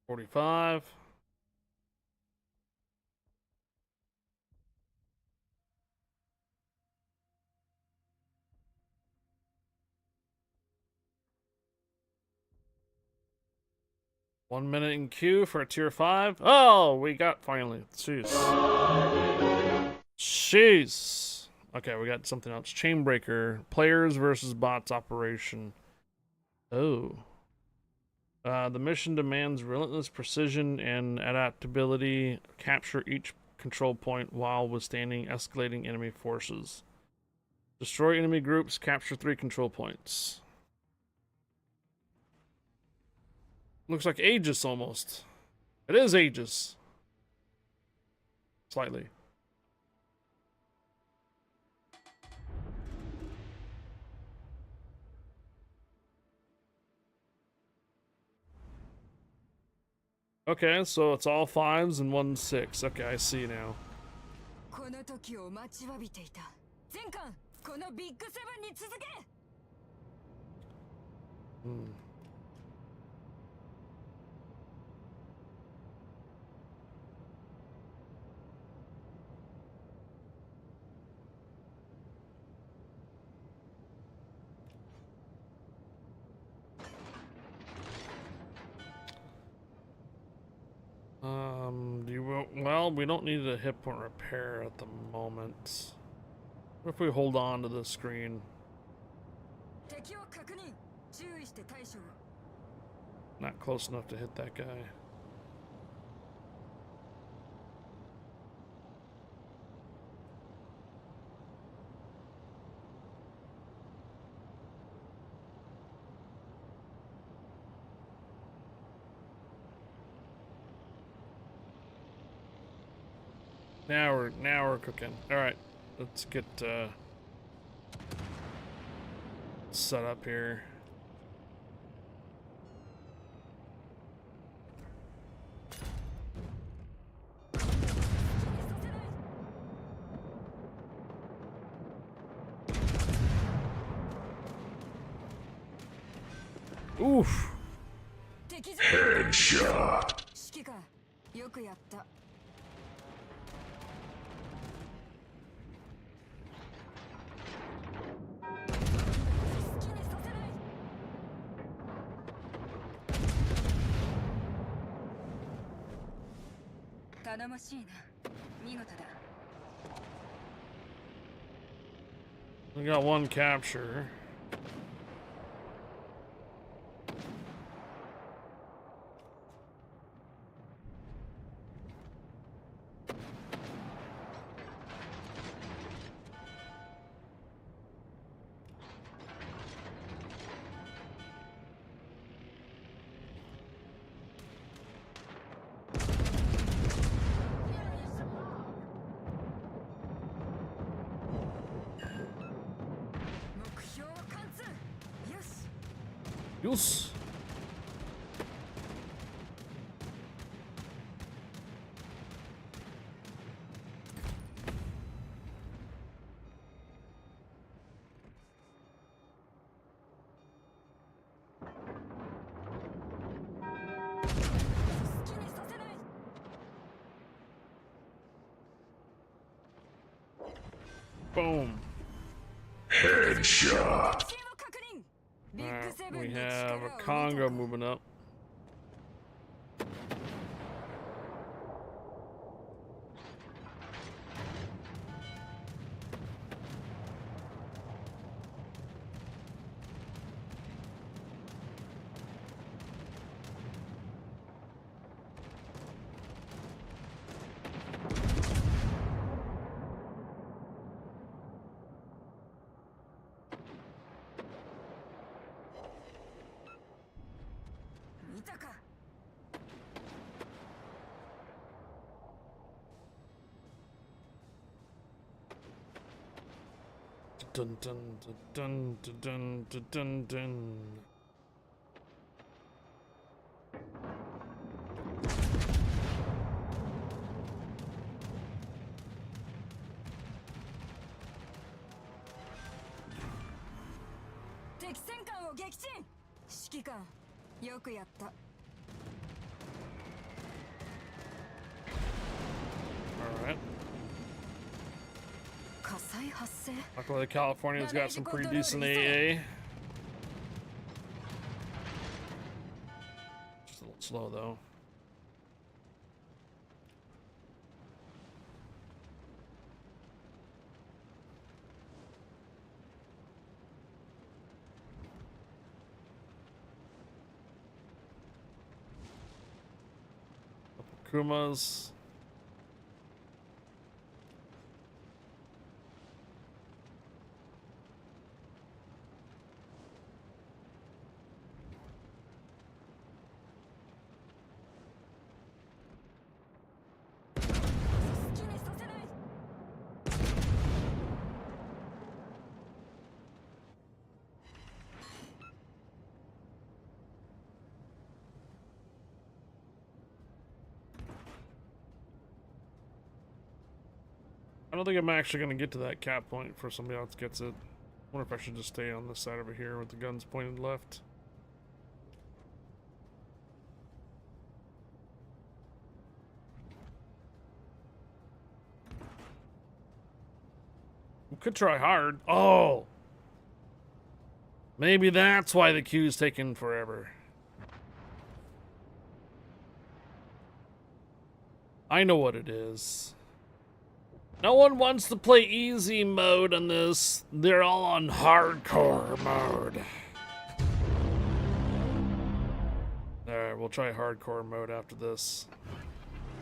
45. One minute in queue for a tier 5. Oh, we got finally. Jeez. Jeez. Okay, we got something else. Chainbreaker. Players versus bots operation. Oh. The mission demands relentless precision and adaptability. Capture each control point while withstanding escalating enemy forces. Destroy enemy groups. Capture 3 control points. Looks like Aegis almost. It is Aegis. Slightly. Okay, so it's all 5s and 1 6. Okay, I see now. この時を待ちわびていた。全艦、このビッグセブンに続け。Well, we don't need a hit point repair at the moment. What if we hold on to the screen? 敵を確認。注意して対処を。 Not close enough to hit that guy. Now we're cooking. All right, let's get set up here. Oof. Headshot. 指揮官、よくやった。 頼もしいな。見事だ。 We got 1 capture. Yes. Boom. Headshot. Alright, we have a Congo moving up. Dun dun dun dun dun dun dun dun. Alright. Luckily, California's got some pretty decent AA. Just a little slow, though. Couple Kumas. I don't think I'm actually going to get to that cap point before somebody else gets it. I wonder if I should just stay on this side over here with the guns pointed left. We could try hard. Oh! Maybe that's why the queue's taking forever. I know what it is. No one wants to play easy mode on this. They're all on hardcore mode. Alright, we'll try hardcore mode after this.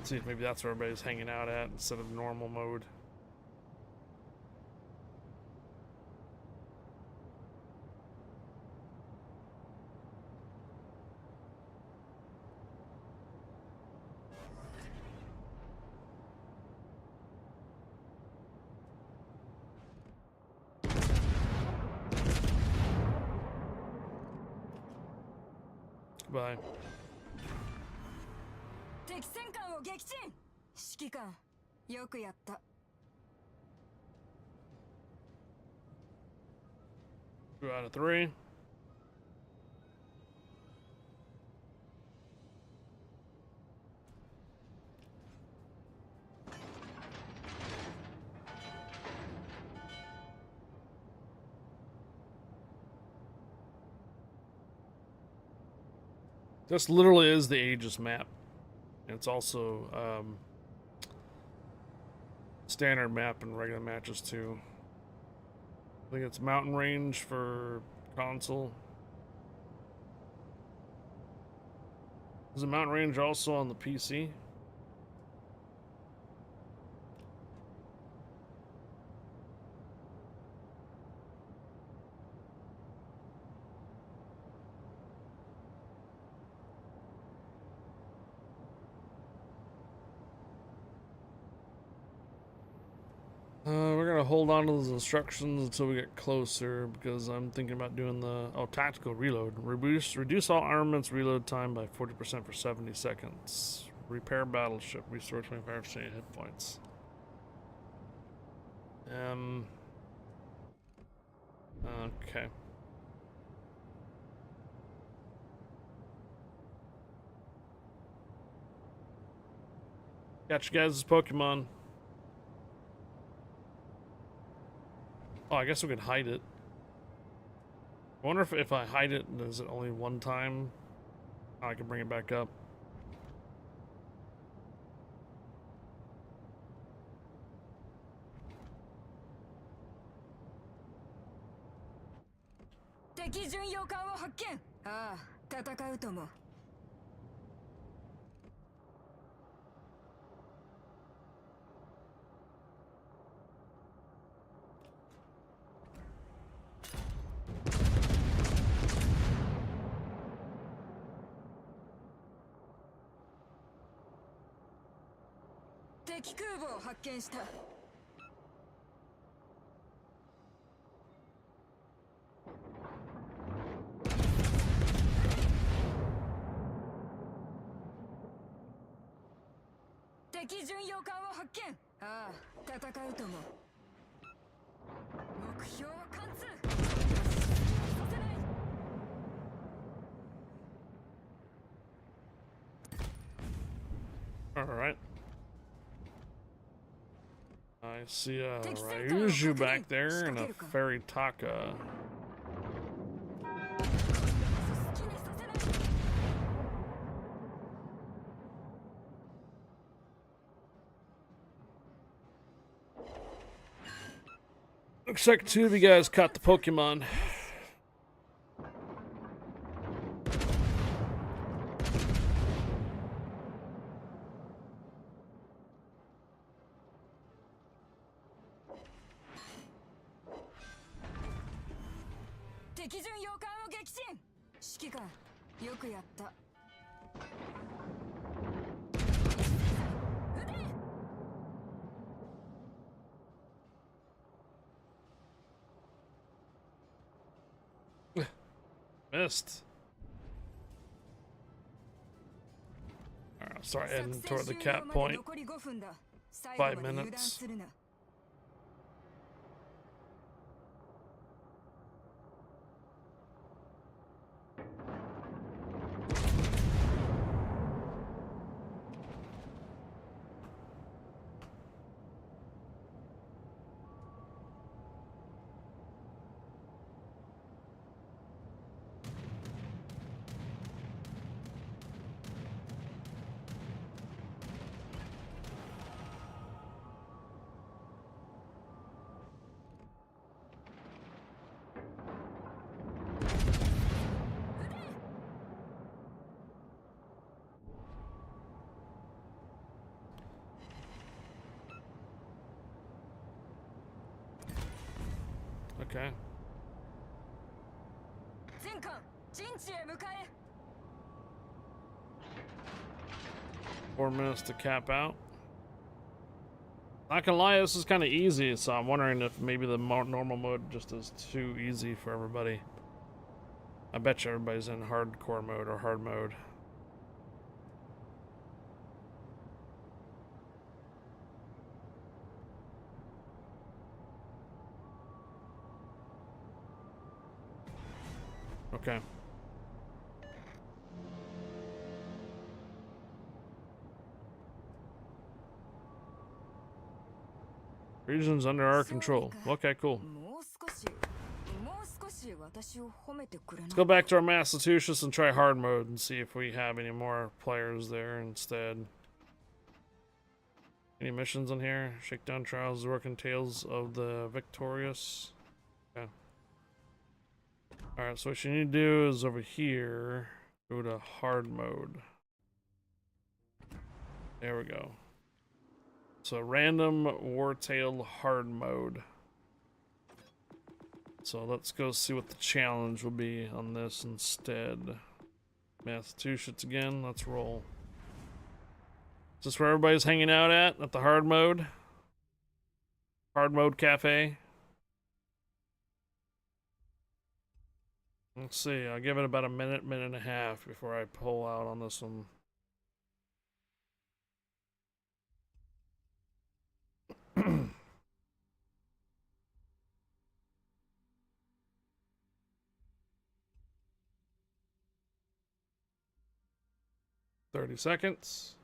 See if maybe that's where everybody's hanging out at instead of normal mode. Goodbye. Two out of three. This literally is the Aegis map. It's also standard map in regular matches too. I think it's mountain range for console. Is the mountain range also on the PC? We're gonna hold on to those instructions until we get closer because I'm thinking about doing the tactical reload. Reduce all armaments reload time by 40% for 70 seconds. Repair battleship. Restore 25% hit points. Okay. Catch you guys' Pokemon. I guess we could hide it. I wonder if I hide it, is it only one time? I can bring it back up. Alright. I see a Ryuju back there and a Fairy Taka. Looks like two of you guys caught the Pokemon. Missed. Alright, I'll start heading toward the cap point. 5 minutes. Okay. 4 minutes to cap out. Not gonna lie, this is kind of easy, so I'm wondering if maybe the normal mode just is too easy for everybody. I bet you everybody's in hardcore mode or hard mode. Okay. Region's under our control. Okay, cool. Let's go back to our Massachusetts and try hard mode and see if we have any more players there instead. Any missions in here? Shakedown trials, working tales of the victorious. Okay. Alright, so what you need to do is over here, go to hard mode. There we go. So random wartail hard mode. So let's go see what the challenge will be on this instead. Massachusetts again, let's roll. Is this where everybody's hanging out at the hard mode? Hard mode cafe? Let's see, I'll give it about a minute, minute and a half before I pull out on this one. $30 seconds.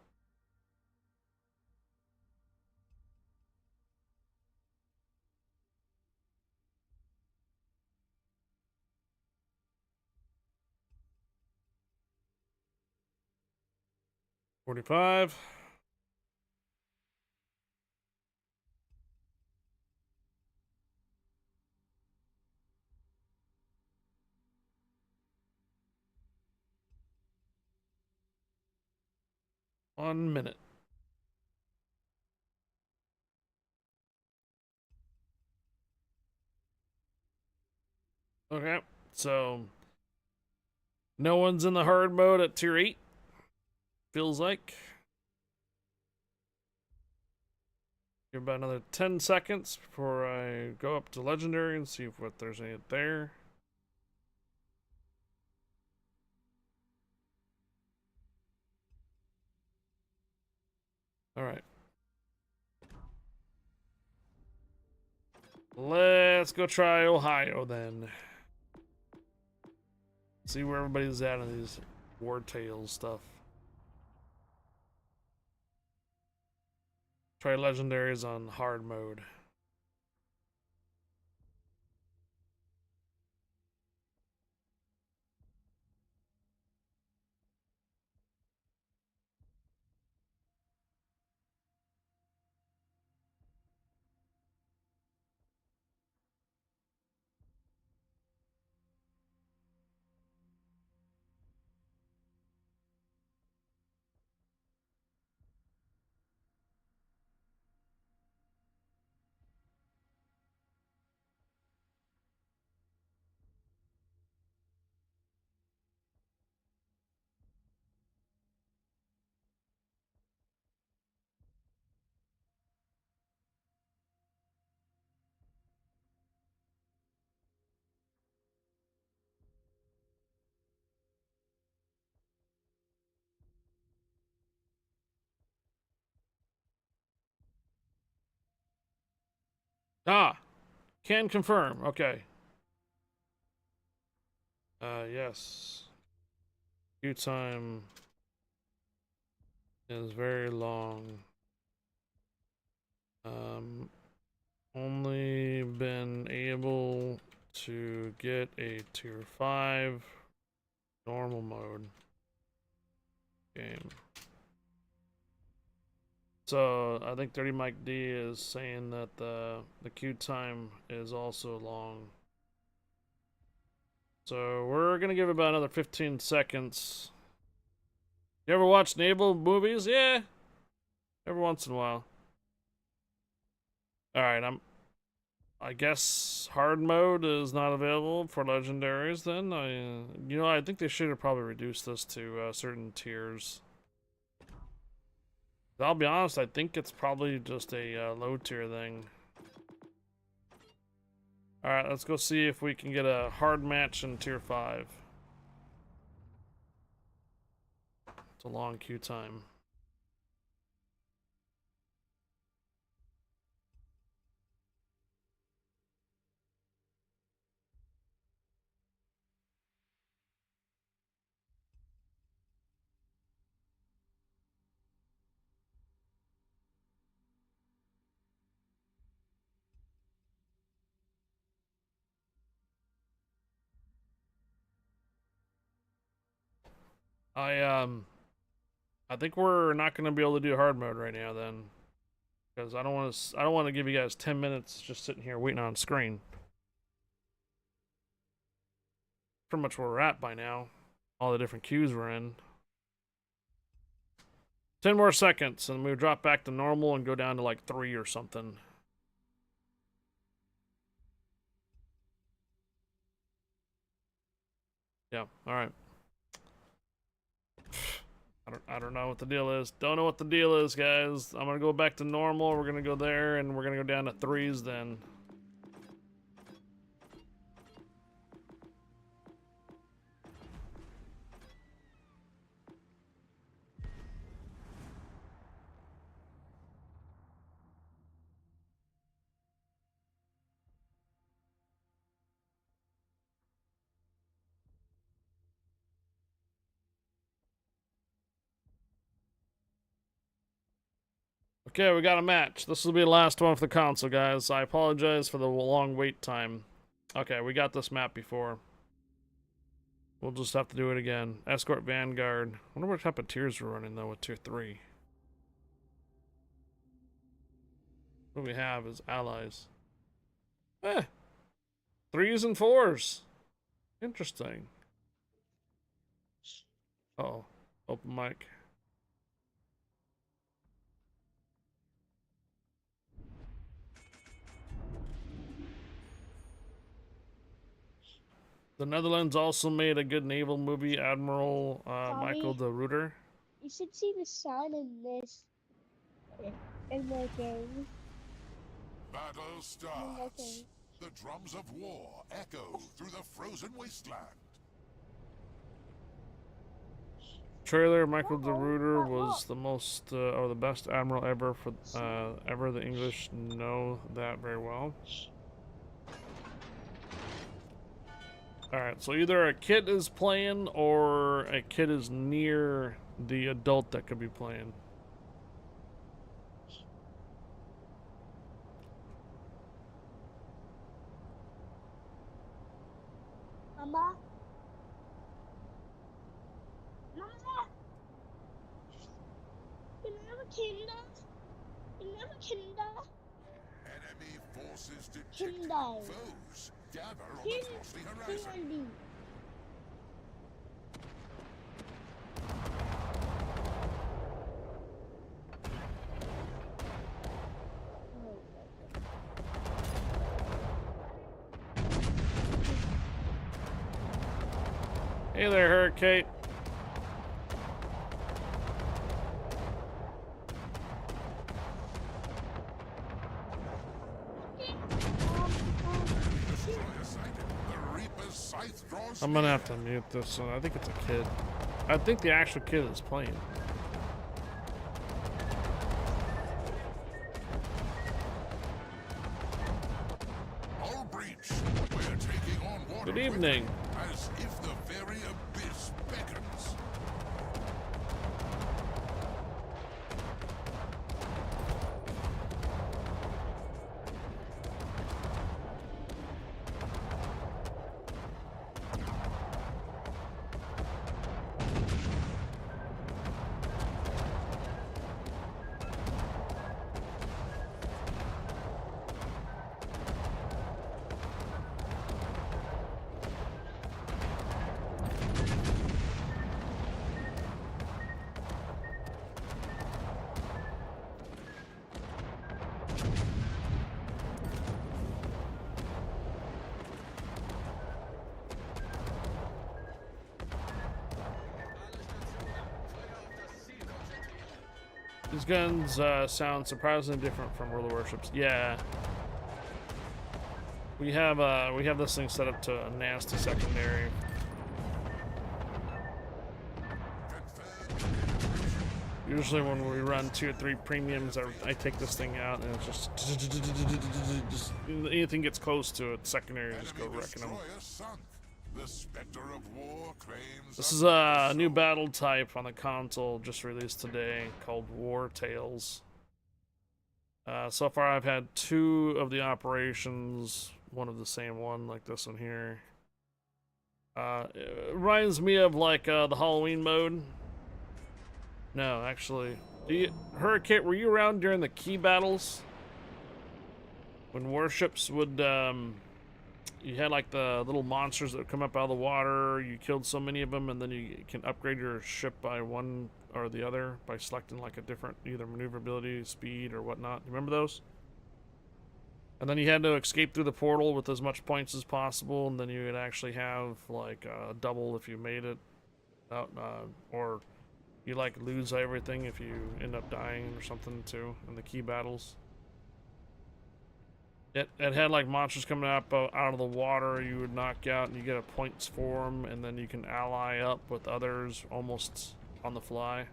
45. One minute. Okay, so no one's in the hard mode at tier 8. Feels like. Give about another 10 seconds before I go up to legendary and see if what there's any there. All right. Let's go try Ohio then. See where everybody's at in these War Tales stuff. Try legendaries on hard mode. Ah, can confirm. Okay. Yes. Queue time is very long. Only been able to get a tier 5 normal mode game. So I think 30 Mike D is saying that the queue time is also long. So we're gonna give about another 15 seconds. You ever watch naval movies? Yeah, every once in a while. All right, I guess hard mode is not available for legendaries. Then I think they should have probably reduced this to certain tiers. I'll be honest, I think it's probably just a low tier thing. Alright, let's go see if we can get a hard match in tier 5. It's a long queue time. I think we're not going to be able to do hard mode right now then, because I don't want to give you guys 10 minutes just sitting here waiting on screen. Pretty much where we're at by now. All the different queues we're in. 10 more seconds and we drop back to normal and go down to like 3 or something. Yeah, all right. I don't know what the deal is. Don't know what the deal is, guys. I'm gonna go back to normal. We're gonna go there, and we're gonna go down to 3s then. Okay, we got a match. This will be the last one for the console, guys. I apologize for the long wait time. Okay, we got this map before. We'll just have to do it again. Escort Vanguard. I wonder what type of tiers we're running though with tier 3. What we have is allies. 3s and 4s. Interesting. Uh-oh. Open mic. The Netherlands also made a good naval movie, Admiral Michael de Ruyter. You should see the sun in this in the game. Battle Okay. starts. The drums of war echo through the frozen wasteland. Trailer: Michael de Ruyter was the most or the best admiral ever for ever. The English know that very well. All right, so either a kid is playing or a kid is near the adult that could be playing. Mama? Mama? You never Kinder? You never Kinder? Enemy forces detect. Kinder. Foes gather on the frosty horizon. Kinderly. Hey there, Hurricane. Destroyer sighted. The Reaper's scythe draws I'm gonna have to mute this one. I think it's a kid. I think the actual kid is playing. All breach. We're taking on water Good evening. quickly, as if the very abyss beckons. These guns sound surprisingly different from World of Warships. Yeah. We have this thing set up to a nasty secondary. Usually when we run 2 or 3 premiums, I take this thing out and it's just anything gets close to it, secondary, just go Enemy wrecking them. destroyer sunk. The specter of war claims. This is a new battle type on the console just released today called War Tales. So far I've had 2 of the operations, one of the same one, like this one here. It reminds me of like the Halloween mode. No, actually. Hurricane, were you around during the key battles? When warships would, you had like the little monsters that would come up out of the water, you killed so many of them, and then you can upgrade your ship by one or the other by selecting like a different either maneuverability, speed, or whatnot. You remember those? And then you had to escape through the portal with as much points as possible, and then you would actually have like a double if you made it out, or you like lose everything if you end up dying or something too in the key battles. It had like monsters coming up out of the water you would knock out, and you get a points for them, and then you can ally up with others almost on the fly.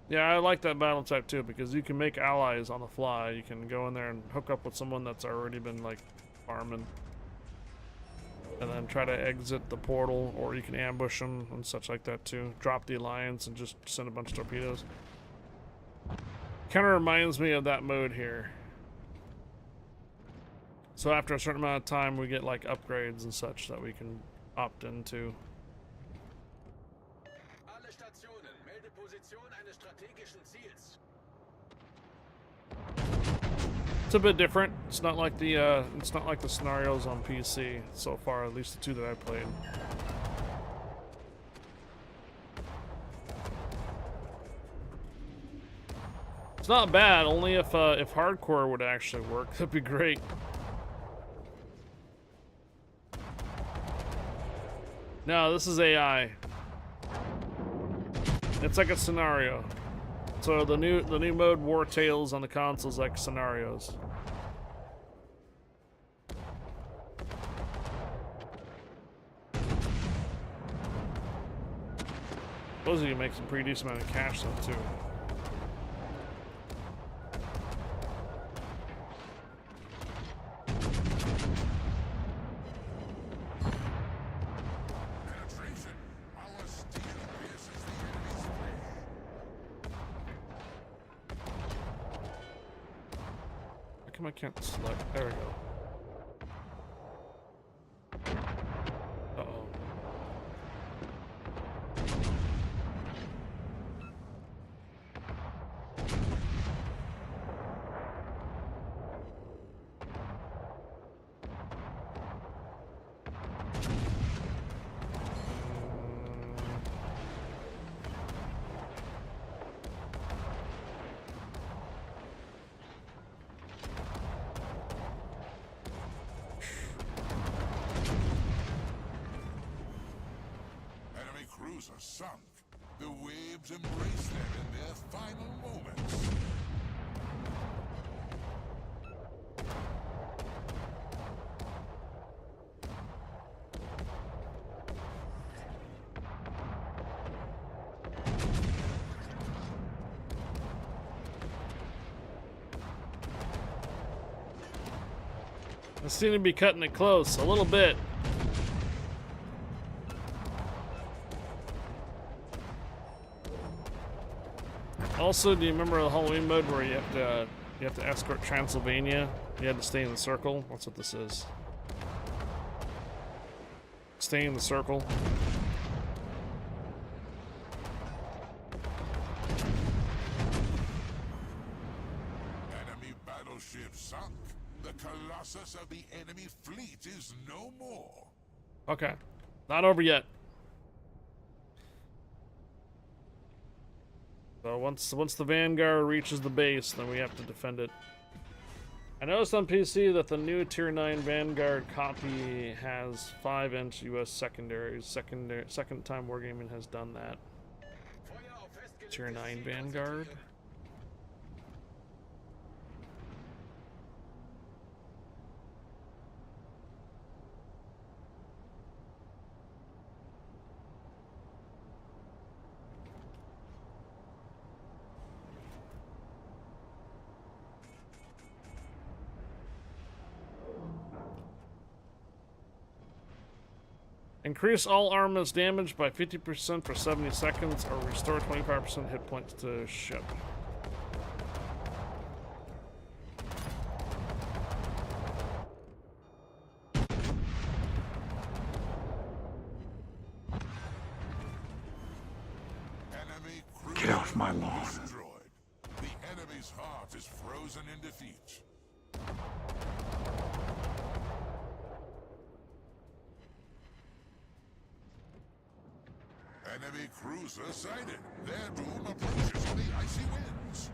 Yeah, I like that battle type too, because you can make allies on the fly. You can go in there and hook up with someone that's already been like farming, and then try to exit the portal, or you can ambush them and such like that too. Drop the alliance and just send a bunch of torpedoes. Kind of reminds me of that mode here. So after a certain amount of time, we get like upgrades and such that we can opt into. Alle Stationen, melde Position eines strategischen Ziels. It's a bit different. It's not like the scenarios on PC so far, at least the two that I played. It's not bad, only if hardcore would actually work, that'd be great. No, this is AI. It's like a scenario. So the new mode War Tales on the console is like scenarios. Suppose you can make some pretty decent amount of cash though too. Penetration. Our steel pierces the enemy's flesh. How come I can't select? There we go. Uh-oh. Enemy cruiser sunk. The waves embrace them in their final moments. I seem to be cutting it close a little bit. Also, do you remember the Halloween mode where you have to escort Transylvania? You had to stay in the circle. That's what this is. Stay in the circle. Enemy battleship sunk. The colossus of the enemy fleet is no more. Okay, not over yet. So once the Vanguard reaches the base, then we have to defend it. I noticed on PC that the new Tier 9 Vanguard copy has 5-inch US secondaries. Second time Wargaming has done that. Feuer auf festgelegte Tier 9 Ziel Vanguard. konzentrieren. Increase all armaments damage by 50% for 70 seconds, or restore 25% hit points to ship. Enemy Get off my cruiser lawn. destroyed. The enemy's heart is frozen in defeat. Enemy cruiser sighted. Their doom approaches on the icy winds.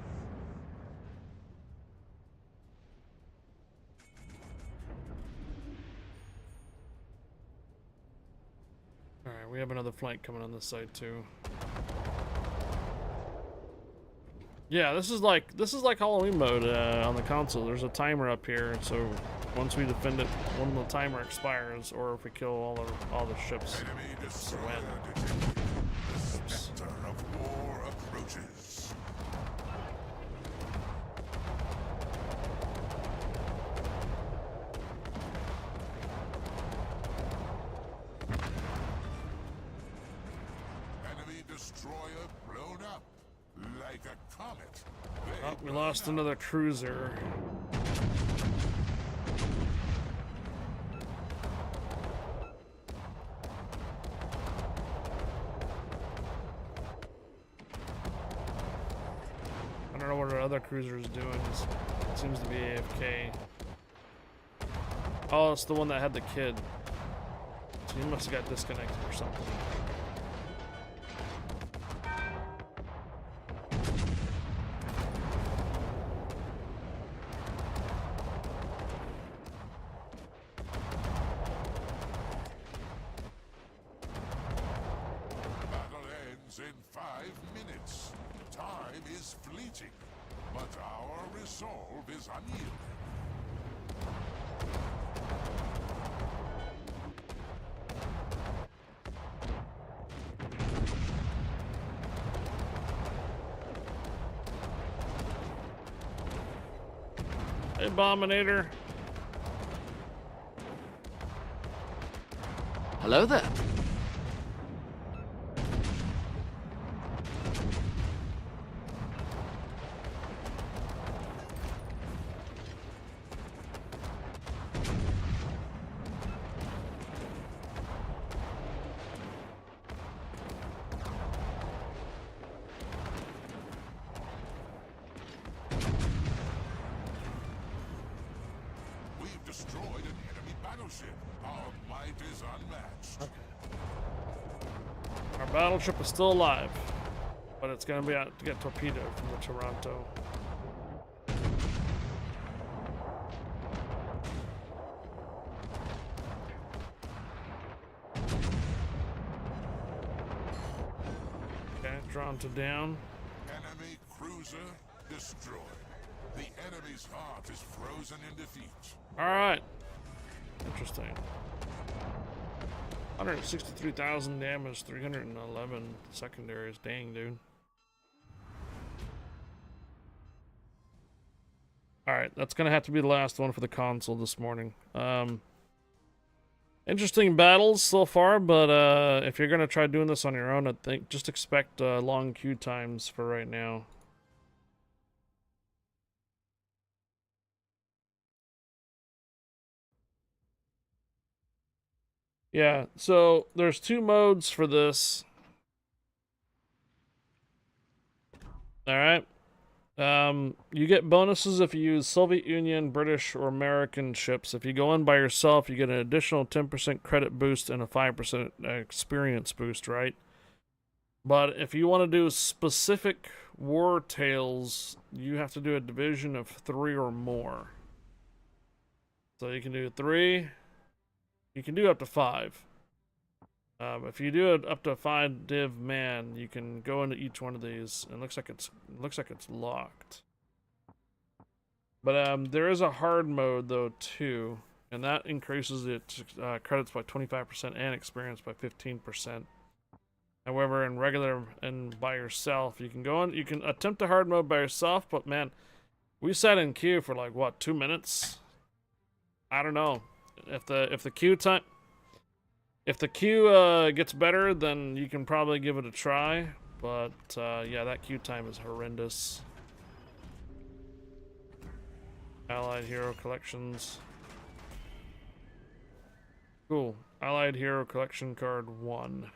Alright, we have another flank coming on this side too. Yeah, this is like Halloween mode on the console. There's a timer up here, so once we defend it, when the timer expires, or if we kill all the ships, Enemy it's a destroyer win. detected. The specter of war approaches. Enemy destroyer blown up like a comet. They Oh, we lost another cruiser. other cruiser is doing. It seems to be AFK. Oh, it's the one that had the kid. So he must have got disconnected or something. Battle ends in 5 minutes. Time is fleeting, but our resolve is unyielding. Abominator. Hello there. We've destroyed an enemy battleship. Our might is unmatched. Our battleship is still alive, but it's gonna be out to get torpedoed from the Toronto. Okay, Toronto down. Enemy cruiser destroyed. The enemy's heart is frozen in defeat. All right. Interesting. 163,000 damage, 311 secondaries. Dang, dude. Alright, that's gonna have to be the last one for the console this morning. Interesting battles so far, but if you're gonna try doing this on your own, I think just expect long queue times for right now. Yeah, so there's 2 modes for this. Alright. You get bonuses if you use Soviet Union, British, or American ships. If you go in by yourself, you get an additional 10% credit boost and a 5% experience boost, right? But if you want to do specific war tales, you have to do a division of 3 or more. So you can do 3. You can do up to 5. If you do it up to 5 div man, you can go into each one of these. And it looks like it's locked. But there is a hard mode though too, and that increases its credits by 25% and experience by 15%. However, in regular and by yourself, you can go on. You can attempt a hard mode by yourself, but man, we sat in queue for like what, 2 minutes? I don't know. If the queue time. If the queue gets better, then you can probably give it a try. But yeah, that queue time is horrendous. Allied Hero Collections. Cool. Allied Hero Collection Card 1.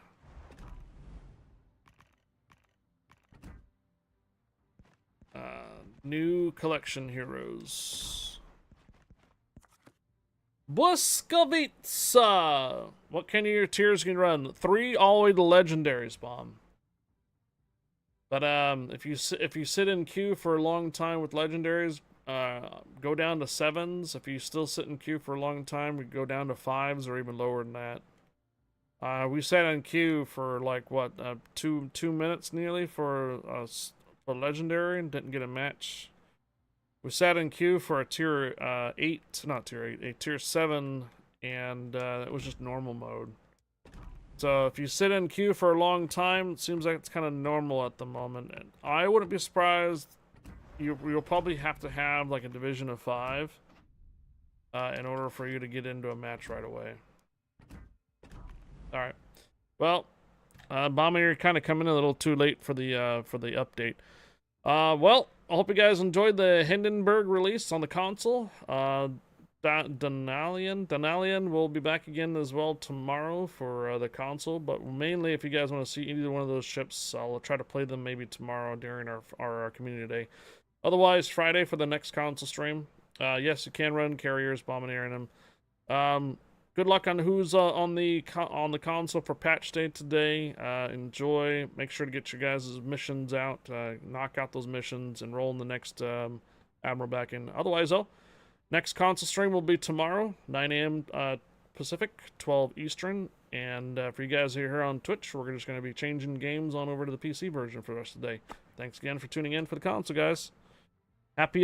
New collection heroes. Blaskovitsa! What kind of your tiers can you run? 3 all the way to legendaries, bomb. But if you sit in queue for a long time with legendaries, go down to 7s. If you still sit in queue for a long time, we go down to 5s or even lower than that. We sat in queue for like what, 2 minutes nearly for legendary and didn't get a match. We sat in queue for a tier 8, not tier 8, a tier 7, and it was just normal mode. So if you sit in queue for a long time, it seems like it's kind of normal at the moment. And I wouldn't be surprised. You'll probably have to have like a division of 5 in order for you to get into a match right away. All right. Well, Bomber, you're kind of coming in a little too late for the update. Well, I hope you guys enjoyed the Hindenburg release on the console. Denalian will be back again as well tomorrow for the console, but mainly if you guys want to see either one of those ships, I'll try to play them maybe tomorrow during our community day. Otherwise, Friday for the next console stream. Yes, you can run carriers, bombardiering them. Good luck on who's on the console for patch day today. Enjoy. Make sure to get your guys' missions out. Knock out those missions. Enroll in the next Admiral back in. Otherwise, though, next console stream will be tomorrow, 9 a.m. Pacific, 12 Eastern. And for you guys here on Twitch, we're just going to be changing games on over to the PC version for the rest of the day. Thanks again for tuning in for the console, guys. Happy